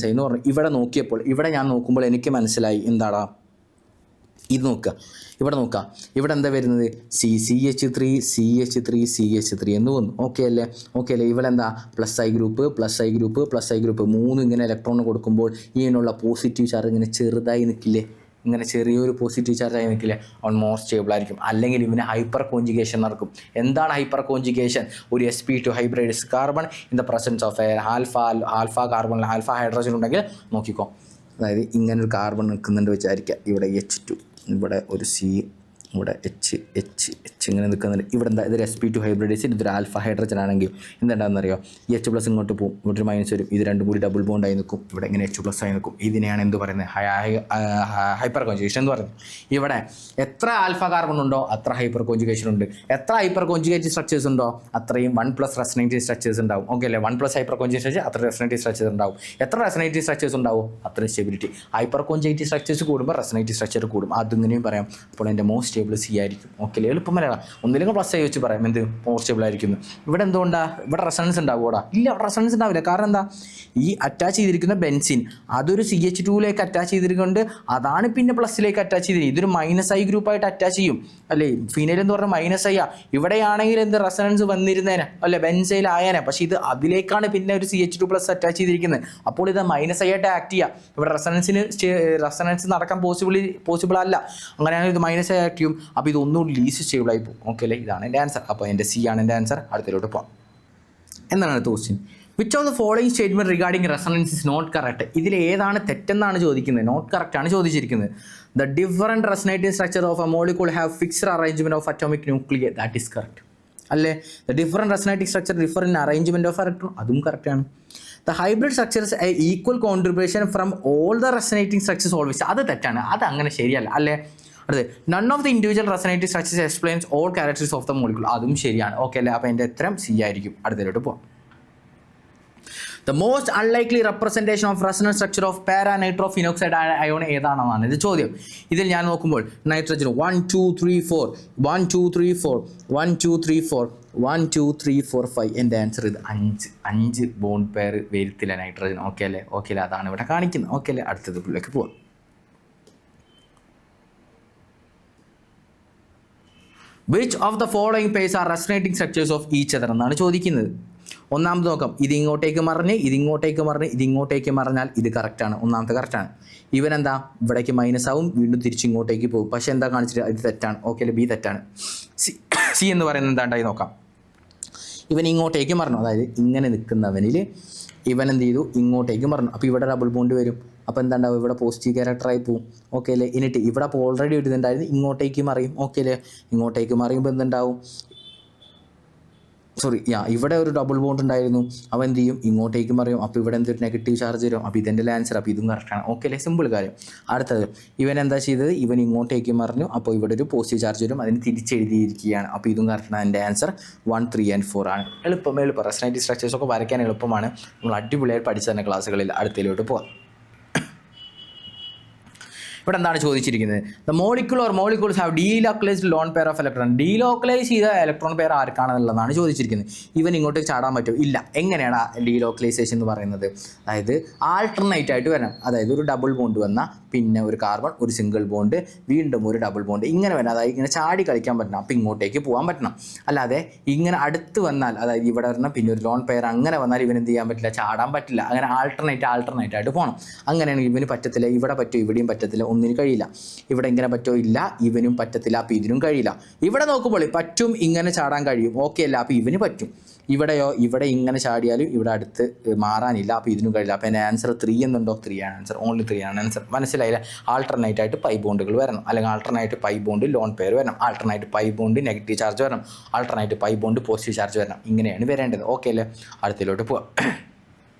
എന്ന് പറഞ്ഞു. ഇവിടെ നോക്കിയപ്പോൾ, ഇവിടെ ഞാൻ നോക്കുമ്പോൾ എനിക്ക് മനസ്സിലായി എന്താടാ ഇത് നോക്കുക. ഇവിടെ എന്താ വരുന്നത്? CH3 എന്ന് വന്നു. ഓക്കെ അല്ലേ? ഇവിടെ എന്താ? +I ഗ്രൂപ്പ് 3 ഇങ്ങനെ ഇലക്ട്രോൺ കൊടുക്കുമ്പോൾ ഇതിനുള്ള പോസിറ്റീവ് ചാർജ് ഇങ്ങനെ ചെറുതായി നിൽക്കില്ലേ? ഇങ്ങനെ ചെറിയൊരു പോസിറ്റീവ് ചാർജായി നിൽക്കില്ലേ? അവൻ മോർ സ്റ്റേബിൾ ആയിരിക്കും. അല്ലെങ്കിൽ ഇവന് ഹൈപ്പർ കോഞ്ചുഗേഷൻ നടക്കും. എന്താണ് ഹൈപ്പർ കോഞ്ചുഗേഷൻ? ഒരു sp2 hybrids carbon in the presence of air, alpha carbon, alpha hydrogen ഉണ്ടെങ്കിൽ നോക്കിക്കോ. അതായത് ഇങ്ങനൊരു കാർബൺ നിൽക്കുന്നുണ്ട് വിചാരിക്കുക. ഇവിടെ H2, ഇവിടെ ഒരു C, ഇവിടെ H ഇങ്ങനെ നിൽക്കുന്നുണ്ട്. ഇവിടെ എന്താ? ഇതൊരു sp2 ഹൈബ്രിഡേസ്, ഇതൊരു ആൽഫ ഹൈഡ്രജൻ ആണെങ്കിൽ എന്താണെന്നറിയോ? H+ ഇങ്ങോട്ട് പോകും, ഇവിടെ -, വരും. ഇത് രണ്ടും കൂടി ഡബിൾ ബോണ്ട് ആയി നിൽക്കും. ഇവിടെ ഇങ്ങനെ H+ ആയി നിൽക്കും. ഇതിനെയാണ് എന്ത് പറയുന്നത്? ഹൈപ്പർ കോഞ്ചുഗേഷൻ എന്ന് പറയുന്നത്. ഇവിടെ എത്ര ആൽഫ കാർബൺ ഉണ്ടോ അത്ര ഹൈപ്പർ കോഞ്ചുഗേഷൻ ഉണ്ട്. എത്ര ഹൈപ്പർ കോഞ്ചുഗേറ്റഡ് സ്ട്രക്ചേഴ്സ് ഉണ്ടോ അത്രയും 1+ റെസൊനേറ്റീവ് സ്ട്രക്ചേഴ്സ് ഉണ്ടാവും. ഓക്കെ അല്ലേ? 1+ ഹൈപ്പർ കോഞ്ചുഗേഷൻ അത്ര റെസൊനേറ്റീവ് സ്ട്രക്ചേഴ്സ് ഉണ്ടാവും. എത്ര റെസൊനേറ്റീവ് സ്ട്രക്ചേഴ്സ് ഉണ്ടാവും അത്രയും സ്റ്റെബിലിറ്റി. ഹൈപ്പർ കോഞ്ചുഗേറ്റീവ് സ്ട്രക്ചേഴ്സ് കൂടുമ്പോൾ റെസൊനേറ്റീവ് സ്ട്രക്ചർ കൂടും. അതിങ്ങനെയും പറയാം. അപ്പോൾ എൻ്റെ മോസ്റ്റ് സ്റ്റേബിൾ C ആയിരിക്കും. ഓക്കെ അല്ലേ? എളുപ്പമല്ല. ഒന്നില്ലെങ്കിൽ +I വെച്ച് പറയാം എന്ത് മോർ സ്റ്റേബിൾ ആയിരിക്കുന്നു. ഇവിടെ എന്തുകൊണ്ടാണ്? ഇവിടെ റെസൊണൻസ് ഉണ്ടാവുമോടാ? ഇല്ല, ഇവിടെ റെസൊണൻസ് ഉണ്ടാവില്ല. കാരണം എന്താ? ഈ അറ്റാച്ച് ചെയ്തിരിക്കുന്ന ബെൻസിൻ അതൊരു CH2ലേക്ക് അറ്റാച്ച് ചെയ്തിരിക്കൊണ്ട് അതാണ് പിന്നെ +ലേക്ക് അറ്റാച്ച് ചെയ്തിരിക്കും. ഇതൊരു -I ഗ്രൂപ്പായിട്ട് അറ്റാച്ച് ചെയ്യും അല്ലേ? ഫീനൈൽ എന്ന് പറഞ്ഞാൽ -I. ഇവിടെയാണെങ്കിൽ എന്ത് റെസൊണൻസ് വന്നിരുന്നേനെ അല്ലേ? ബെൻസൈൽ ആയേനെ. പക്ഷേ ഇത് അതിലേക്കാണ് പിന്നെ ഒരു CH2+ അറ്റാച്ച് ചെയ്തിരിക്കുന്നത്. അപ്പോൾ ഇത് -I ആയിട്ട് ആക്ട് ചെയ്യുക. ഇവിടെ റെസൊണൻസ് നടക്കാൻ പോസിബിൾ അല്ല. അങ്ങനെയാണെങ്കിൽ ഇത് -I ആക്ട് ചെയ്യും. അപ്പോൾ ഇതൊന്നുകൂടി ലീസ്റ്റ് സ്റ്റേബിളായി പോകും. ഓക്കെ അല്ലേ? ഇതാണ് എൻ്റെ ആൻസർ. അപ്പോൾ എൻ്റെ C ആണ് എൻ്റെ ആൻസർ. അടുത്തിലോട്ട് പോകാം. എന്താണ് അടുത്ത question? Which of the following statement regarding resonance is not correct? ഇതിൽ ഏതാണ് തെറ്റെന്നാണ് ചോദിക്കുന്നത്. നോട്ട് കറക്റ്റ് ആണ് ചോദിച്ചിരിക്കുന്നത്. The different resonating structure of a molecule have fixed arrangement of atomic nuclear. That is correct. അല്ലേ? The different resonating structure differ in arrangement of electron, അതും കറക്റ്റാണ്. The hybrid structures a equal contribution from all the resonating structures always, അത് തെറ്റാണ്, അത് അങ്ങനെ ശരിയല്ല അല്ലേ? അടുത്ത് none of the individual resonating structures explains all characters of the molecule, അതും ശരിയാണ്. ഓക്കെ അല്ലേ? അപ്പോൾ എൻ്റെ ഉത്തരം സി ആയിരിക്കും. അടുത്തതിലോട്ട് പോകാം. The most unlikely representation of resonance structure of para-nitrophenoxide ion ഏതാണെന്നാണ് ഇത് ചോദ്യം. ഇതിൽ ഞാൻ നോക്കുമ്പോൾ നൈട്രജൻ 1 2 3 4 1 2 3 4 1 2 3 4 1 2 3 4 5, എൻ്റെ ആൻസർ ഇത് 5 ബോണ്ട് പെയർ വരുത്തില്ല നൈട്രജൻ. ഓക്കെ അല്ലേ? ഓക്കെ അല്ലേ? അതാണ് ഇവിടെ കാണിക്കുന്നത്. ഓക്കെ അല്ലേ? അടുത്തതിലേക്ക് പോവാം. Which of the following pairs are resonating structures of each other എന്നാണ് ചോദിക്കുന്നത്. ഒന്നാമത് നോക്കാം, ഇതിങ്ങോട്ടേക്ക് മറിഞ്ഞ് ഇതിങ്ങോട്ടേക്ക് മറിഞ്ഞ് ഇതിങ്ങോട്ടേക്ക് മറിഞ്ഞാൽ ഇത് കറക്റ്റാണ്, ഒന്നാമത്തെ കറക്റ്റാണ്. ഇവനെന്താ ഇവിടേക്ക് മൈനസ് ആവും, വീണ്ടും തിരിച്ചിങ്ങോട്ടേക്ക് പോകും. പക്ഷേ എന്താ കാണിച്ചിട്ട് ഇത് തെറ്റാണ്. ഓക്കെ അല്ലേ? ബി തെറ്റാണ്. സി എന്ന് പറയുന്നത് എന്താണ്ടായി നോക്കാം. ഇവൻ ഇങ്ങോട്ടേക്ക് മറന്നു, അതായത് ഇങ്ങനെ നിൽക്കുന്നവനിൽ ഇവൻ എന്ത് ചെയ്തു, ഇങ്ങോട്ടേക്ക് മറന്നു. അപ്പോൾ ഇവിടെ ഡബിൾ ബോണ്ട് വരും. അപ്പോൾ എന്താണ്ടാവും, ഇവിടെ പോസിറ്റീവ് ക്യാരക്ടറായി പോവും. ഓക്കെ അല്ലേ? എന്നിട്ട് ഇവിടെ അപ്പോൾ ഓൾറെഡി ഒരു ഇതുണ്ടായിരുന്നു, ഇങ്ങോട്ടേക്ക് മറിയും. ഓക്കെ അല്ലേ? ഇങ്ങോട്ടേക്ക് മറിയുമ്പോൾ എന്തുണ്ടാവും, ഇവിടെ ഒരു ഡബിൾ ബോണ്ട് ഉണ്ടായിരുന്നു, അവൻ എന്ത് ചെയ്യും, ഇങ്ങോട്ടേക്ക് മറിയും. അപ്പോൾ ഇവിടെ എന്തൊരു നെഗറ്റീവ് ചാർജ് വരും. അപ്പോൾ ഇതെൻ്റെ ആൻസർ. അപ്പോൾ ഇതും കറക്റ്റാണ്. ഓക്കെ അല്ലേ? സിമ്പിൾ കാര്യം. അടുത്തത് ഇവൻ എന്താ ചെയ്തത്, ഇവൻ ഇങ്ങോട്ടേക്ക് മറിഞ്ഞു, അപ്പോൾ ഇവിടെ ഒരു പോസിറ്റീവ് ചാർജ് വരും, അതിന് തിരിച്ചെഴുതിയിരിക്കുകയാണ്. അപ്പോൾ ഇതും കറക്റ്റാണ്. എൻ്റെ ആൻസർ 1 3 and 4 ആണ്. എളുപ്പം. റെസണേറ്റിംഗ് സ്ട്രക്ചേഴ്സ് ഒക്കെ വരയ്ക്കാൻ എളുപ്പമാണ്. നമ്മൾ അടിപൊളിയായി പഠിച്ച തന്നെ ക്ലാസ്സുകളിൽ. അടുത്തതിലോട്ട് പോകാം. ഇവിടെ എന്താണ് ചോദിച്ചിരിക്കുന്നത്, the molecule or molecules have delocalized lone pair of electron. Delocalize ചെയ്ത ഇലക്ട്രോൺ പെയർ ആർക്കാണെന്നുള്ളതാണ് ചോദിച്ചിരിക്കുന്നത്. ഇവൻ ഇങ്ങോട്ടേക്ക് ചാടാൻ പറ്റുമോ? ഇല്ല. എങ്ങനെയാണ് ഡീലോക്കലൈസേഷൻ എന്ന് പറയുന്നത്? അതായത് ആൾട്ടർനേറ്റ് ആയിട്ട് വരണം. അതായത് ഒരു ഡബിൾ ബോണ്ട് വന്നാൽ പിന്നെ ഒരു കാർബൺ, ഒരു സിംഗിൾ ബോണ്ട്, വീണ്ടും ഒരു ഡബിൾ ബോണ്ട്, ഇങ്ങനെ വരണം. അതായത് ഇങ്ങനെ ചാടി കളിക്കാൻ പറ്റണം. അപ്പോൾ ഇങ്ങോട്ടേക്ക് പോകാൻ പറ്റണം. അല്ലാതെ ഇങ്ങനെ അടുത്ത് വന്നാൽ, അതായത് ഇവിടെ വരണം പിന്നെ ഒരു ലോൺ പെയർ അങ്ങനെ വന്നാൽ ഇവൻ എന്ത് ചെയ്യാൻ പറ്റില്ല, ചാടാൻ പറ്റില്ല. അങ്ങനെ ആൾട്ടർനേറ്റ് ആയിട്ട് പോകണം. അങ്ങനെയാണെങ്കിൽ ഇവന് പറ്റത്തില്ല. ഇവിടെ പറ്റുമോ? ഇവിടെയും പറ്റത്തില്ല. ഒന്നിനും കഴിയില്ല. ഇവിടെ ഇങ്ങനെ പറ്റുമോ? ഇല്ല. ഇവനും പറ്റത്തില്ല. അപ്പോൾ ഇതിനും കഴിയില്ല. ഇവിടെ നോക്കുമ്പോൾ പറ്റും, ഇങ്ങനെ ചാടാൻ കഴിയും. ഓക്കെ അല്ല? അപ്പോൾ ഇവന് പറ്റും. ഇവിടെയോ? ഇവിടെ ഇങ്ങനെ ചാടിയാലും ഇവിടെ അടുത്ത് മാറാനില്ല. അപ്പോൾ ഇതിനും കഴിയില്ല. അപ്പോൾ എൻ്റെ ആൻസർ 3 എന്നുണ്ടോ? 3 ആണ് ആൻസർ. ഓൺലി 3 ആണ് ആൻസർ. മനസ്സിലായില്ല? ആൾട്ടർനേറ്റ് ആയിട്ട് പൈ ബോണ്ടുകൾ വരണം, അല്ലെങ്കിൽ alternate pi bond lone pair വരണം, alternate pi bond negative charge വരണം, alternate pi bond positive charge വരണം. ഇങ്ങനെയാണ് വരേണ്ടത്. ഓക്കെ അല്ലേ? അടുത്തിലോട്ട് പോവാം.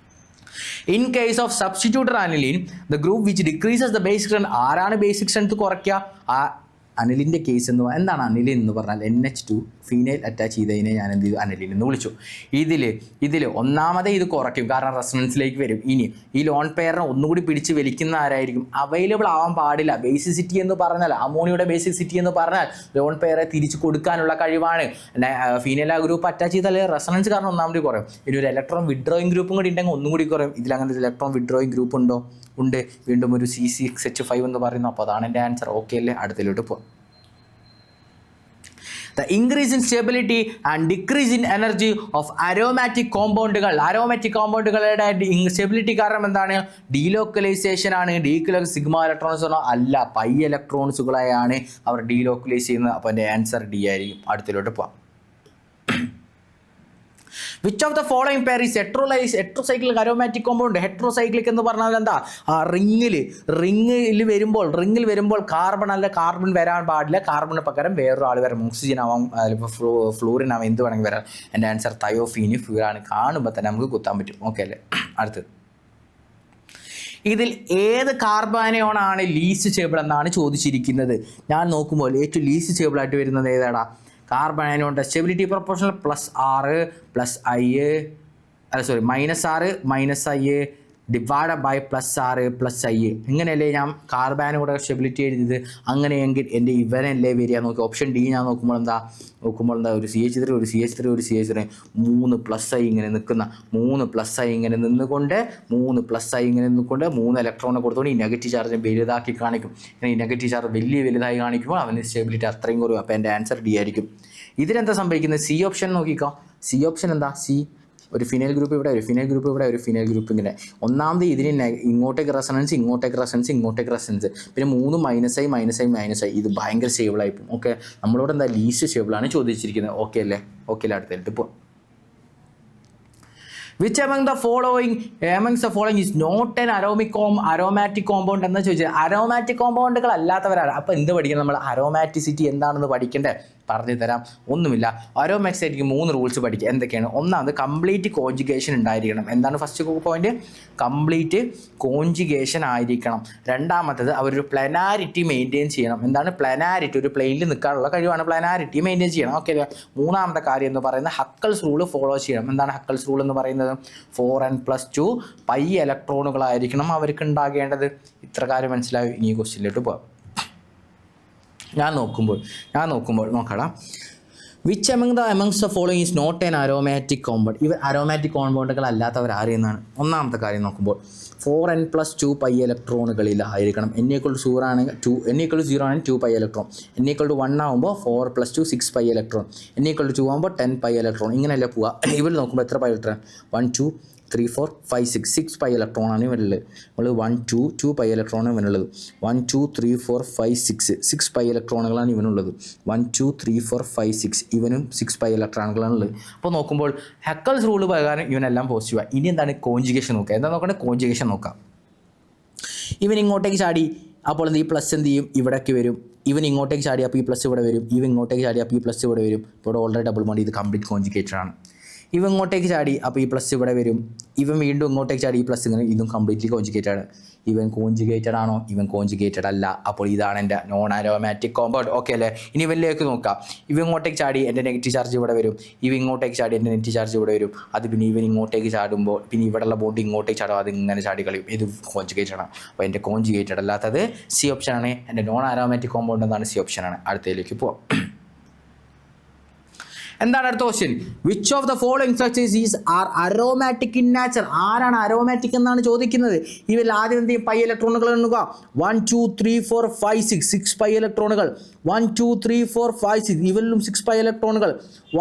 In case of substituted aniline, the group which decreases the basic strength, ആരാണ് ബേസിക് സ്ട്രെങ്ത് കുറയ്ക്കുക? അനിലിൻ്റെ കേസ് എന്ന് എന്താണ് അനിലിൻ എന്ന് പറഞ്ഞാൽ NH2 ഫീനൈൽ അറ്റാച്ച് ചെയ്തതിനെ ഞാൻ എന്ത് ചെയ്തു, അനിലിൻ എന്ന് വിളിച്ചു. ഇതിൽ ഒന്നാമതേ ഇത് കുറയ്ക്കും, കാരണം റെസണൻസിലേക്ക് വരും. ഇനി ഈ ലോൺ പെയറിനെ ഒന്നുകൂടി പിടിച്ച് വലിക്കുന്ന ആരായിരിക്കും? അവൈലബിൾ ആവാൻ പാടില്ല. ബേസിസിറ്റി എന്ന് പറഞ്ഞാൽ, അമോണിയുടെ ബേസിസിറ്റി എന്ന് പറഞ്ഞാൽ ലോൺ പെയറെ തിരിച്ച് കൊടുക്കാനുള്ള കഴിവാണ്. ഫീനൈൽ ഗ്രൂപ്പ് അറ്റാച്ച് ചെയ്താൽ റെസണൻസ് കാരണം ഒന്നാമത് കുറയും. ഇനി ഒരു ഇലക്ട്രോൺ വിഡ്രോയിങ് ഗ്രൂപ്പും കൂടി ഉണ്ടെങ്കിൽ ഒന്നും കൂടി കുറയും. ഇതിലങ്ങനെ ഒരു ഇലക്ട്രോൺ വിഡ്രോയിങ് ഗ്രൂപ്പ് ഉണ്ടോ? ഉണ്ട്. വീണ്ടും ഒരു C6H5 എന്ന് പറയുന്നു. അപ്പോൾ അതാണ് എൻ്റെ ആൻസർ. ഓക്കെ അല്ലേ? അടുത്തിലോട്ട് പോകാം. The increase in stability and decrease in energy of aromatic കോമ്പൗണ്ടുകളുടെ സ്റ്റെബിലിറ്റി കാരണം എന്താണ്? ഡീലോക്കലൈസേഷൻ ആണ്. സിഗ്മ ഇലക്ട്രോൺസ് അല്ല, പൈ ഇലക്ട്രോൺസുകളെയാണ് അവർ ഡീലോക്കലൈസ് ചെയ്യുന്നത്. അപ്പോൾ എൻ്റെ ആൻസർ D ആയിരിക്കും. അടുത്തിലോട്ട് പോകാം. Which of the following pair is heterocyclic aromatic compound? Heterocyclic എന്ന് പറഞ്ഞാൽ എന്താ? റിങ്ങിൽ വരുമ്പോൾ കാർബൺ അല്ല, കാർബൺ വരാൻ പാടില്ല. കാർബണിന് പകരം വേറൊരാൾ വരാം. ഓക്സിജൻ ആവാം, ഫ്ലൂറിൻ ആവാം, എന്ത് വേണമെങ്കിൽ വരാം. എൻ്റെ ആൻസർ തയോഫീനി ഫ്യൂറാണ്. കാണുമ്പോൾ തന്നെ നമുക്ക് കുത്താൻ പറ്റും. ഓക്കെ അല്ലേ? അടുത്തത്, ഇതിൽ ഏത് കാർബാനയോണാണ് ലീസ്റ്റ് സ്റ്റേബിൾ എന്നാണ് ചോദിച്ചിരിക്കുന്നത്. ഞാൻ നോക്കുമ്പോൾ ഏറ്റവും ലീസ്റ്റ് സ്റ്റേബിൾ ആയിട്ട് വരുന്നത് ഏതാടാ? കാർബൺ അയണോണിൻ്റെ stability proportional +6 -6 -I divided by +6 ഇങ്ങനെയല്ലേ ഞാൻ കാർബാനോടെ സ്റ്റെബിലിറ്റി എഴുതിയത്? അങ്ങനെയെങ്കിൽ എൻ്റെ ഇവനല്ലേ വരിക? നോക്കി ഓപ്ഷൻ ഡി ഞാൻ നോക്കുമ്പോൾ എന്താ ഒരു CH3 ഒരു CH3 ഒരു CH3 3 +I ഇങ്ങനെ നിൽക്കുന്ന 3 +I ഇങ്ങനെ നിന്നുകൊണ്ട് 3 ഇലക്ട്രോണെ കൊടുത്തുകൊണ്ട് ഈ നെഗറ്റീവ് ചാർജ് വലുതാക്കി കാണിക്കും. ഈ നെഗറ്റീവ് ചാർജ് വലുതായി കാണിക്കുമ്പോൾ അവന് സ്റ്റെബിലിറ്റി അത്രയും കുറയും. അപ്പോൾ എൻ്റെ ആൻസർ D ആയിരിക്കും. ഇതിലെന്താ സംഭവിക്കുന്നത്? സി ഓപ്ഷൻ നോക്കിക്കോ. സി ഓപ്ഷൻ എന്താ? ഒരു ഫിനൈൽ ഗ്രൂപ്പ് ഇവിടെ, ഒരു ഫിനൈൽ ഗ്രൂപ്പ് ഇവിടെ, ഒരു ഫിനൈൽ ഗ്രൂപ്പ് ഇങ്ങനെ. ഒന്നാമത് ഇതിന് ഇങ്ങോട്ടേക്ക് റെസണൻസ്, ഇങ്ങോട്ടേക്ക് റെസണൻസ്, പിന്നെ 3 -I ഇത് ഭയങ്കര സ്റ്റേബിളായി പോകും. ഓക്കെ, നമ്മളോട് എന്താ ലീസ്റ്റ് സ്റ്റേബിളാണ് ചോദിച്ചിരിക്കുന്നത്. ഓക്കെ അല്ലേ? ഓക്കെ അല്ലേ? അടുത്തിട്ട് ഇപ്പോൾ which amongst the following is not an aromatic compound എന്ന് ചോദിച്ചാൽ അരോമാറ്റിക് കോമ്പൗണ്ടുകൾ അല്ലാത്തവരാണ്. അപ്പോൾ എന്ത് പഠിക്കണം നമ്മൾ? അരോമാറ്റിസിറ്റി എന്താണെന്ന് പഠിക്കണ്ടേ? പറഞ്ഞു തരാം. ഒന്നുമില്ല. അരോമാറ്റിസിറ്റിക്ക് 3 റൂൾസ് പഠിക്കുക. എന്തൊക്കെയാണ്? ഒന്നാമത് കംപ്ലീറ്റ് കോഞ്ചുഗേഷൻ ഉണ്ടായിരിക്കണം. എന്താണ് ഫസ്റ്റ് പോയിന്റ്? കംപ്ലീറ്റ് കോഞ്ചുഗേഷൻ ആയിരിക്കണം. രണ്ടാമത്തത് അവരൊരു പ്ലനാരിറ്റി മെയിൻറ്റെയിൻ ചെയ്യണം. എന്താണ് പ്ലനാരിറ്റി? ഒരു പ്ലെയിനിൽ നിൽക്കാനുള്ള കഴിവാണ് പ്ലനാരിറ്റി മെയിൻറ്റെയിൻ ചെയ്യണം. ഓക്കെ. മൂന്നാമത്തെ കാര്യം എന്ന് പറയുന്നത് ഹക്കൽസ് റൂൾ ഫോളോ ചെയ്യണം. എന്താണ് ഹക്കൽസ് റൂൾ എന്ന് പറയുന്നത്? 4n+2 പൈ ഇലക്ട്രോണുകളായിരിക്കണം അവർക്ക് ഉണ്ടാകേണ്ടത്. ഇത്ര കാര്യം മനസ്സിലായി. ഇനി ക്വസ്റ്റ്യനിലോട്ട് പോകാം. ഞാൻ നോക്കുമ്പോൾ നോക്കണം. Which amongst the following is not an aromatic compound? ഇവർ അരോമാറ്റിക് കോമ്പൗണ്ടുകൾ അല്ലാത്തവർ ആരെന്നാണ്? ഒന്നാമത്തെ കാര്യം നോക്കുമ്പോൾ 4n+2 പൈ ഇലക്ട്രോണുകളിലായിരിക്കണം. n=0 ആണെങ്കിൽ 2 പൈ ഇലക്ട്രോൺ, n=1 ആകുമ്പോൾ 4+2 6 പൈ ഇലക്ട്രോൺ, n=2 ആകുമ്പോൾ 10 പൈ ഇലക്ട്രോൺ. ഇങ്ങനെയല്ല പോവുക. ഇവർ നോക്കുമ്പോൾ എത്ര പൈ ഇലക്ട്രോൺ? 1 2 3 4 5 6 പൈ ഇലക്ട്രോണാണ് ഇവനുള്ളത്. നമ്മൾ 1 2 പൈ ഇലക്ട്രോണാണ് ഇവനുള്ളത്. 1 2 3 4 5 6 പൈ ഇലക്ട്രോണുകളാണ് ഇവനുള്ളത്. 1 2 3 4 5 6 ഇവനും 6 പൈ ഇലക്ട്രോണുകളാണുള്ളത്. അപ്പോൾ നോക്കുമ്പോൾ ഹക്കൽസ് റൂൾ പ്രകാരം ഇവനെല്ലാം പോസിറ്റീവാണ്. ഇനി എന്താണ്? കോഞ്ചുഗേഷൻ നോക്കുക. എന്താ നോക്കേണ്ടത്? കോഞ്ചുഗേഷൻ നോക്കാം. ഇവൻ ഇങ്ങോട്ടേക്ക് ചാടി, അപ്പോൾ ഈ പ്ലസ് എന്ത് ചെയ്യും? ഇവിടേക്ക് വരും. ഇവൻ ഇങ്ങോട്ടേക്ക് ചാടി, അപ്പോൾ ഈ പ്ലസ് ഇവിടെ വരും. ഇവൻ ഇങ്ങോട്ടേക്ക് ചാടി, അപ്പോൾ ഈ പ്ലസ് ഇവിടെ വരും. ഇവിടെ ഓൾറെഡി ഡബിൾ ബോണ്ട്. ഇത് കംപ്ലീറ്റ് കോഞ്ചുഗേറ്റഡ് ആണ്. ഇവൻ ഇങ്ങോട്ടേക്ക് ചാടി, അപ്പോൾ ഈ പ്ലസ് ഇവിടെ വരും. ഇവൻ വീണ്ടും ഇങ്ങോട്ടേക്ക് ചാടി, ഈ പ്ലസ് ഇങ്ങനെ. ഇതും കംപ്ലീറ്റ്ലി കോഞ്ചുഗേറ്റഡ് ആണ്. ഇവൻ കോഞ്ചുഗേറ്റഡ് ആണോ? ഇവൻ കോഞ്ചുഗേറ്റഡ് അല്ല. അപ്പോൾ ഇതാണ് എൻ്റെ നോൺ അരോമാറ്റിക് കോമ്പൗണ്ട്. ഓക്കെ അല്ലേ? ഇനി ഇവനിലേക്ക് നോക്കാം. ഇവൻ ഇങ്ങോട്ടേക്ക് ചാടി, എൻ്റെ നെഗറ്റീവ് ചാർജ് ഇവിടെ വരും. ഇവൻ ഇങ്ങോട്ടേക്ക് ചാടി, എൻ്റെ നെഗറ്റീവ് ചാർജ് ഇവിടെ വരും. അത് പിന്നെ ഇവൻ ഇങ്ങോട്ടേക്ക് ചാടുമ്പോൾ പിന്നെ ഇവിടെയുള്ള ബോണ്ട് ഇങ്ങോട്ടേക്ക് ചാടും. അത് ഇങ്ങനെ ചാടി കളയും. ഇത് കോഞ്ചുഗേറ്റഡ് ആണ്. അപ്പോൾ എൻ്റെ കോഞ്ചുഗേറ്റഡ് അല്ലാത്തത് സി ഓപ്ഷനാണ്. എൻ്റെ നോൺ അരോമാറ്റിക് കോമ്പൗണ്ട് എന്നാണ് സി ഓപ്ഷനാണ്. അടുത്തതിലേക്ക് പോവാം. എന്താണ് അടുത്ത question? Which of the following structures R aromatic in nature? ആരാണ് അരോമാറ്റിക് എന്നാണ് ചോദിക്കുന്നത്. ഇവരിൽ ആദ്യം എന്ത് ചെയ്യും? പൈ ഇലക്ട്രോണുകൾ എണ്ണുക. 1 2 3 4 5 6 പൈ ഇലക്ട്രോണുകൾ. 1 2 3 4 5 6 ഇവരിലും 6 പൈ ഇലക്ട്രോണുകൾ.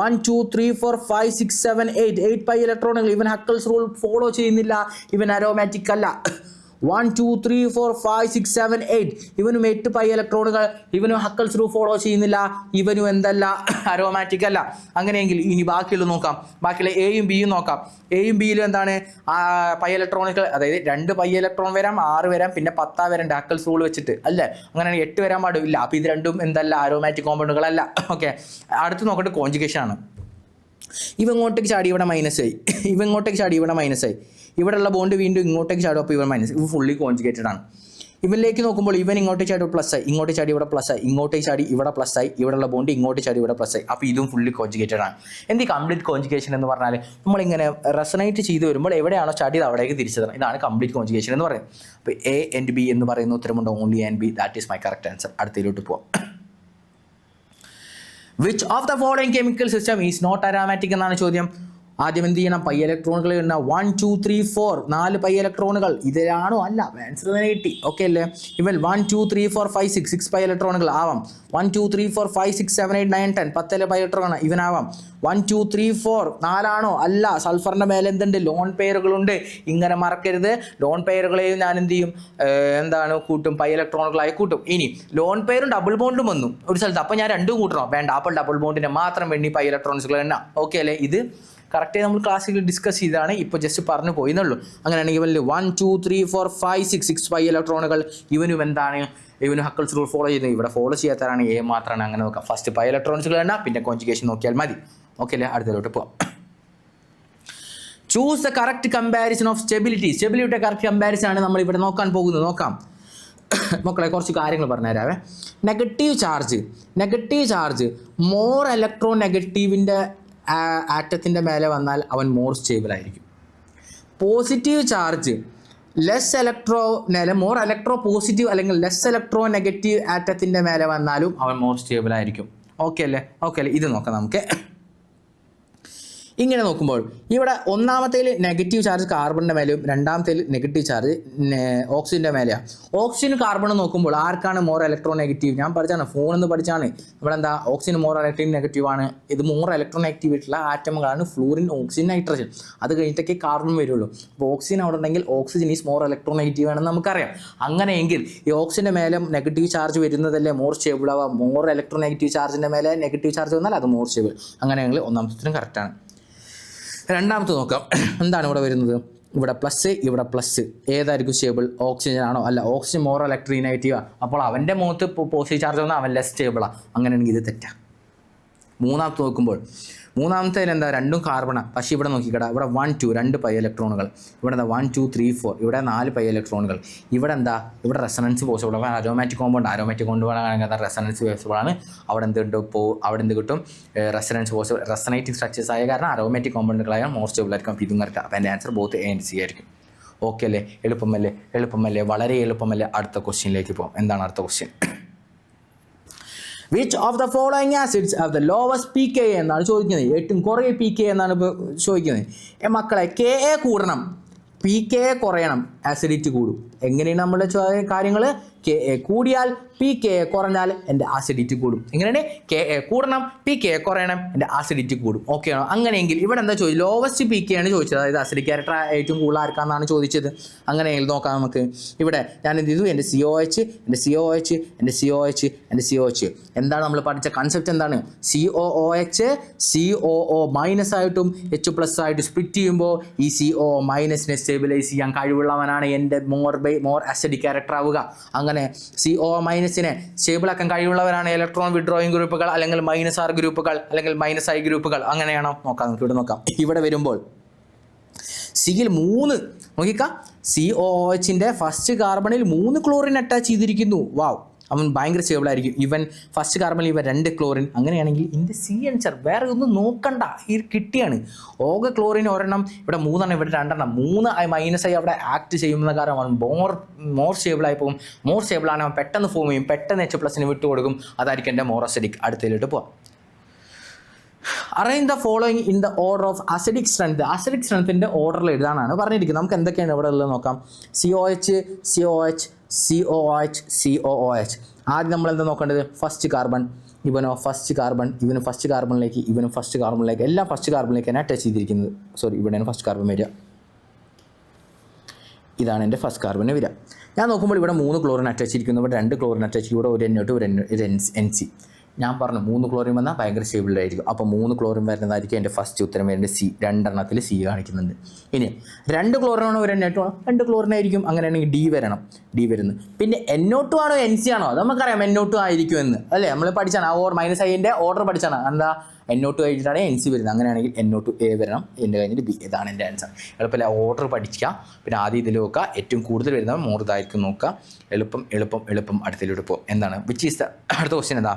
1 2 3 4 5 6 7 8 പൈ ഇലക്ട്രോണുകൾ. ഇവൻ ഹക്കൽസ് റൂൾ ഫോളോ ചെയ്യുന്നില്ല. ഇവൻ അരോമാറ്റിക് അല്ല. 1 2 3 4 5 6 7 8 ഇവനും 8 പൈ ഇലക്ട്രോണുകൾ. ഇവനും ഹക്കൽസ് റൂൾ ഫോളോ ചെയ്യുന്നില്ല. ഇവനും എന്തല്ല? അരോമാറ്റിക് അല്ല. അങ്ങനെയെങ്കിൽ ഇനി ബാക്കിയുള്ള നോക്കാം. ബാക്കിയുള്ള എയും ബിയും നോക്കാം. എയും ബിയിലും എന്താണ്? പൈ ഇലക്ട്രോണുകൾ, അതായത് 2 പൈ ഇലക്ട്രോൺ വരാം, 6 വരാം, പിന്നെ 10 വരാം ഹക്കൽസ് റൂൾ വെച്ചിട്ട് അല്ലേ? അങ്ങനെയാണ് 8 വരാൻ പാടില്ല. അപ്പോൾ ഇത് രണ്ടും എന്തല്ല? അരോമാറ്റിക് കോമ്പൗണ്ടുകളല്ല. ഓക്കെ. അടുത്ത് നോക്കട്ടെ കോഞ്ചുഗേഷൻ ആണ്. ഇവ ഇങ്ങോട്ടേക്ക് ചാടി, ഇവിടെ മൈനസ് ആയി. ഇവ ഇങ്ങോട്ടേക്ക് ചാടി, ഇവിടെ മൈനസ് ആയി. ഇവിടെയുള്ള ബോണ്ട് വീണ്ടും ഇങ്ങോട്ടേക്ക് ചാടും. അപ്പോൾ ഇവൻ മൈനസ്. ഇവ ഫുള്ളി കോഞ്ചുഗേറ്റഡ് ആണ്. ഇവനിലേക്ക് നോക്കുമ്പോൾ ഇവൻ ഇങ്ങോട്ടേക്ക് ചാടി പ്ലസ് ആയി, ഇങ്ങോട്ടേക്ക് ചാടി ഇവിടെ പ്ലസ് ആയി, ഇങ്ങോട്ടേക്ക് ചാടി ഇവിടെ പ്ലസ് ആയി, ഇവിടെയുള്ള ബോണ്ട് ഇങ്ങോട്ട് ചാടി ഇവിടെ പ്ലസ് ആയി. അപ്പോൾ ഇതും ഫുള്ളി കോഞ്ചുഗേറ്റഡ് ആണ്. എന്ത് കംപ്ലീറ്റ് കോഞ്ചുഗേഷൻ എന്ന് പറഞ്ഞാൽ നമ്മളിങ്ങനെ റെസണേറ്റ് ചെയ്ത് വരുമ്പോൾ എവിടെയാണോ ചാടിയത് അവിടേക്ക് തിരിച്ചു തരണം. ഇതാണ് കംപ്ലീറ്റ് കോഞ്ചുഗേഷൻ എന്ന് പറയുന്നത്. അപ്പോൾ എ ആൻഡ് ബി എന്ന് പറയുന്ന ഉത്തരമുണ്ട്. Only and B. That is my correct answer. അടുത്തതിലോട്ട് പോവാം. Which of the following chemical system is not aromatic എന്നാണ് ചോദ്യം. ആദ്യം എന്ത് ചെയ്യണം? പൈ ഇലക്ട്രോണുകൾ എണ്ണ. 1 2 3 4 4 പൈ ഇലക്ട്രോണുകൾ. ഇതിലാണോ? അല്ല. ആൻസർ തന്നെ കിട്ടി. ഓക്കെ അല്ലേ? ഇവൻ 1 2 3 4 5 6 6 പൈ ഇലക്ട്രോണുകൾ ആവാം. 1 2 3 4 5 6 7 8 9 10 10 പൈ ഇലക്ട്രോൺ ഇവനാവാം. 1 2 3 4 4 അല്ല. സൾഫറിൻ്റെ മേലെ എന്തുണ്ട്? ലോൺ പെയറുകളുണ്ട്. ഇങ്ങനെ മറക്കരുത്. ലോൺ പെയറുകളെയും ഞാൻ എന്ത് ചെയ്യും? കൂട്ടും? പൈ ഇലക്ട്രോണുകളായി കൂട്ടും. ഇനി ലോൺ പെയറും ഡബിൾ ബോണ്ടും വന്നു ഒരു സ്ഥലത്ത്. അപ്പോൾ ഞാൻ രണ്ടും കൂട്ടണോ? വേണ്ട. അപ്പോൾ ഡബിൾ ബോണ്ടിനെ മാത്രം വേണ്ടി പൈ ഇലക്ട്രോൺസുകൾ എണ്ണ. ഓക്കെ അല്ലേ? ഇത് കറക്റ്റായി നമ്മൾ ക്ലാസ്സിൽ ഡിസ്കസ് ചെയ്താണ്. ഇപ്പോൾ ജസ്റ്റ് പറഞ്ഞു പോയിന്നുള്ളൂ. അങ്ങനെയാണെങ്കിൽ ഇവനിൽ 1 2 3 4 5 6 പൈ ഇലക്ട്രോണുകൾ. ഇവനും എന്താണ്? ഇവനും ഹക്കൽസ് റൂൾ ഫോളോ ചെയ്യുന്നത്. ഇവിടെ ഫോളോ ചെയ്യാത്തതാണ് എ മാത്രമാണ്. അങ്ങനെ നോക്കാം. ഫസ്റ്റ് പൈ ഇലക്ട്രോൺസുകൾ എണ്ണ, പിന്നെ കോഞ്ചുഗേഷൻ നോക്കിയാൽ മതി. ഓക്കെ അല്ലേ? അടുത്തതിലോട്ട് പോവാം. Choose the correct comparison of stability. സ്റ്റെബിലിറ്റിയുടെ കറക്റ്റ് കമ്പാരിസൺ ആണ് നമ്മൾ ഇവിടെ നോക്കാൻ പോകുന്നത്. നോക്കാം മക്കളെ, കുറച്ച് കാര്യങ്ങൾ പറഞ്ഞുതരാവേ. നെഗറ്റീവ് ചാർജ് മോർ ഇലക്ട്രോ നെഗറ്റീവിൻ്റെ ആറ്റത്തിൻ്റെ മേലെ വന്നാൽ അവൻ മോർ സ്റ്റേബിൾ ആയിരിക്കും. Positive charge more electropositive അല്ലെങ്കിൽ ലെസ് ഇലക്ട്രോ നെഗറ്റീവ് ആറ്റത്തിൻ്റെ മേലെ വന്നാലും അവൻ മോർ സ്റ്റേബിൾ ആയിരിക്കും. ഓക്കെ അല്ലേ? ഇത് നോക്കാം നമുക്ക്. ഇങ്ങനെ നോക്കുമ്പോൾ ഇവിടെ ഒന്നാമത്തേൽ നെഗറ്റീവ് ചാർജ് കാർബണിൻ്റെ മേലെയും രണ്ടാമത്തേൽ നെഗറ്റീവ് ചാർജ് ഓക്സിജൻ്റെ മേലെയാണ്. ഓക്സിജൻ കാർബൺ നോക്കുമ്പോൾ ആർക്കാണ് മോർ ഇലക്ട്രോ നെഗറ്റീവ്? ഞാൻ പഠിച്ചാണ്, ഫോണിൽ പഠിച്ചാണ്. ഇവിടെ എന്താ? ഓക്സിജൻ മോർ ഇലക്ട്രിക് നെഗറ്റീവ് ആണ്. ഇത് മോർ ഇലക്ട്രോ നെഗറ്റീവ് ആയിട്ടുള്ള ആറ്റമുകളാണ് ഫ്ലൂറിൻ, ഓക്സിജൻ, നൈട്രജൻ. അത് കഴിഞ്ഞിട്ടൊക്കെ കാർബൺ വരുള്ളൂ. അപ്പോൾ ഓക്സിജൻ അവിടെ ഉണ്ടെങ്കിൽ oxygen is more electro negative ആണെന്ന് നമുക്കറിയാം. അങ്ങനെയെങ്കിൽ ഈ ഓക്സിജൻ്റെ മേലെ നെഗറ്റീവ് ചാർജ് വരുന്നതല്ലേ മോർ സ്റ്റേബിൾ ആവാം. മോർ ഇലക്ട്രോ നെഗറ്റീവ് ചാർജിൻ്റെ മേലെ നെഗറ്റീവ് ചാർജ് വന്നാൽ അത് മോർ സ്റ്റേബിൾ. അങ്ങനെയെങ്കിൽ ഒന്നാമത്തെ കറക്റ്റാണ്. രണ്ടാമത്തെ നോക്കാം. എന്താണ് ഇവിടെ വരുന്നത്? ഇവിടെ പ്ലസ്, ഇവിടെ പ്ലസ്. ഏതായിരിക്കും സ്റ്റേബിൾ? ഓക്സിജൻ ആണോ? അല്ല, ഓക്സിജൻ മോർ ഇലക്ട്രോനെഗറ്റീവാണ്. അപ്പോൾ അവൻ്റെ മുഖത്ത് പോസിറ്റീവ് ചാർജ് വന്നാൽ അവൻ ലെസ് സ്റ്റേബിളാണ്. അങ്ങനെയാണെങ്കിൽ ഇത് തെറ്റാണ്. മൂന്നാമത്തെ നോക്കുമ്പോൾ മൂന്നാമത്തേൽ എന്താ? രണ്ടും കാർബണാണ്. പക്ഷേ ഇവിടെ നോക്കിക്കട, ഇവിടെ 1 2 2 പൈ ഇലക്ട്രോണുകൾ. ഇവിടെ എന്താ 1 2 3 4, ഇവിടെ 4 പൈ ഇലക്ട്രോണുകൾ. ഇവിടെ എന്താ? ഇവിടെ റെസണൻസ് പോസിബിൾ. അപ്പോൾ അരോമാറ്റിക് കോമ്പൗണ്ട് ആണെങ്കിൽ റെസണൻസ് പോസിബിളാണ്. അവിടെ എന്തുണ്ട്? അവിടെ എന്ത് കിട്ടും? Resonance possible. റെസണേറ്റിംഗ് സ്ട്രക്ചേഴ്സ് ആയ കാരണം അരോമാറ്റിക് കോമ്പൗണ്ടുകളായ മോർ സ്റ്റേബിൾ ആയിരിക്കും. അപ്പോൾ ഇതും കറക്റ്റ്. അപ്പോൾ എൻ്റെ answer both A and C ആയിരിക്കും. ഓക്കെ അല്ലേ? എളുപ്പമല്ലേ? വളരെ എളുപ്പമല്ലേ? അടുത്ത ക്വസ്റ്റ്യനിലേക്ക് പോകാം. എന്താണ് അടുത്ത question? Which of the following acids have the lowest pKa എന്നാണ് ചോദിക്കുന്നത്. ഏറ്റവും കുറേ pKa എന്നാണ് ഇപ്പോൾ ചോദിക്കുന്നത്. മക്കളെ, Ka കൂടണം, pKa കുറയണം, ആസിഡിറ്റി കൂടും. എങ്ങനെയാണ് നമ്മുടെ കാര്യങ്ങൾ? Ka കൂടിയാൽ pKa കുറഞ്ഞാൽ എൻ്റെ ആസിഡിറ്റി കൂടും. എങ്ങനെയാണ്? Ka കൂടണം, pKa കുറയണം, എൻ്റെ ആസിഡിറ്റി കൂടും. ഓക്കെ ആണോ? അങ്ങനെയെങ്കിൽ ഇവിടെ എന്താ ചോദിച്ചത്? ലോവസ്റ്റ് pKa ആണ് ചോദിച്ചത്. അതായത് ആസിഡിക് ക്യാരക്ടർ ഏറ്റവും കൂടുതൽ ആർക്കാന്നാണ് ചോദിച്ചത്. അങ്ങനെയെങ്കിൽ നോക്കാം നമുക്ക്. ഇവിടെ ഞാൻ എന്ത് ചെയ്തു? എൻ്റെ COOH. എന്താണ് നമ്മൾ പഠിച്ച കൺസെപ്റ്റ്? എന്താണ്? COOH COO മൈനസ് ആയിട്ടും H+ ആയിട്ട് സ്പ്ലിറ്റ് ചെയ്യുമ്പോൾ ഈ COO മൈനസിനെ സ്റ്റെബിലൈസ് ചെയ്യാൻ കഴിവുള്ളവനാണ് എൻ്റെ മോർ ആസിഡിക് ക്യാരക്ടർ ആവുക. അങ്ങനെ COO മൈനസിനെ സ്റ്റേബിളാക്കാൻ കഴിവുള്ളവരാണ് ഇലക്ട്രോൺ വിഡ്രോയിങ് ഗ്രൂപ്പുകൾ, അല്ലെങ്കിൽ -R ഗ്രൂപ്പുകൾ, അല്ലെങ്കിൽ -I ഗ്രൂപ്പുകൾ. അങ്ങനെയാണോ? നോക്കാം, നമുക്ക് ഇവിടെ നോക്കാം. ഇവിടെ വരുമ്പോൾ സിയിൽ 3 നോക്കിക്കാം. COOHൻ്റെ ഫസ്റ്റ് കാർബണിൽ 3 ക്ലോറിൻ അറ്റാച്ച് ചെയ്തിരിക്കുന്നു. വാവ്, അവൻ ഭയങ്കര സ്റ്റേബിൾ ആയിരിക്കും. ഇവൻ ഫസ്റ്റ് കാർബണിൽ ഇവൻ 2 ക്ലോറിൻ. അങ്ങനെയാണെങ്കിൽ ഇതിൻ്റെ സി ആൻസർ വേറെ ഒന്നും നോക്കണ്ട, ഈ കിട്ടിയാണ്. ഓഗ ക്ലോറിൻ ഒരെണ്ണം, ഇവിടെ 3 ഇവിടെ 2 3 അവിടെ ആക്ട് ചെയ്യുന്ന കാരണം അവൻ മോർ സ്റ്റേബിളായി പോകും. മോർ സ്റ്റേബിളാണ് അവൻ പെട്ടെന്ന് ഫോം ചെയ്യും, പെട്ടെന്ന് H+ വിട്ടു കൊടുക്കും. അതായിരിക്കും എൻ്റെ മോർ അസിഡിക്. അടുത്തതിലോട്ട് പോവാം. Arrange the following in the order of acidic strength. Acidic സ്ട്രെങ്ത്തിൻ്റെ ഓർഡറിൽ എഴുതാനാണ് പറഞ്ഞിരിക്കുന്നത്. നമുക്ക് എന്തൊക്കെയാണ് ഇവിടെ ഉള്ളത് നോക്കാം. COOH. ആദ്യം നമ്മൾ എന്താ നോക്കേണ്ടത്? First carbon. ഇവനോ ഫസ്റ്റ് കാർബൺ, ഇവന് ഫസ്റ്റ് കാർബണിലേക്ക്, ഇവനും ഫസ്റ്റ് കാർബണിലേക്ക്, എല്ലാം ഫസ്റ്റ് കാർബണിലേക്കാണ് ടച്ച് ചെയ്തിരിക്കുന്നത്. സോറി, ഇവിടെയാണ് ഫസ്റ്റ് കാർബൺ വരിക. ഇതാണ് എൻ്റെ ഫസ്റ്റ് കാർബൺ വരിക. ഞാൻ നോക്കുമ്പോൾ ഇവിടെ 3 ക്ലോറിൻ അറ്റാച്ച് ചെയ്തിരിക്കുന്നു, ഇവിടെ 2 ക്ലോറിൻ അറ്റാച്ച്, ഇവിടെ ഒരു NO2, ഒരു NC. ഞാൻ പറഞ്ഞു 3 ക്ലോറിൻ വന്നാൽ ഭയങ്കര സ്റ്റേബിളായിരിക്കും. അപ്പോൾ 3 ക്ലോറിൻ വരുന്നതായിരിക്കും എൻ്റെ ഫസ്റ്റ് ഉത്തരം വരുന്നത്. C. 2 C കാണിക്കുന്നുണ്ട്. ഇനി 2 ക്ലോറിൻ ആണോ, ഒരു NO2 ആണോ? 2 ക്ലോറിൻ ആയിരിക്കും. അങ്ങനെയാണെങ്കിൽ D വരണം. D വരുന്നു. പിന്നെ NO2 ആണോ NC ആണോ? അത് നമുക്കറിയാം NO2 ആയിരിക്കും എന്ന്, അല്ലേ? നമ്മൾ പഠിച്ചാണ് ആ -I ഓർഡർ പഠിച്ചാണ്. എന്താ? NO2 കഴിഞ്ഞിട്ടാണ് NC വരുന്നത്. അങ്ങനെയാണെങ്കിൽ NO2A വരണം, എൻ്റെ കഴിഞ്ഞിട്ട് B. ഇതാണ് എൻ്റെ ആൻസർ. എളുപ്പമല്ല? ഓർഡർ പഠിക്കുക. പിന്നെ ആദ്യം ഇതിൽ നോക്കുക, ഏറ്റവും കൂടുതൽ വരുന്നത് മോർ ഇതായിരിക്കും നോക്കുക. എളുപ്പം അടുത്തതിലോട്ട് പോകും. എന്താണ്? വിച്ച് ഈസ് ദ അടുത്ത ക്വസ്റ്റ്യൻ എന്താ?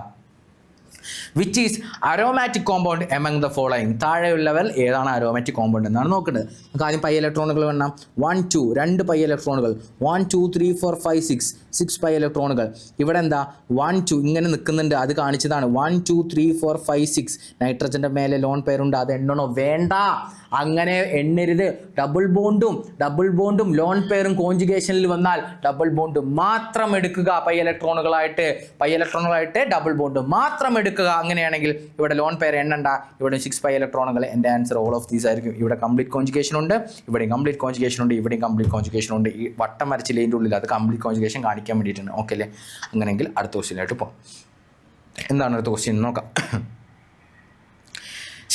Which is aromatic compound among the following. താഴെയുള്ളവർ ഏതാണ് അരോമാറ്റിക് കോമ്പൗണ്ട് എന്നാണ് നോക്കേണ്ടത്. നമുക്ക് ആദ്യം പൈ ഇലക്ട്രോണുകൾ വേണം. 1 2 2 പൈ ഇലക്ട്രോണുകൾ. 1 2 3 4 5 6 പൈ ഇലക്ട്രോണുകൾ. ഇവിടെ എന്താ? 1 2 ഇങ്ങനെ നിൽക്കുന്നുണ്ട്, അത് കാണിച്ചതാണ്. 1 2 3 4 5 6. നൈട്രജൻ്റെ മേലെ ലോൺ പേരുണ്ട്, അത് എണ്ണണോ? വേണ്ട, അങ്ങനെ എണ്ണരുത്. ഡബിൾ ബോണ്ടും ലോൺ പേരും കോൺജുഗേഷനിൽ വന്നാൽ ഡബിൾ ബോണ്ട് മാത്രം എടുക്കുക. പൈ ഇലക്ട്രോണുകളായിട്ട് ഡബിൾ ബോണ്ട് മാത്രം എടുക്കുക. അങ്ങനെയാണെങ്കിൽ ഇവിടെ ലോൺ പേര് എണ്ണണ്ട, ഇവിടെ 6 പൈ ഇലക്ട്രോണുകൾ. എൻ്റെ ആൻസർ ഓൾ ഓഫ് ദീസ് ആയിരിക്കും. ഇവിടെ കംപ്ലീറ്റ് കോൺജുഗേഷൻ ഉണ്ട്, ഇവിടെയും കംപ്ലീറ്റ് കോൺജുഗേഷൻ ഉണ്ട്, ഇവിടെയും കംപ്ലീറ്റ് കോൺജുഗേഷൻ ഉണ്ട്. ഈ വട്ടം വരച്ചില്ല ഇതിൻ്റെ ഉള്ളിൽ, അത് കംപ്ലീറ്റ് കോൺജുഗേഷൻ കാണിക്കാൻ വേണ്ടിയിട്ടാണ്. ഓക്കെ അല്ലേ? അങ്ങനെയെങ്കിൽ അടുത്ത ക്വസ്റ്റ്യനായിട്ട് പോകാം. എന്താണ് അടുത്ത ക്വസ്റ്റ്യൻ നോക്കാം.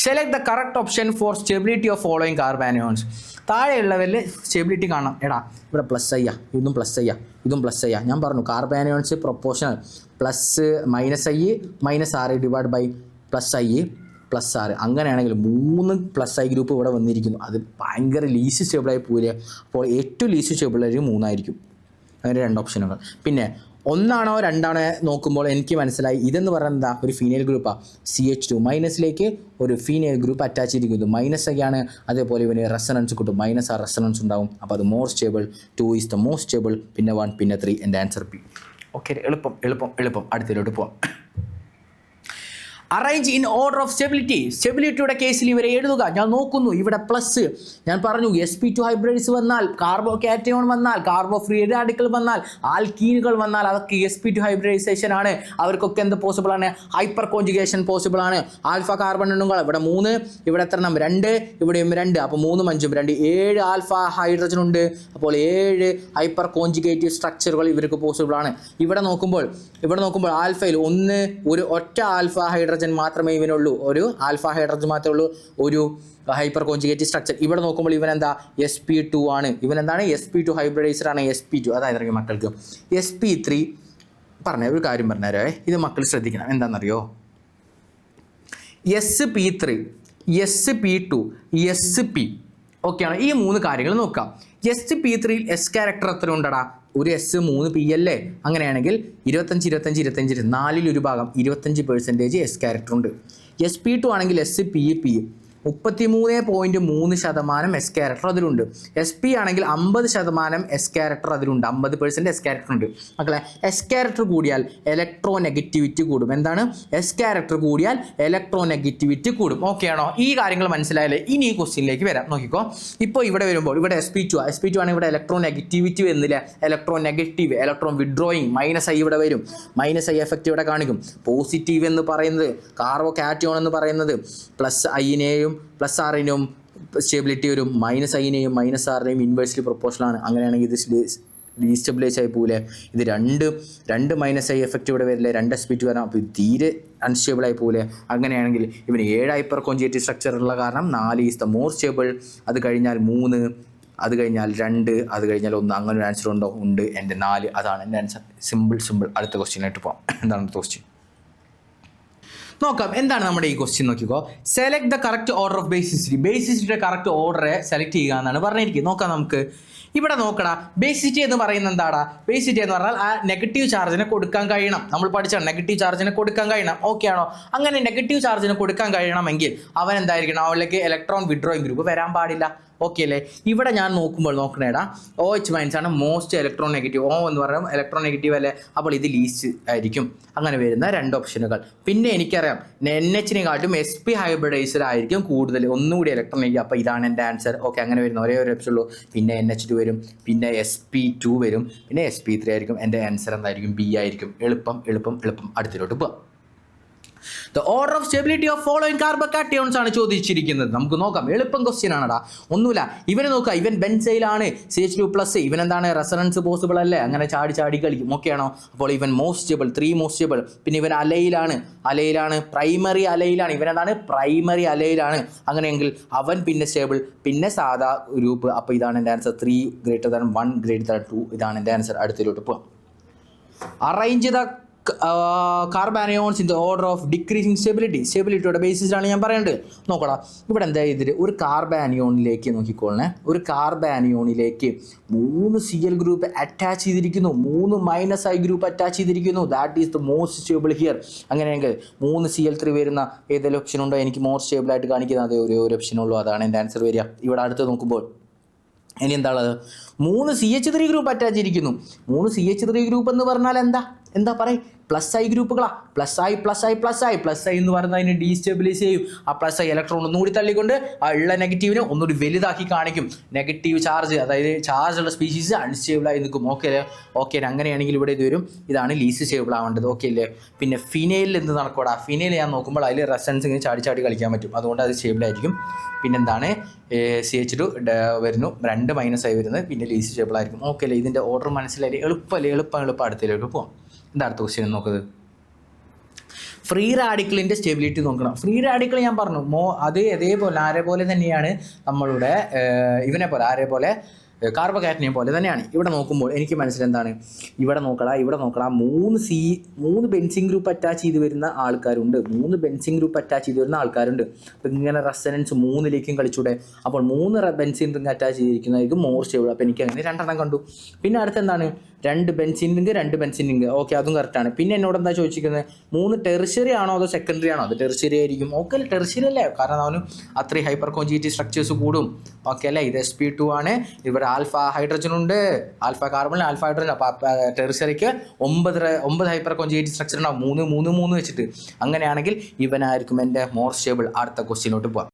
Select the correct option for stability of following carbanions. താഴെയുള്ളവരിൽ സ്റ്റെബിലിറ്റി കാണാം. എടാ, ഇവിടെ +I, ഇതും +I. ഞാൻ പറഞ്ഞു carbanions proportional. -I divide by +I+R. അങ്ങനെയാണെങ്കിൽ 3 +I ഗ്രൂപ്പ് ഇവിടെ വന്നിരിക്കുന്നു. അത് ഭയങ്കര ലീസ്റ്റ് സ്റ്റേബിളായി പോവില്ലേ? അപ്പോൾ ഏറ്റവും ലീസ്റ്റ് സ്റ്റേബിളായിരിക്കും 3 ആയിരിക്കും. അങ്ങനെ 2 ഓപ്ഷനുകൾ. പിന്നെ 1 ആണോ 2 ആണോ നോക്കുമ്പോൾ എനിക്ക് മനസ്സിലായി ഇതെന്ന് പറയുന്നത് എന്താ? ഒരു ഫീനെയിൽ ഗ്രൂപ്പാണ്. CH2 മൈനസിലേക്ക് ഒരു ഫീനെയിൽ ഗ്രൂപ്പ് അറ്റാച്ച് ചെയ്തിരിക്കുന്നു. -I ആണ്. അതേപോലെ ഇവന് റെസണൻസ് കിട്ടും, -R റെസണൻസ് ഉണ്ടാവും. അപ്പോൾ അത് more stable. 2 is the most stable. പിന്നെ 1, പിന്നെ 3. എൻ്റെ ആൻസർ B. ഓക്കെ, എളുപ്പം അടുത്തതിലോട്ട് പോവാം. Arrange in order of stability. സ്റ്റെബിലിറ്റിയുടെ കേസിൽ ഇവരെ എഴുതുക. ഞാൻ നോക്കുന്നു, ഇവിടെ പ്ലസ് ഞാൻ പറഞ്ഞു sp2 ഹൈബ്രിഡ്സ് വന്നാൽ, കാർബോ കാറ്റയോൺ വന്നാൽ, കാർബോ ഫ്രീ റാഡിക്കൽ വന്നാൽ, ആൽക്കീനുകൾ വന്നാൽ അതൊക്കെ sp2 ഹൈബ്രിഡൈസേഷൻ ആണ്. അവർക്കൊക്കെ എന്ത് പോസിബിൾ ആണ്? ഹൈപ്പർ കോൺജുഗേഷൻ പോസിബിൾ ആണ്. ആൽഫ കാർബൺ ഉണ്ടെങ്കിൽ ഇവിടെ 3, ഇവിടെ എത്ര എണ്ണം? 2, ഇവിടെയും 2. അപ്പോൾ 3 5 2 7 ആൽഫ ഹൈഡ്രജൻ ഉണ്ട്. അപ്പോൾ 7 ഹൈപ്പർ കോൺജുഗേറ്റീവ് സ്ട്രക്ചറുകൾ ഇവർക്ക് പോസിബിൾ ആണ്. ഇവിടെ നോക്കുമ്പോൾ ആൽഫയിൽ ഒരു ഒറ്റ ആൽഫ ഹൈഡ്രജൻ ഹൈഡ്രജൻ മാത്രമേ ഇവനുള്ളൂ, ഒരു ആൽഫ ഹൈഡ്രജൻ മാത്രമേ ഉള്ളൂ, ഒരു ഹൈപ്പർ കോഞ്ചുഗേറ്റ് സ്ട്രക്ചർ. ഇവിടെ നോക്കുമ്പോൾ ഇവൻ എന്താ sp2 ആണ്. ഇവൻ എന്താണ് sp2 ഹൈബ്രിഡൈസർ ആണ്. sp2 അതായത് മക്കൾക്ക് sp3 പറഞ്ഞ ഒരു കാര്യം പറഞ്ഞുതരേ, ഇത് മക്കൾ ശ്രദ്ധിക്കണം. എന്താണെന്നറിയോ, sp3 sp2 sp ഓക്കെയാണ്. ഈ 3 കാര്യങ്ങൾ നോക്കാം. sp3 എസ് ക്യാരക്ടർ എത്ര ഉണ്ടടാ, ഒരു എസ് 3 പി അല്ലേ. അങ്ങനെയാണെങ്കിൽ 25 4 ഒരു ഭാഗം 25% എസ് ക്യാരക്ടർ ഉണ്ട്. sp2 ആണെങ്കിൽ sp 33.3% എസ് ക്യാരക്ടർ അതിലുണ്ട്. sp ആണെങ്കിൽ 50% എസ് ക്യാരക്ടർ അതിലുണ്ട്, 50% എസ് ക്യാരക്ടർ ഉണ്ട്. മക്കളെ എസ് ക്യാരക്ടർ കൂടിയാൽ ഇലക്ട്രോ നെഗറ്റിവിറ്റി കൂടും. എന്താണ് എസ് ക്യാരക്ടർ കൂടിയാൽ ഇലക്ട്രോ നെഗറ്റിവിറ്റി കൂടും. ഓക്കെ ആണോ? ഈ കാര്യങ്ങൾ മനസ്സിലായാലേ ഇനി ഈ ക്വസ്റ്റ്യനിലേക്ക് വരാം. നോക്കിക്കോ, ഇപ്പോൾ ഇവിടെ വരുമ്പോൾ ഇവിടെ sp2 ആണ്, ഇവിടെ ഇലക്ട്രോ നെഗറ്റിവിറ്റി വരുന്നില്ല, electro negative electron withdrawing -i ഇവിടെ വരും, -i എഫക്റ്റ് ഇവിടെ കാണിക്കും. പോസിറ്റീവ് എന്ന് പറയുന്നത് കാർബോ കാറ്റയോൺ എന്ന് പറയുന്നത് +i-നെയും +r-നും സ്റ്റെബിലിറ്റി വരും, -i-നെയും -r-നെയും ഇൻവേഴ്സ്ലി പ്രൊപ്പോർഷനാണ്. അങ്ങനെയാണെങ്കിൽ ഇത് ഡീസ്റ്റെബിലൈസ് ആയി പോകില്ലേ. ഇത് രണ്ട് -i എഫക്റ്റ് ഇവിടെ വരില്ലേ, 2 sp2 വരാം. അപ്പോൾ ഇത് തീരെ അൺസ്റ്റേബിൾ ആയി പോകില്ലേ. അങ്ങനെയാണെങ്കിൽ ഇവന് 7 ഹൈപ്പർ കോഞ്ചുഗേറ്റ് സ്ട്രക്ചർ ഉള്ള കാരണം 4 ഈസ് ദ മോർ സ്റ്റേബിൾ. അത് കഴിഞ്ഞാൽ 3, അത് കഴിഞ്ഞാൽ 2, അത് കഴിഞ്ഞാൽ 1. അങ്ങനെ ഒരു ആൻസർ ഉണ്ടോ? ഉണ്ട്. എൻ്റെ 4 അതാണ് എൻ്റെ ആൻസർ. സിമ്പിൾ. അടുത്ത ക്വസ്റ്റ്യനായിട്ട് പോകാം. എന്താണ് അടുത്ത ക്വസ്റ്റ്യൻ നോക്കാം. എന്താണ് നമ്മുടെ ഈ ക്വസ്റ്റ്യൻ നോക്കിക്കോ. Select the correct order of ബേസിസിറ്റിയുടെ കറക്റ്റ് ഓർഡറെ സെലക്ട് ചെയ്യുക എന്നാണ് പറഞ്ഞിരിക്കുന്നത്. നോക്കാം നമുക്ക്. ഇവിടെ നോക്കടാ, ബേസിസിറ്റി എന്ന് പറയുന്നത് എന്താടാ? ബേസിസിറ്റി എന്ന് പറഞ്ഞാൽ ആ നെഗറ്റീവ് ചാർജിനെ കൊടുക്കാൻ കഴിയണം. നമ്മൾ പഠിച്ചാണ് നെഗറ്റീവ് ചാർജിനെ കൊടുക്കാൻ കഴിയണം. ഓക്കെ ആണോ? അങ്ങനെ നെഗറ്റീവ് ചാർജിനെ കൊടുക്കാൻ കഴിയണമെങ്കിൽ അവൻ എന്തായിരിക്കണം? അവനിലേക്ക് ഇലക്ട്രോൺ വിഡ്രോയിങ് ഗ്രൂപ്പ് വരാൻ പാടില്ല. ഓക്കെ അല്ലേ? ഇവിടെ ഞാൻ നോക്കണേടാ OH- ആണ് മോസ്റ്റ് ഇലക്ട്രോൺ നെഗറ്റീവ്. O എന്ന് പറയുമ്പോൾ ഇലക്ട്രോൺ നെഗറ്റീവ് അല്ലേ, അപ്പോൾ ഇത് ലീസ്റ്റ് ആയിരിക്കും. അങ്ങനെ വരുന്ന 2 ഓപ്ഷനുകൾ. പിന്നെ എനിക്കറിയാം NH-നെക്കാട്ടും sp ഹൈബ്രിഡൈസർ ആയിരിക്കും കൂടുതൽ, ഒന്നുകൂടി ഇലക്ട്രോൺ നെഗറ്റീവ്. അപ്പോൾ ഇതാണ് എൻ്റെ ആൻസർ. ഓക്കെ, അങ്ങനെ വരുന്ന ഒരേ ഒരു ഓപ്ഷൻ ഉള്ളൂ. പിന്നെ NH2 വരും, പിന്നെ sp2 വരും, പിന്നെ sp3 ആയിരിക്കും. എൻ്റെ ആൻസർ എന്തായിരിക്കും? B ആയിരിക്കും. എളുപ്പം. അടുത്തിലോട്ട് പോവാം. The order of stability of following carbocations ആണ് ചോദിച്ചിരിക്കുന്നത്. നമുക്ക് നോക്കാം. എളുപ്പം ക്വസ്റ്റ്യൻ ആണടാ, ഒന്നുമില്ല. ഇവനെ നോക്കുക, ഇവൻ ബെൻസൈലാണ്, CH2+. ഇവൻ എന്താണ്? റെസണൻസ് പോസിബിൾ അല്ലേ, അങ്ങനെ ചാടി കളിക്കും. ഓക്കെ ആണോ? അപ്പോൾ ഇവൻ മോസ്റ്റ് സ്റ്റേബിൾ, 3 മോസ്റ്റ് സ്റ്റേബിൾ. പിന്നെ ഇവൻ അലയിലാണ്, പ്രൈമറി അലയിലാണ്. ഇവൻ എന്താണ്? പ്രൈമറി അലയിലാണ്. അങ്ങനെയെങ്കിൽ അവൻ പിന്നെ സ്റ്റേബിൾ, പിന്നെ സാധാ ഗ്രൂപ്പ്. അപ്പോൾ ഇതാണ് എൻ്റെ ആൻസർ. 3 > 1 > 2. ഇതാണ് എൻ്റെ ആൻസർ. അടുത്തിലോട്ട് പോവാം. Arrange the carbanions in the order of decreasing സ്റ്റെബിലിറ്റിയുടെ ബേസിസിലാണ് ഞാൻ പറയേണ്ടത്. നോക്കടാ, ഇവിടെ എന്താ ചെയ്തിട്ട് ഒരു കാർബാനിയോണിലേക്ക് നോക്കിക്കോളണേ. ഒരു കാർബാനിയോണിലേക്ക് 3 Cl ഗ്രൂപ്പ് അറ്റാച്ച് ചെയ്തിരിക്കുന്നു, 3 -i ഗ്രൂപ്പ് അറ്റാച്ച് ചെയ്തിരിക്കുന്നു. That is the most stable here. അങ്ങനെയെങ്കിൽ 3 Cl3 വരുന്ന ഏതെങ്കിലും ഓപ്ഷൻ ഉണ്ടോ? എനിക്ക് മോർ സ്റ്റേബിൾ ആയിട്ട് കാണിക്കുന്നത് അതേ ഒരു ഓപ്ഷൻ ഉള്ളൂ. അതാണ് എൻ്റെ ആൻസർ വരിക. ഇവിടെ അടുത്ത് നോക്കുമ്പോൾ ഇനി എന്താണുള്ളത്? 3 CH3 ഗ്രൂപ്പ് അറ്റാച്ച് ചെയ്തിരിക്കുന്നു. 3 CH3 ഗ്രൂപ്പ് എന്ന് പറഞ്ഞാൽ എന്താ പറയും? +i ഗ്രൂപ്പുകളാ. +i എന്ന് പറയുന്നത് അതിനെ ഡീസ്റ്റെബിലൈസ് ചെയ്യും. ആ +i ഇലക്ട്രോൺ ഒന്നുകൂടി തള്ളിക്കൊണ്ട് ആ ഉള്ള നെഗറ്റീവിനെ ഒന്നുകൂടി വലുതാക്കി കാണിക്കും. നെഗറ്റീവ് ചാർജ്, അതായത് ചാർജ് ഉള്ള സ്പീഷീസ് അൺസ്റ്റേബിളായി നിൽക്കും. ഓക്കെ അങ്ങനെയാണെങ്കിൽ ഇവിടെ ഇത് വരും. ഇതാണ് ലീസ്റ്റ് സ്റ്റേബിൾ ആവേണ്ടത്. ഓക്കെ അല്ലേ? പിന്നെ ഫിനൈലിൽ എന്ത് നടക്കൂടാ? ഫിനൈൽ ഞാൻ നോക്കുമ്പോൾ അതിൽ റെസൻസ് ഇങ്ങനെ ചാടി കളിക്കാൻ പറ്റും, അതുകൊണ്ട് അത് സ്റ്റേബിളായിരിക്കും. പിന്നെന്താണ്? CH2 വരുന്നു, 2 -i വരുന്നത്, പിന്നെ ലീസ്റ്റ് സ്റ്റേബിൾ ആയിരിക്കും. ഓക്കെ അല്ലേ? ഇതിൻ്റെ ഓർഡർ മനസ്സിലായി. എളുപ്പം അടുത്തിലേക്ക് പോകാം. എന്താ അടുത്ത ക്വസ്റ്റ്യൻ നോക്കുന്നത്? ഫ്രീ റാഡിക്കലിൻ്റെ സ്റ്റെബിലിറ്റി നോക്കണം. ഫ്രീ റാഡിക്കൽ ഞാൻ പറഞ്ഞു അതേപോലെ ആരെപോലെ തന്നെയാണ് നമ്മളുടെ ഇവനെ പോലെ കാർബോകാറ്റനെ പോലെ തന്നെയാണ്. ഇവിടെ നോക്കുമ്പോൾ എനിക്ക് മനസ്സിലെന്താണ്? ഇവിടെ നോക്കടാ 3 ബെൻസിൻ ഗ്രൂപ്പ് അറ്റാച്ച് ചെയ്ത് വരുന്ന ആൾക്കാരുണ്ട്. 3 ബെൻസിൻ ഗ്രൂപ്പ് അറ്റാച്ച് ചെയ്ത് വരുന്ന ആൾക്കാരുണ്ട്. അപ്പോൾ ഇങ്ങനെ റെസനൻസ് 3ലേക്കും കളിച്ചൂടെ? അപ്പോൾ 3 ബെൻസിൻ റിംഗ് അറ്റാച്ച് ചെയ്തിരിക്കുന്നതായിരിക്കും മോർ സ്റ്റേബിൾ. അപ്പോൾ എനിക്ക് അങ്ങനെ 2 കണ്ടു. പിന്നെ അടുത്ത് എന്താണ്? 2 benzene ring, 2 benzene ring. Okay, അതും കറക്റ്റാണ്. പിന്നെ എന്നോട് എന്താ ചോദിച്ചിരിക്കുന്നത്? 3 ടെറിഷറി ആണോ അതോ സെക്കൻഡറി ആണോ? അത് ടെറിഷറി ആയിരിക്കും. ഓക്കെ, ടെറിഷറി അല്ലേ? കാരണം അവന് അത്രയും ഹൈപ്പർ കോഞ്ചുഗേറ്റ് സ്ട്രക്ചേഴ്സ് കൂടും. ഓക്കെ അല്ലേ? ഇത് sp2 ആണ്. ഇവിടെ ആൽഫ ഹൈഡ്രജൻ ഉണ്ട്, ആൽഫ കാർബൺ, ആൽഫ ഹൈഡ്രജൻ. അപ്പോൾ ടെറിഷറിക്ക് 9 ഹൈപ്പർ കോഞ്ചുഗേറ്റ് സ്ട്രക്ചർ ഉണ്ടാവും, 3 വെച്ചിട്ട്. അങ്ങനെയാണെങ്കിൽ ഇവനായിരിക്കും എൻ്റെ മോർ സ്റ്റേബിൾ. അടുത്ത ക്വസ്റ്റ്യനോട്ട് പോവാം.